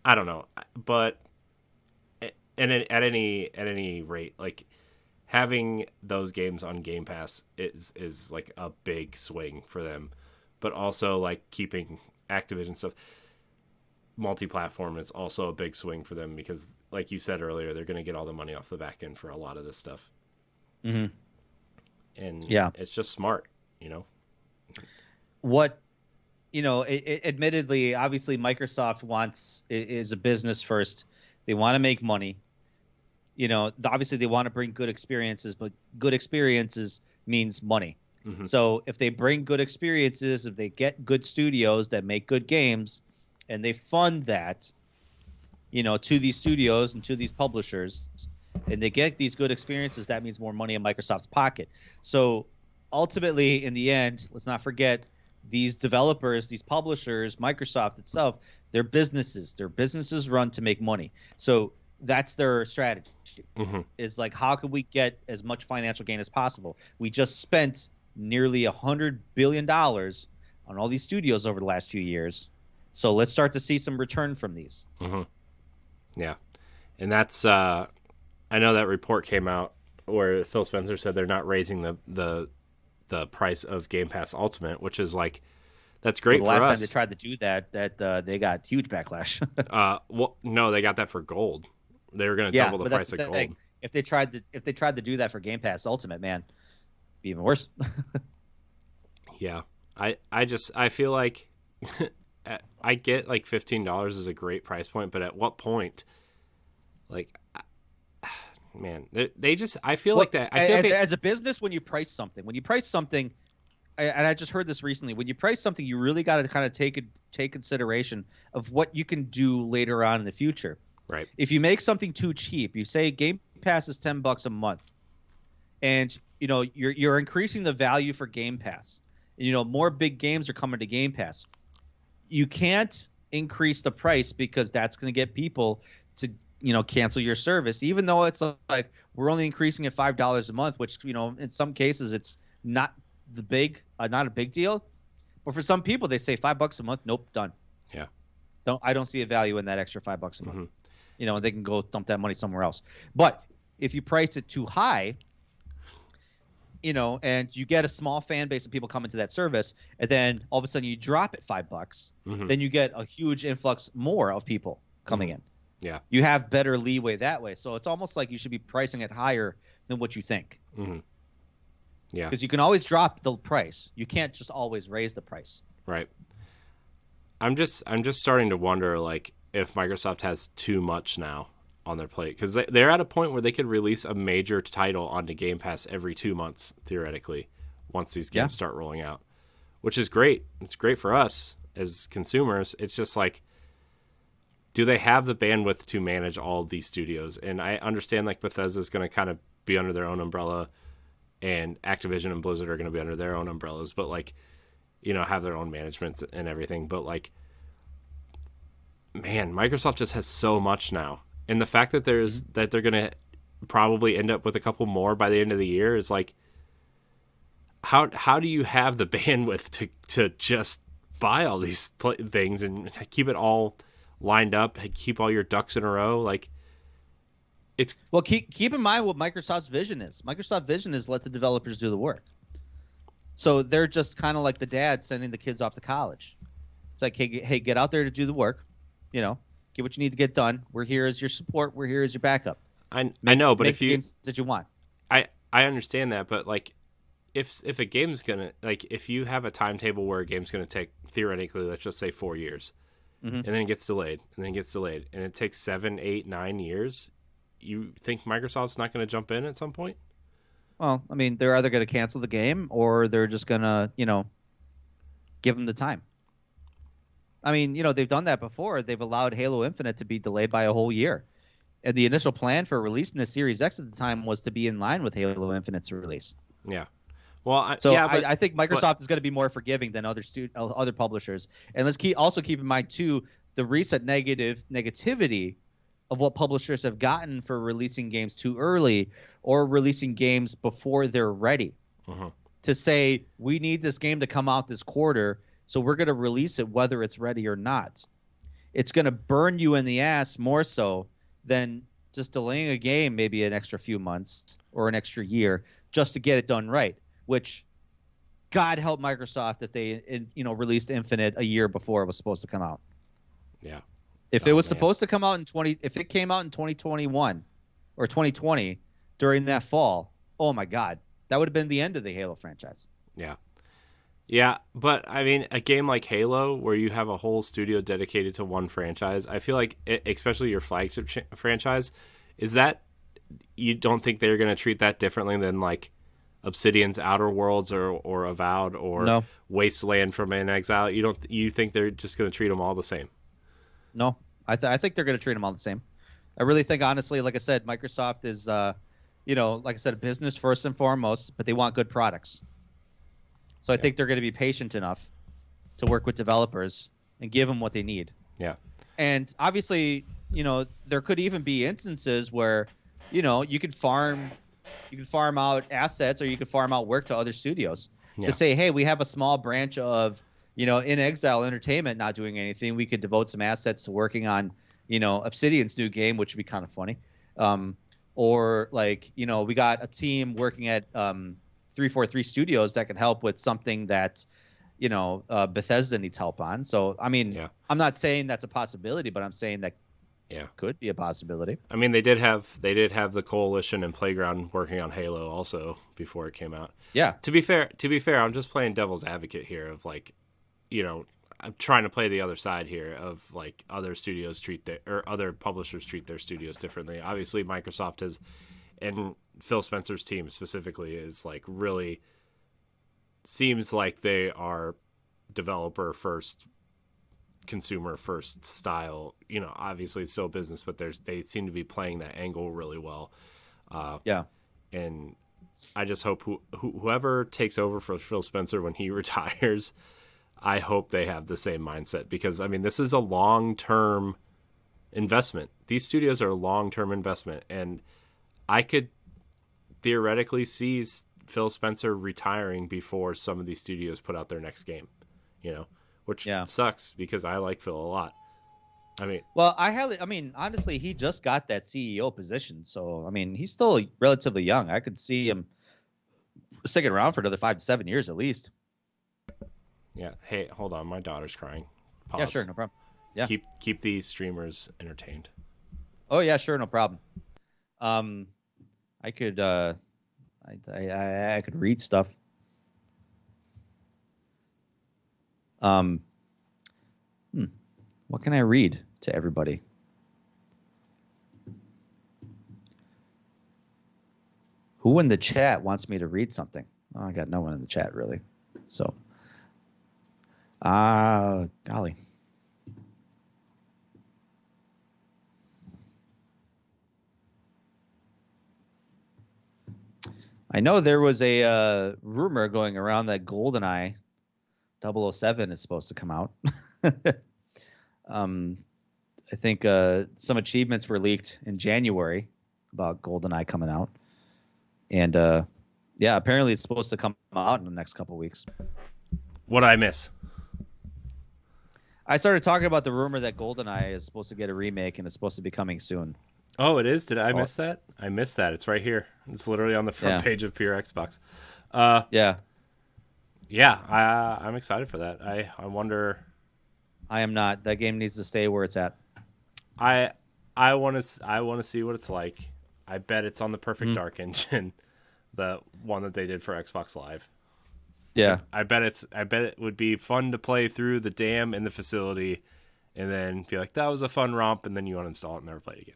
Speaker 1: I don't know, but at any rate, like, having those games on Game Pass is like a big swing for them. But also, like, keeping Activision stuff multi-platform is also a big swing for them, because, like you said earlier, they're going to get all the money off the back end for a lot of this stuff.
Speaker 2: Mm-hmm.
Speaker 1: And
Speaker 2: yeah,
Speaker 1: it's just smart,
Speaker 2: What, admittedly, obviously, Microsoft is a business first. They want to make money. Obviously, they want to bring good experiences, but good experiences means money. Mm-hmm. So if they bring good experiences, if they get good studios that make good games, and they fund that, to these studios and to these publishers, and they get these good experiences, that means more money in Microsoft's pocket. So ultimately, in the end, let's not forget, these developers, these publishers, Microsoft itself, they're businesses. Their businesses run to make money. So that's their strategy. Mm-hmm. Is like, how can we get as much financial gain as possible? We just spent nearly $100 billion on all these studios over the last few years. So let's start to see some return from these.
Speaker 1: Mm-hmm. Yeah. And that's, I know that report came out where Phil Spencer said they're not raising the price of Game Pass Ultimate, which is like, that's great for us.
Speaker 2: The last time they tried to do that, they got huge backlash.
Speaker 1: Well, no, they got that for gold. They were going to double the price of gold.
Speaker 2: If they tried to do that for Game Pass Ultimate, man, it'd be even worse.
Speaker 1: Yeah. I feel like I get like $15 is a great price point, but at what point, like, man, they just, I feel like that. I feel
Speaker 2: as a business, when you price something, and I just heard this recently, when you price something, you really got to kind of take consideration of what you can do later on in the future.
Speaker 1: Right.
Speaker 2: If you make something too cheap, you say Game Pass is $10 a month, and you're increasing the value for Game Pass. More big games are coming to Game Pass. You can't increase the price, because that's going to get people to cancel your service, even though it's like we're only increasing it $5 a month, which in some cases it's not a big deal, but for some people they say $5 a month, nope, done.
Speaker 1: Yeah.
Speaker 2: I don't see a value in that extra $5 a month.
Speaker 1: Mm-hmm.
Speaker 2: And they can go dump that money somewhere else. But if you price it too high, and you get a small fan base of people coming to that service, and then all of a sudden you drop it $5,
Speaker 1: mm-hmm.
Speaker 2: then you get a huge influx more of people coming
Speaker 1: mm-hmm.
Speaker 2: in.
Speaker 1: Yeah.
Speaker 2: You have better leeway that way. So it's almost like you should be pricing it higher than what you think.
Speaker 1: Mm-hmm. Yeah.
Speaker 2: Because you can always drop the price. You can't just always raise the price.
Speaker 1: Right. I'm just starting to wonder, like, if Microsoft has too much now. on their plate, because they're at a point where they could release a major title onto Game Pass every 2 months theoretically, once these games start rolling out, which is great. It's great for us as consumers. It's just like, do they have the bandwidth to manage all of these studios? And I understand like Bethesda's going to kind of be under their own umbrella, and Activision and Blizzard are going to be under their own umbrellas, but like, have their own management and everything. But like, man, Microsoft just has so much now. And the fact that that they're going to probably end up with a couple more by the end of the year is like, how do you have the bandwidth to just buy all these things and keep it all lined up, keep all your ducks in a row? Like, it's
Speaker 2: well, keep in mind what Microsoft's vision is. Microsoft's vision is let the developers do the work. So they're just kind of like the dad sending the kids off to college. It's like, hey, get out there to do the work. Get what you need to get done. We're here as your support. We're here as your backup.
Speaker 1: I know, but if you
Speaker 2: games that you want,
Speaker 1: I understand that, but like, if a game's gonna, like, if you have a timetable where a game's gonna take theoretically, let's just say 4 years, and then it gets delayed, and then it gets delayed, and it takes 7, 8, 9 years, you think Microsoft's not going to jump in at some point?
Speaker 2: Well, I mean, they're either going to cancel the game or they're just going to, give them the time. I mean, they've done that before. They've allowed Halo Infinite to be delayed by a whole year. And the initial plan for releasing the Series X at the time was to be in line with Halo Infinite's release.
Speaker 1: Yeah. Well, I
Speaker 2: think Microsoft is going to be more forgiving than other publishers. And let's also keep in mind, too, the recent negativity of what publishers have gotten for releasing games too early or releasing games before they're ready. To say, we need this game to come out this quarter, so we're going to release it whether it's ready or not. It's going to burn you in the ass more so than just delaying a game maybe an extra few months or an extra year just to get it done right, which God help Microsoft if they released Infinite a year before it was supposed to come out.
Speaker 1: Yeah.
Speaker 2: If it was supposed to come out if it came out in 2021 or 2020 during that fall, oh my God, that would have been the end of the Halo franchise.
Speaker 1: Yeah. Yeah, but I mean, a game like Halo, where you have a whole studio dedicated to one franchise, I feel like, especially your flagship franchise, is that you don't think they're going to treat that differently than like Obsidian's Outer Worlds or Avowed or Wasteland from In Exile? You think they're just going to treat them all the same?
Speaker 2: No, I think they're going to treat them all the same. I really think, honestly, like I said, Microsoft is, like I said, a business first and foremost, but they want good products. So I think they're going to be patient enough to work with developers and give them what they need.
Speaker 1: Yeah.
Speaker 2: And obviously, there could even be instances where, you could farm out assets or you could farm out work to other studios to say, hey, we have a small branch of, In Exile Entertainment not doing anything. We could devote some assets to working on, Obsidian's new game, which would be kind of funny. Or like, we got a team working at 343 Studios that can help with something that, Bethesda needs help on. So, I mean, I'm not saying that's a possibility, but I'm saying that could be a possibility.
Speaker 1: I mean, they did have the Coalition and Playground working on Halo also before it came out.
Speaker 2: Yeah.
Speaker 1: To be fair, I'm just playing devil's advocate here of like, I'm trying to play the other side here of like other studios other publishers treat their studios differently. Obviously, Microsoft has, and Phil Spencer's team specifically is like really seems like they are developer first, consumer first style. Obviously it's still business, but they seem to be playing that angle really well. And I just hope whoever takes over for Phil Spencer when he retires, I hope they have the same mindset, because I mean, this is a long-term investment. These studios are a long-term investment, and I could theoretically see Phil Spencer retiring before some of these studios put out their next game, which sucks because I like Phil a lot. I mean,
Speaker 2: well, honestly, he just got that CEO position. So, I mean, he's still relatively young. I could see him sticking around for another 5 to 7 years at least.
Speaker 1: Yeah. Hey, hold on. My daughter's crying. Pause.
Speaker 2: Yeah, sure. No problem. Yeah.
Speaker 1: Keep these streamers entertained.
Speaker 2: Oh, yeah, sure. No problem. I could, I could read stuff. What can I read to everybody? Who in the chat wants me to read something? Oh, I got no one in the chat really. So, golly. I know there was a rumor going around that Goldeneye 007 is supposed to come out. I think some achievements were leaked in January about Goldeneye coming out. And yeah, apparently it's supposed to come out in the next couple of weeks.
Speaker 1: What'd I miss?
Speaker 2: I started talking about the rumor that Goldeneye is supposed to get a remake and it's supposed to be coming soon.
Speaker 1: Oh, it is? Did I miss that? I missed that. It's right here. It's literally on the front page of Pure Xbox.
Speaker 2: Yeah.
Speaker 1: Yeah, I'm excited for that. I wonder.
Speaker 2: I am not. That game needs to stay where it's at.
Speaker 1: I want to see what it's like. I bet it's on the Perfect Dark engine, the one that they did for Xbox Live.
Speaker 2: Yeah.
Speaker 1: I bet it would be fun to play through the dam in the facility, and then be like, that was a fun romp, and then you uninstall it and never play it again.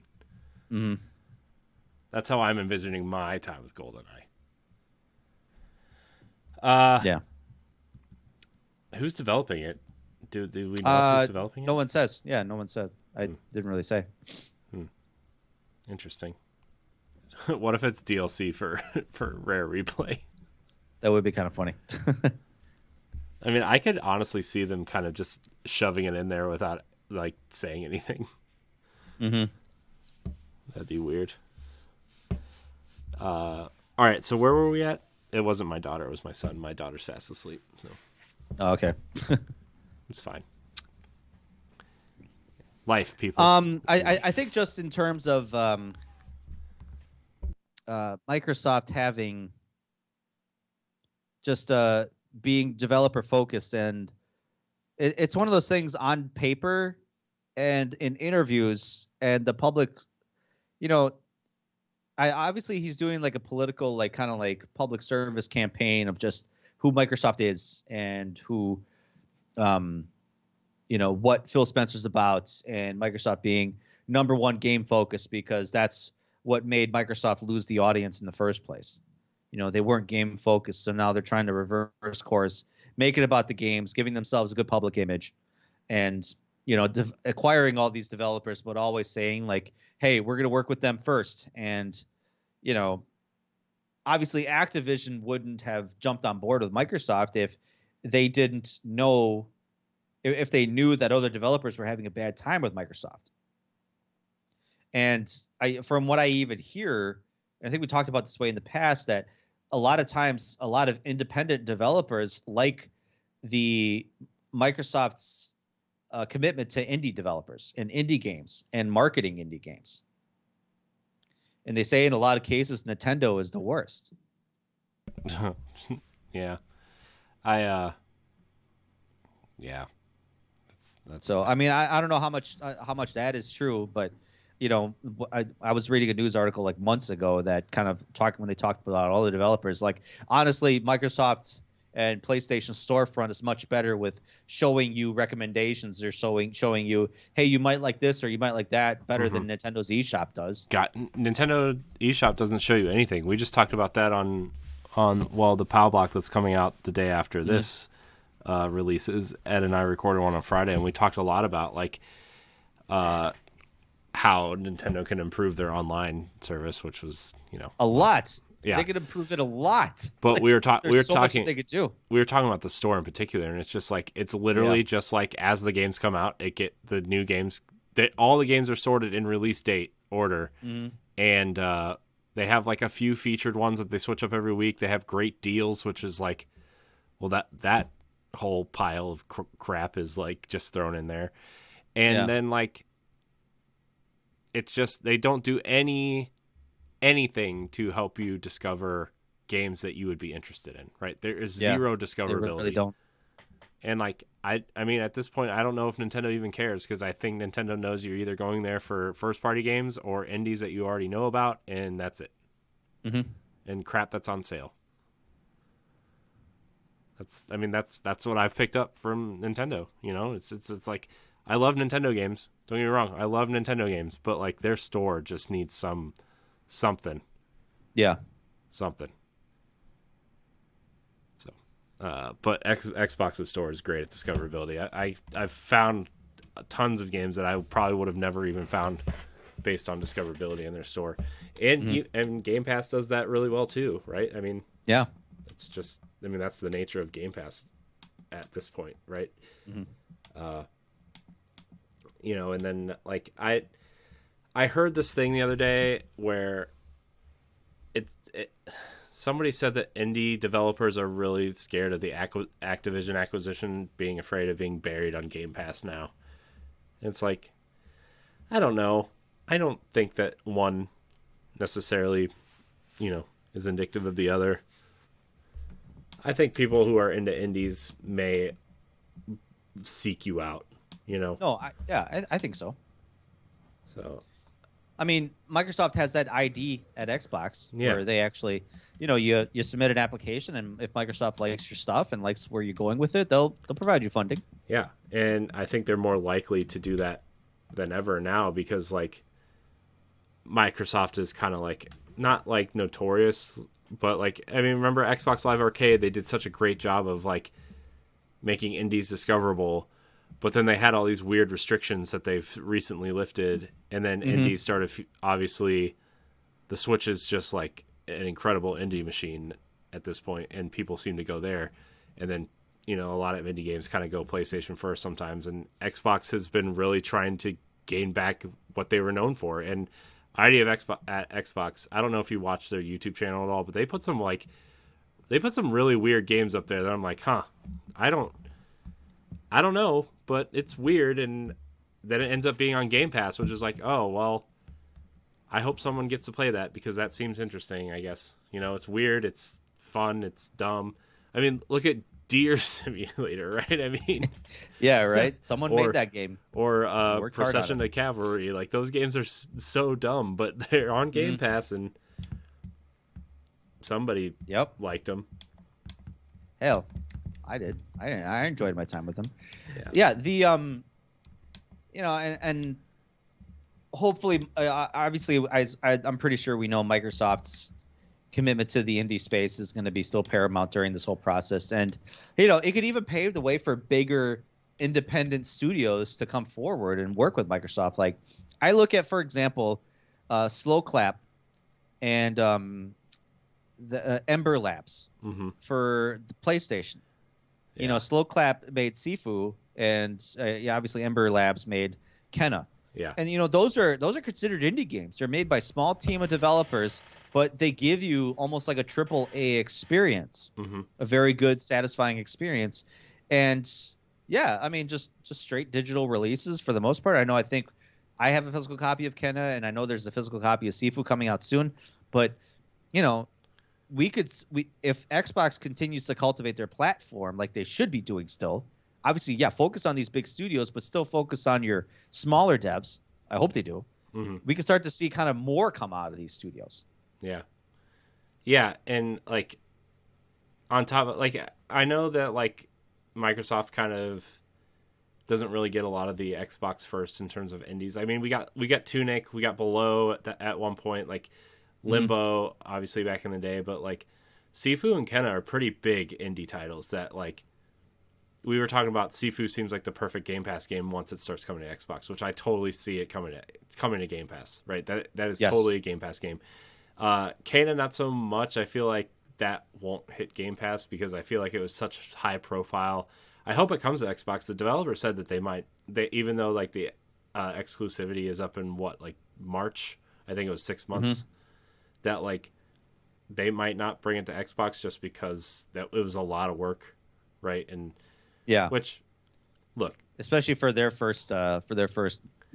Speaker 2: Mm-hmm.
Speaker 1: That's how I'm envisioning my time with GoldenEye.
Speaker 2: Yeah.
Speaker 1: Who's developing it? Do we know who's developing it?
Speaker 2: No one says. Yeah, no one says. I didn't really say.
Speaker 1: Interesting. What if it's DLC for Rare Replay?
Speaker 2: That would be kind of funny.
Speaker 1: I mean, I could honestly see them kind of just shoving it in there without like saying anything.
Speaker 2: Mm-hmm.
Speaker 1: That'd be weird. All right, so where were we at? It wasn't my daughter; it was my son. My daughter's fast asleep, so
Speaker 2: okay.
Speaker 1: It's fine. Life, people.
Speaker 2: I think just in terms of Microsoft having just being developer focused, and it's one of those things on paper and in interviews and the public, obviously he's doing like a political, like kind of like public service campaign of just who Microsoft is and who, what Phil Spencer's about, and Microsoft being number one game focused because that's what made Microsoft lose the audience in the first place. They weren't game focused, so now they're trying to reverse course, make it about the games, giving themselves a good public image, and acquiring all these developers, but always saying like, hey, we're going to work with them first. And obviously Activision wouldn't have jumped on board with Microsoft if they didn't know, if they knew that other developers were having a bad time with Microsoft. And from what I even hear, I think we talked about this way in the past, that a lot of times, a lot of independent developers like the Microsoft's commitment to indie developers and indie games and marketing indie games. And they say in a lot of cases, Nintendo is the worst.
Speaker 1: Yeah. Yeah. That's
Speaker 2: so, I mean, I don't know how much that is true, but I was reading a news article like months ago that kind of when they talked about all the developers, like honestly, Microsoft's and PlayStation storefront is much better with showing you recommendations. They're showing you, hey, you might like this or you might like that better than Nintendo's eShop does.
Speaker 1: Nintendo eShop doesn't show you anything. We just talked about that on the PAL block that's coming out the day after this releases. Ed and I recorded one on Friday, and we talked a lot about like how Nintendo can improve their online service, which was
Speaker 2: a lot.
Speaker 1: Yeah,
Speaker 2: they could improve it a lot.
Speaker 1: But like, we were talking
Speaker 2: they could do.
Speaker 1: We were talking about the store in particular, and it's just like it's literally just like as the games come out, the new games. All the games are sorted in release date order, and they have like a few featured ones that they switch up every week. They have great deals, which is like, well, that whole pile of crap is like just thrown in there, and then like it's just they don't do anything to help you discover games that you would be interested in, right? There is zero discoverability. They really don't. And like I mean at this point I don't know if Nintendo even cares, because I think Nintendo knows you're either going there for first party games or indies that you already know about, and that's it. And crap that's on sale. That's what I've picked up from Nintendo. It's like I love Nintendo games. Don't get me wrong, I love Nintendo games, but like their store just needs something.
Speaker 2: Yeah.
Speaker 1: something. So, but Xbox's store is great at discoverability. I've found tons of games that I probably would have never even found based on discoverability in their store, and and Game Pass does that really well too, right? I mean,
Speaker 2: yeah,
Speaker 1: it's just, I mean, that's the nature of Game Pass at this point, right? You know, and then like I heard this thing the other day where somebody said that indie developers are really scared of the Activision acquisition, being afraid of being buried on Game Pass now. And it's like, I don't know. I don't think that one necessarily, you know, is indicative of the other. I think people who are into indies may seek you out, you know?
Speaker 2: No, I think so.
Speaker 1: So,
Speaker 2: I mean, Microsoft has that ID at Xbox
Speaker 1: Yeah.
Speaker 2: where they actually, you know, you submit an application, and if Microsoft likes your stuff and likes where you're going with it, they'll provide you funding.
Speaker 1: yeah. And I think they're more likely to do that than ever now because, like, Microsoft is kind of like, not like notorious, but like, I mean, remember Xbox Live Arcade? They did such a great job of like making indies discoverable, but then they had all these weird restrictions that they've recently lifted, and then indies started. Obviously, the Switch is just like an incredible indie machine at this point, and people seem to go there. And then, you know, a lot of indie games kind of go PlayStation first sometimes, and Xbox has been really trying to gain back what they were known for. And ID of Xbox, I don't know if you watch their YouTube channel at all, but they put some really weird games up there that I'm like, I don't know, but it's weird. And then it ends up being on Game Pass, which is like, oh, well, I hope someone gets to play that because that seems interesting, I guess. You know, it's weird, it's fun, it's dumb. I mean, look at Deer Simulator, right? I mean,
Speaker 2: yeah, right. Someone made that game.
Speaker 1: Or Procession to Cavalry. Like, those games are so dumb, but they're on Game Pass, and somebody liked them.
Speaker 2: Hell, I did. I enjoyed my time with them. Yeah. The you know, and hopefully, obviously, I'm pretty sure we know Microsoft's commitment to the indie space is going to be still paramount during this whole process. And, you know, it could even pave the way for bigger independent studios to come forward and work with Microsoft. Like, I look at, for example, Slow Clap and the Ember Labs for the PlayStation. Yeah. You know, Slow Clap made Sifu, and obviously Ember Labs made Kenna.
Speaker 1: Yeah.
Speaker 2: And, you know, those are considered indie games. They're made by small team of developers, but they give you almost like a AAA experience, a very good, satisfying experience. And, yeah, I mean, just straight digital releases for the most part. I think I have a physical copy of Kenna, and I know there's a physical copy of Sifu coming out soon. But, you know, if Xbox continues to cultivate their platform like they should be doing still, obviously, yeah, focus on these big studios, but still focus on your smaller devs. I hope they do. We can start to see kind of more come out of these studios.
Speaker 1: Yeah. Yeah, and, like, on top of, like, I know that, like, Microsoft kind of doesn't really get a lot of the Xbox first in terms of indies. I mean, we got Tunic, we got Below at one point, like, Limbo, obviously back in the day, but, like, Sifu and Kenna are pretty big indie titles that, like, we were talking about. Sifu seems like the perfect Game Pass game once it starts coming to Xbox, which I totally see it coming to Game Pass, right? That is totally a Game Pass game. Kena, not so much. I feel like that won't hit Game Pass because I feel like it was such high profile. I hope it comes to Xbox. The developer said that they even though like the exclusivity is up in like March, I think it was 6 months, that like they might not bring it to Xbox just because that it was a lot of work, right? And
Speaker 2: yeah,
Speaker 1: which, look,
Speaker 2: especially for their first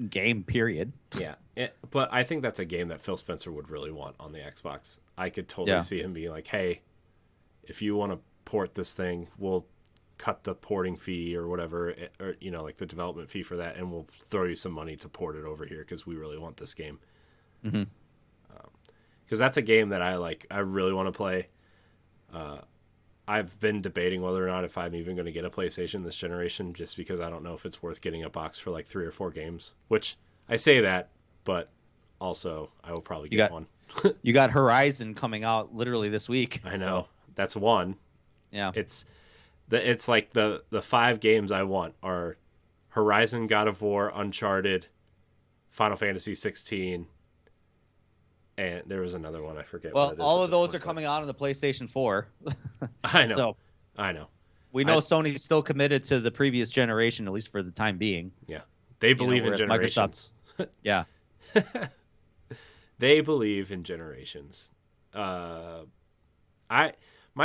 Speaker 2: game period.
Speaker 1: Yeah, but I think that's a game that Phil Spencer would really want on the Xbox. I could totally see him being like, "Hey, if you want to port this thing, we'll cut the porting fee or whatever, or you know, like the development fee for that, and we'll throw you some money to port it over here because we really want this game." Because that's a game that I really want to play. I've been debating whether or not if I'm even going to get a PlayStation this generation, just because I don't know if it's worth getting a box for like 3 or 4 games. Which I say that, but also I will probably get one.
Speaker 2: You got Horizon coming out literally this week.
Speaker 1: I know.
Speaker 2: So,
Speaker 1: That's one.
Speaker 2: yeah.
Speaker 1: It's like the 5 games I want are Horizon, God of War, Uncharted, Final Fantasy 16, and there was another one I forget.
Speaker 2: Well,
Speaker 1: what it is
Speaker 2: all
Speaker 1: at
Speaker 2: of
Speaker 1: this
Speaker 2: those
Speaker 1: point,
Speaker 2: are coming out on the PlayStation 4.
Speaker 1: I know.
Speaker 2: So
Speaker 1: I know.
Speaker 2: we know Sony's still committed to the previous generation, at least for the time being.
Speaker 1: Yeah, they believe in
Speaker 2: whereas
Speaker 1: generations.
Speaker 2: Yeah.
Speaker 1: They believe in generations. My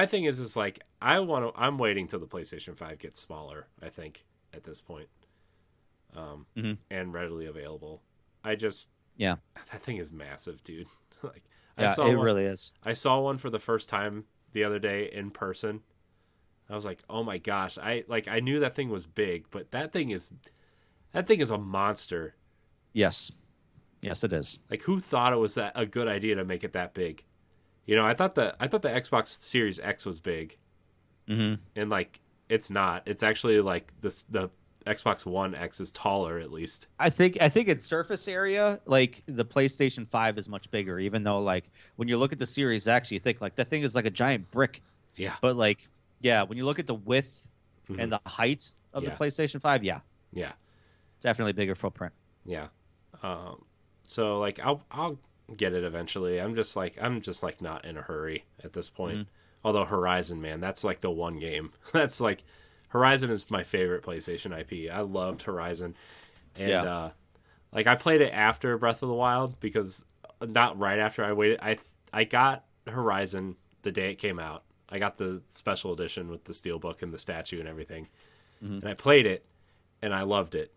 Speaker 1: thing is like I'm waiting till the PlayStation 5 gets smaller, I think, at this point. And readily available.
Speaker 2: Yeah.
Speaker 1: That thing is massive, dude. Like
Speaker 2: really is.
Speaker 1: I saw one for the first time the other day in person. I was like, "Oh my gosh." I knew that thing was big, but that thing is a monster.
Speaker 2: Yes. Yes, it is.
Speaker 1: Like, who thought it was a good idea to make it that big? I thought the Xbox Series X was big. And like it's not. It's actually like the Xbox One X is taller, at least.
Speaker 2: I think in surface area, like the PlayStation 5 is much bigger, even though like when you look at the Series X, you think like that thing is like a giant brick.
Speaker 1: Yeah.
Speaker 2: But like, yeah, when you look at the width and the height of the PlayStation 5, yeah, definitely bigger footprint.
Speaker 1: Yeah. So like I'll get it eventually. I'm just like not in a hurry at this point. Although Horizon, man, that's like the one game. That's like Horizon is my favorite PlayStation IP. I loved Horizon. And like I played it after Breath of the Wild because not right after I waited. I got Horizon the day it came out. I got the special edition with the steelbook and the statue and everything. And I played it and I loved it.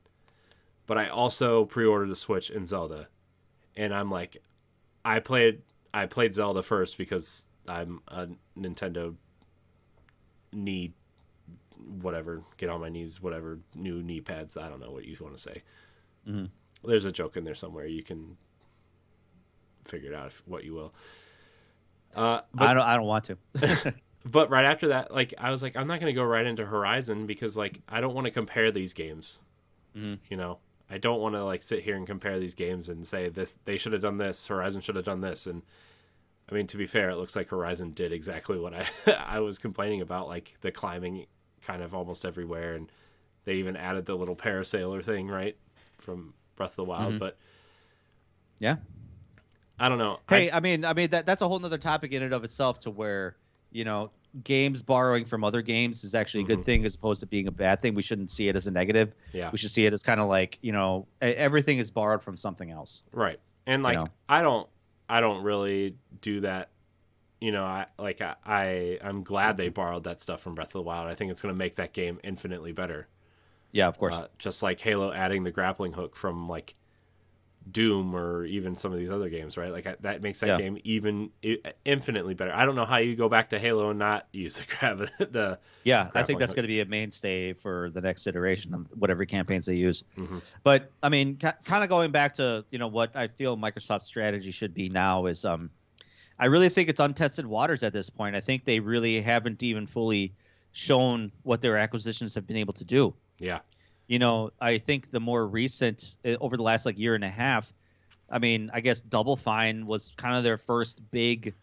Speaker 1: But I also pre-ordered the Switch and Zelda. And I'm like, I played Zelda first because I'm a Nintendo knee, whatever, get on my knees, whatever, new knee pads. I don't know what you want to say. There's a joke in there somewhere. You can figure it out what you will. But
Speaker 2: I don't want to.
Speaker 1: But right after that, like I was like, I'm not going to go right into Horizon because like I don't want to compare these games. I don't want to like sit here and compare these games and say this they should have done this, Horizon should have done this. And I mean, to be fair, it looks like Horizon did exactly what I was complaining about, like the climbing kind of almost everywhere, and they even added the little parasailer thing, right, from Breath of the Wild. But
Speaker 2: yeah,
Speaker 1: I don't know.
Speaker 2: Hey, I mean that's a whole nother topic in and of itself, to where games borrowing from other games is actually a good thing as opposed to being a bad thing. We shouldn't see it as a negative.
Speaker 1: Yeah.
Speaker 2: We should see it as kind of like, everything is borrowed from something else.
Speaker 1: Right. And like, I don't really do that. I'm glad they borrowed that stuff from Breath of the Wild. I think it's going to make that game infinitely better.
Speaker 2: Yeah, of course.
Speaker 1: Just like Halo adding the grappling hook from like Doom or even some of these other games, right? Like that makes that game even infinitely better. I don't know how you go back to Halo and not use the
Speaker 2: I think that's going to be a mainstay for the next iteration of whatever campaigns they use. But I mean, kind of going back to what I feel Microsoft's strategy should be now is I really think it's untested waters at this point. I think they really haven't even fully shown what their acquisitions have been able to do.
Speaker 1: Yeah.
Speaker 2: I think the more recent, over the last like year and a half, I mean, I guess Double Fine was kind of their first big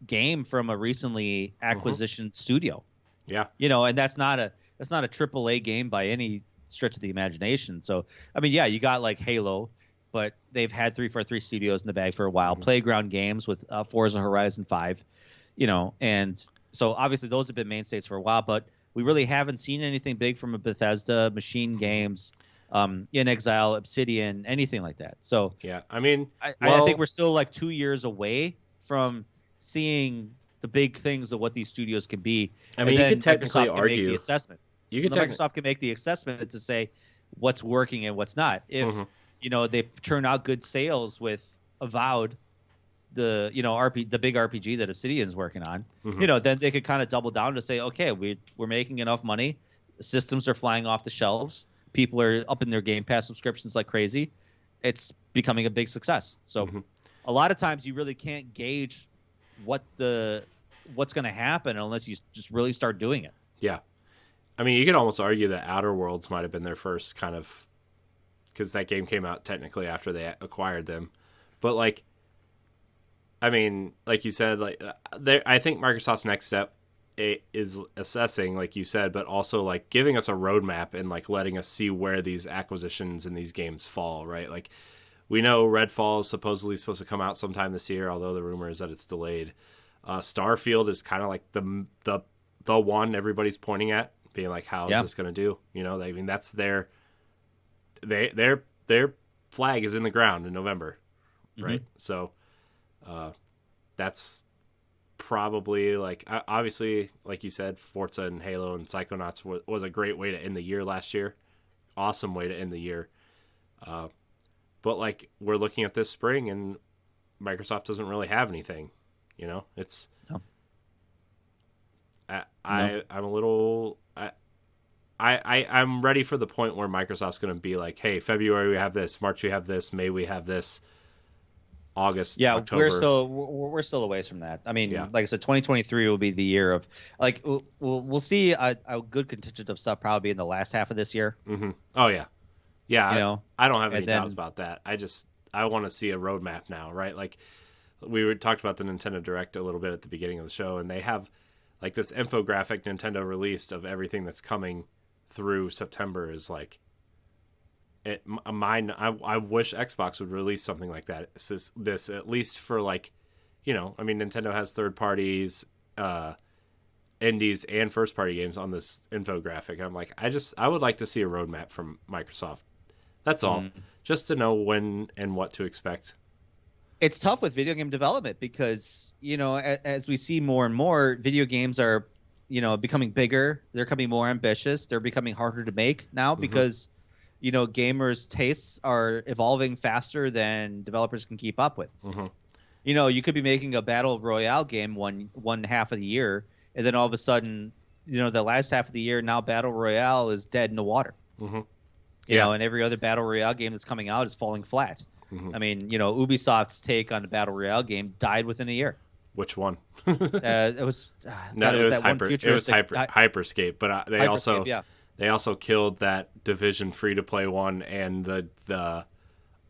Speaker 2: game from a recently acquisition studio.
Speaker 1: Yeah.
Speaker 2: And that's not a AAA game by any stretch of the imagination. So, I mean, yeah, you got like Halo, but they've had 343 Studios in the bag for a while. Playground Games with Forza Horizon 5, and so obviously those have been mainstays for a while, but we really haven't seen anything big from a Bethesda, Machine Games, In Exile, Obsidian, anything like that. So
Speaker 1: yeah, I mean,
Speaker 2: I think we're still like 2 years away from seeing the big things of what these studios can be.
Speaker 1: I mean, you could technically
Speaker 2: Microsoft
Speaker 1: argue
Speaker 2: can make the assessment. Microsoft can make the assessment to say what's working and what's not. If they turn out good sales with Avowed, the the big RPG that Obsidian's working on, then they could kind of double down to say, okay, we're making enough money, systems are flying off the shelves, people are up in their Game Pass subscriptions like crazy, it's becoming a big success. So a lot of times you really can't gauge what's going to happen unless you just really start doing it.
Speaker 1: Yeah, I mean, you could almost argue that Outer Worlds might have been their first kind of, because that game came out technically after they acquired them, but like, I mean, like you said, I think Microsoft's next step is assessing, like you said, but also like giving us a roadmap and like letting us see where these acquisitions and these games fall, right? Like we know Redfall is supposedly supposed to come out sometime this year, although the rumor is that it's delayed. Starfield is kind of like the one everybody's pointing at, being like, how is this going to do? You know, I mean, that's their flag is in the ground in November, right? Mm-hmm. So that's probably like, obviously, like you said, Forza and Halo and Psychonauts was a great way to end the year last year. Awesome way to end the year. But like we're looking at this spring and Microsoft doesn't really have anything, you know, it's, no. I'm a little, I'm ready for the point where Microsoft's going to be like, hey, February we have this, March we have this, May we have this, August, October.
Speaker 2: We're still a ways from that. I mean, like I said, 2023 will be the year of like we'll see a good contingent of stuff probably in the last half of this year.
Speaker 1: Mm-hmm. Oh yeah, I don't have any doubts about that. I want to see a roadmap now, right? Like we talked about the Nintendo Direct a little bit at the beginning of the show, and they have like this infographic Nintendo released of everything that's coming through September is like. I wish Xbox would release something like that. This at least for like, you know, I mean, Nintendo has third parties, indies, and first party games on this infographic. I'm like, I would like to see a roadmap from Microsoft. That's all, just to know when and what to expect.
Speaker 2: It's tough with video game development because, you know, as we see more and more, video games are, you know, becoming bigger. They're becoming more ambitious. They're becoming harder to make now because. You know, gamers' tastes are evolving faster than developers can keep up with. Mm-hmm. You know, you could be making a battle royale game one half of the year, and then all of a sudden, you know, the last half of the year now battle royale is dead in the water. Mm-hmm. You know, and every other battle royale game that's coming out is falling flat. Mm-hmm. I mean, you know, Ubisoft's take on the battle royale game died within a year.
Speaker 1: Which one?
Speaker 2: It was
Speaker 1: Hyperscape, but they also.
Speaker 2: Yeah.
Speaker 1: They also killed that Division free-to-play one and the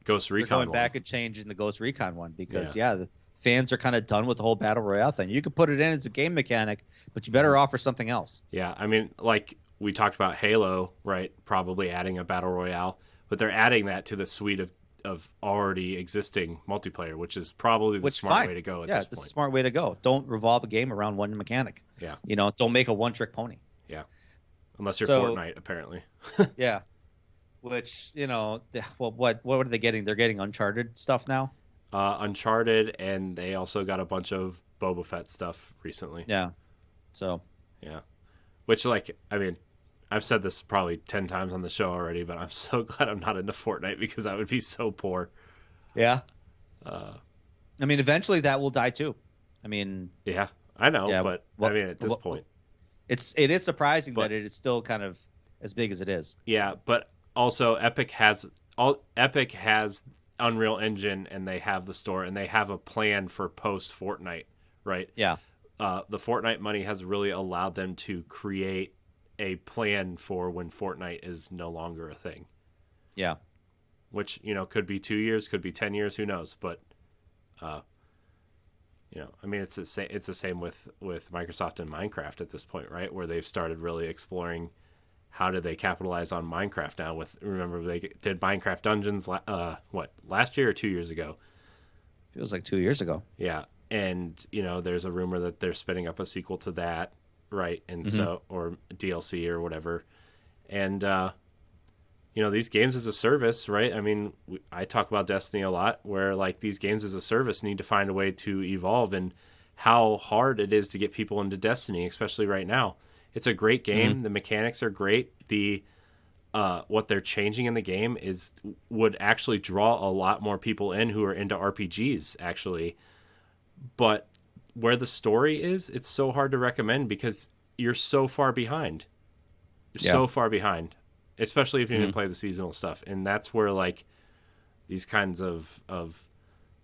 Speaker 1: Ghost Recon
Speaker 2: They're going
Speaker 1: one.
Speaker 2: back and changing the Ghost Recon one because, the fans are kind of done with the whole Battle Royale thing. You could put it in as a game mechanic, but you better offer something else.
Speaker 1: Yeah, I mean, like we talked about Halo, right, probably adding a Battle Royale, but they're adding that to the suite of already existing multiplayer, which is probably the smart way to go at this point. Yeah,
Speaker 2: it's the smart way to go. Don't revolve a game around one mechanic.
Speaker 1: Yeah.
Speaker 2: You know, don't make a one-trick pony.
Speaker 1: Yeah. Unless you're Fortnite, apparently.
Speaker 2: Yeah. Which, you know, what are they getting? They're getting Uncharted stuff now?
Speaker 1: Uncharted, and they also got a bunch of Boba Fett stuff recently.
Speaker 2: Yeah. So.
Speaker 1: Yeah. Which, like, I mean, I've said this probably 10 times on the show already, but I'm so glad I'm not into Fortnite because I would be so poor.
Speaker 2: Yeah. I mean, eventually that will die too. I mean.
Speaker 1: Yeah, I know, but I mean, at this point.
Speaker 2: It is surprising that it is still kind of as big as it is.
Speaker 1: Yeah, but also Epic has Unreal Engine and they have the store and they have a plan for post Fortnite, right?
Speaker 2: Yeah.
Speaker 1: The Fortnite money has really allowed them to create a plan for when Fortnite is no longer a thing.
Speaker 2: Yeah.
Speaker 1: Which, you know, could be 2 years, could be 10 years, who knows? But you know, I mean, it's the same with Microsoft and Minecraft at this point, right? Where they've started really exploring how do they capitalize on Minecraft now. Remember they did Minecraft Dungeons last year or 2 years ago?
Speaker 2: Feels like 2 years ago.
Speaker 1: Yeah, and you know, there's a rumor that they're spinning up a sequel to that, right? And so, or DLC or whatever, and you know, these games as a service, right? I mean, I talk about Destiny a lot, where like these games as a service need to find a way to evolve, and how hard it is to get people into Destiny, especially right now. It's a great game. The mechanics are great. The what they're changing in the game would actually draw a lot more people in who are into RPGs, actually. But where the story is, it's so hard to recommend because you're so far behind. So far behind. Especially if you didn't play the seasonal stuff. And that's where, like, these kinds of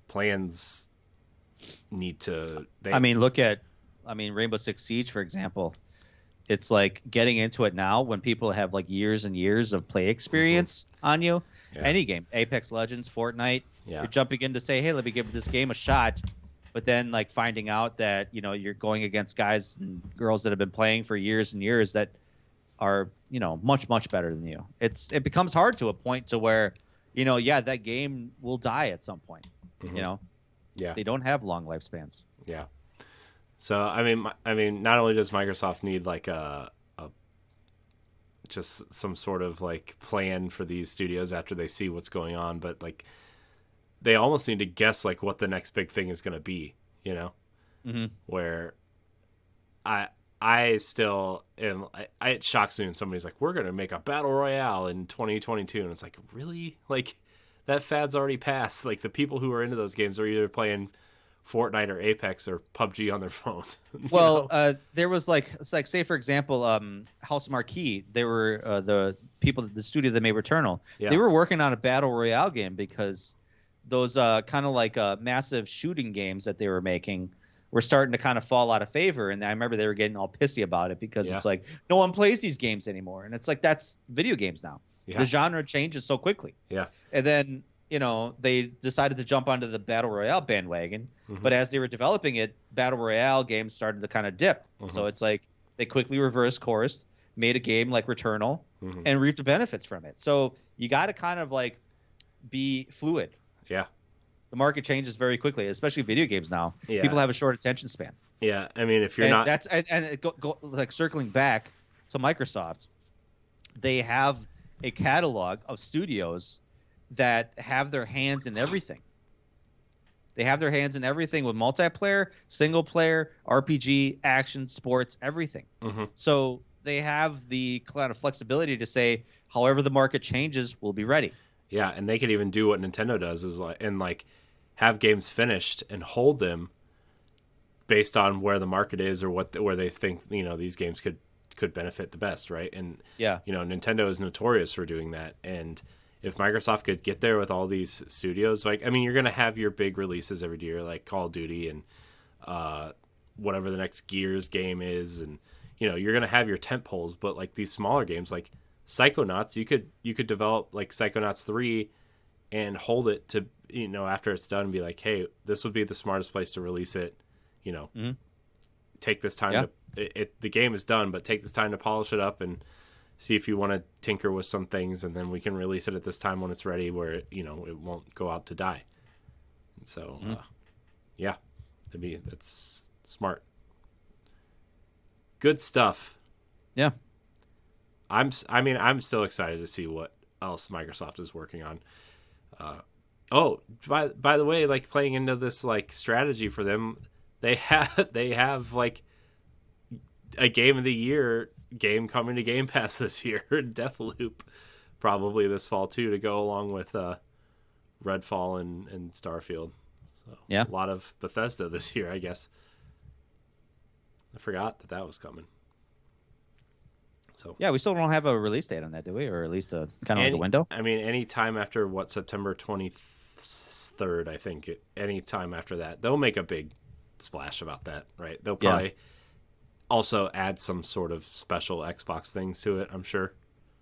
Speaker 1: plans need to...
Speaker 2: look at Rainbow Six Siege, for example. It's like getting into it now when people have, like, years and years of play experience on you. Yeah. Any game. Apex Legends, Fortnite. Yeah. You're jumping in to say, hey, let me give this game a shot. but then like finding out that you're going against guys and girls that have been playing for years and years that are much better than you. It becomes hard to a point to where that game will die at some point.
Speaker 1: Yeah,
Speaker 2: they don't have long lifespans.
Speaker 1: Yeah. So I mean, not only does Microsoft need like a just some sort of like plan for these studios after they see what's going on, but like they almost need to guess like what the next big thing is going to be, where I still am. It shocks me when somebody's like, we're going to make a battle royale in 2022. And it's like, really? Like that fad's already passed. Like the people who are into those games are either playing Fortnite or Apex or PUBG on their phones.
Speaker 2: Well, there was say for example, House Marquee. They were the studio that made Returnal. Yeah. They were working on a battle royale game because those kind of like massive shooting games that they were making were starting to kind of fall out of favor. And I remember they were getting all pissy about it because it's like no one plays these games anymore, and it's like that's video games now. Yeah. The genre changes so quickly. Yeah, and then they decided to jump onto the battle royale bandwagon. Mm-hmm. But as they were developing it, battle royale games started to kind of dip. Mm-hmm. So it's like they quickly reversed course, made a game like Returnal, and reaped the benefits from it. So you got to kind of like be fluid. Yeah. The market changes very quickly, especially video games now. Yeah. People have a short attention span.
Speaker 1: Yeah, I mean, if you're
Speaker 2: like circling back to Microsoft, they have a catalog of studios that have their hands in everything. They have their hands in everything with multiplayer, single player, RPG, action, sports, everything. Mm-hmm. So they have the kind of flexibility to say, however the market changes, we'll be ready.
Speaker 1: Yeah, and they could even do what Nintendo does is like have games finished and hold them based on where the market is or where they think these games could benefit the best, right? And Nintendo is notorious for doing that. And if Microsoft could get there with all these studios, like I mean, you're gonna have your big releases every year, like Call of Duty and whatever the next Gears game is, and you're gonna have your tent poles. But like these smaller games, like Psychonauts, you could develop like Psychonauts 3 and hold it to after it's done and be like, hey, this would be the smartest place to release it. Take this time to the game is done, but take this time to polish it up and see if you want to tinker with some things, and then we can release it at this time when it's ready, where it won't go out to die. And so, that's smart. Good stuff. Yeah. I'm still excited to see what else Microsoft is working on. By the way, like playing into this like strategy for them, they have like a game of the year game coming to Game Pass this year, Deathloop, probably this fall too, to go along with Redfall and Starfield. So a lot of Bethesda this year, I guess. I forgot that was coming. So
Speaker 2: we still don't have a release date on that, do we? Or at least a kind of like a window?
Speaker 1: I mean, any time after September 23rd, I think. Any time after that, they'll make a big splash about that, right? They'll probably also add some sort of special Xbox things to it, I'm sure.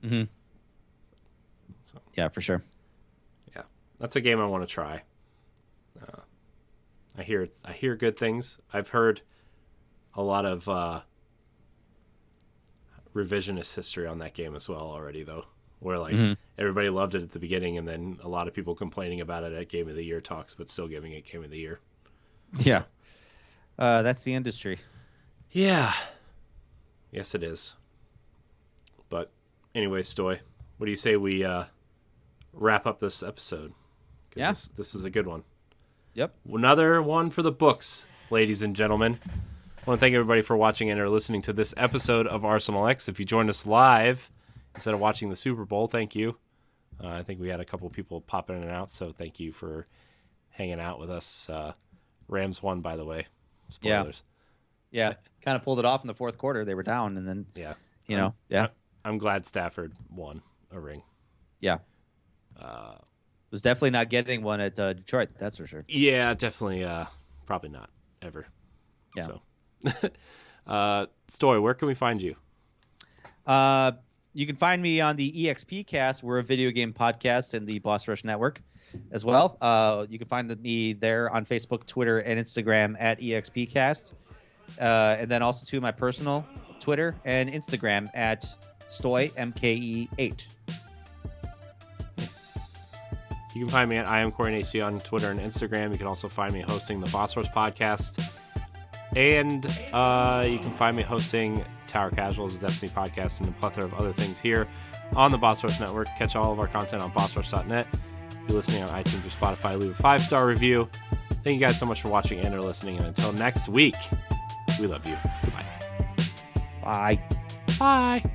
Speaker 1: Mm-hmm.
Speaker 2: So, yeah, for sure.
Speaker 1: Yeah, that's a game I want to try. I hear good things. I've heard a lot of revisionist history on that game as well already, though, where like everybody loved it at the beginning, and then a lot of people complaining about it at Game of the Year talks, but still giving it Game of the Year.
Speaker 2: Yeah, that's the industry.
Speaker 1: Yeah. Yes, it is. But anyway, Stoy, what do you say we wrap up this episode? This is a good one.
Speaker 2: Yep.
Speaker 1: Another one for the books, ladies and gentlemen. I want to thank everybody for watching and or listening to this episode of Arsenal X. If you joined us live instead of watching the Super Bowl, thank you. I think we had a couple people pop in and out, so thank you for hanging out with us. Rams won, by the way. Spoilers.
Speaker 2: Yeah, kind of pulled it off in the fourth quarter. They were down, and then
Speaker 1: I'm glad Stafford won a ring.
Speaker 2: Yeah, was definitely not getting one at Detroit. That's for sure.
Speaker 1: Yeah, definitely. Probably not ever. Yeah. So, Stoy, where can we find you?
Speaker 2: You can find me on the EXP Cast. We're a video game podcast in the Boss Rush Network as well. You can find me there on Facebook, Twitter, and Instagram at EXP Cast. And then also to my personal Twitter and Instagram at Stoy, MKE8.
Speaker 1: You can find me at IamCoreyHD on Twitter and Instagram. You can also find me hosting the Boss Rush podcast. And you can find me hosting Tower Casuals, a Destiny podcast, and a plethora of other things here on the Boss Rush Network. Catch all of our content on bossrush.net. If you're listening on iTunes or Spotify, leave a 5-star review. Thank you guys so much for watching and or listening. And until next week, we love you. Goodbye.
Speaker 2: Bye.
Speaker 1: Bye.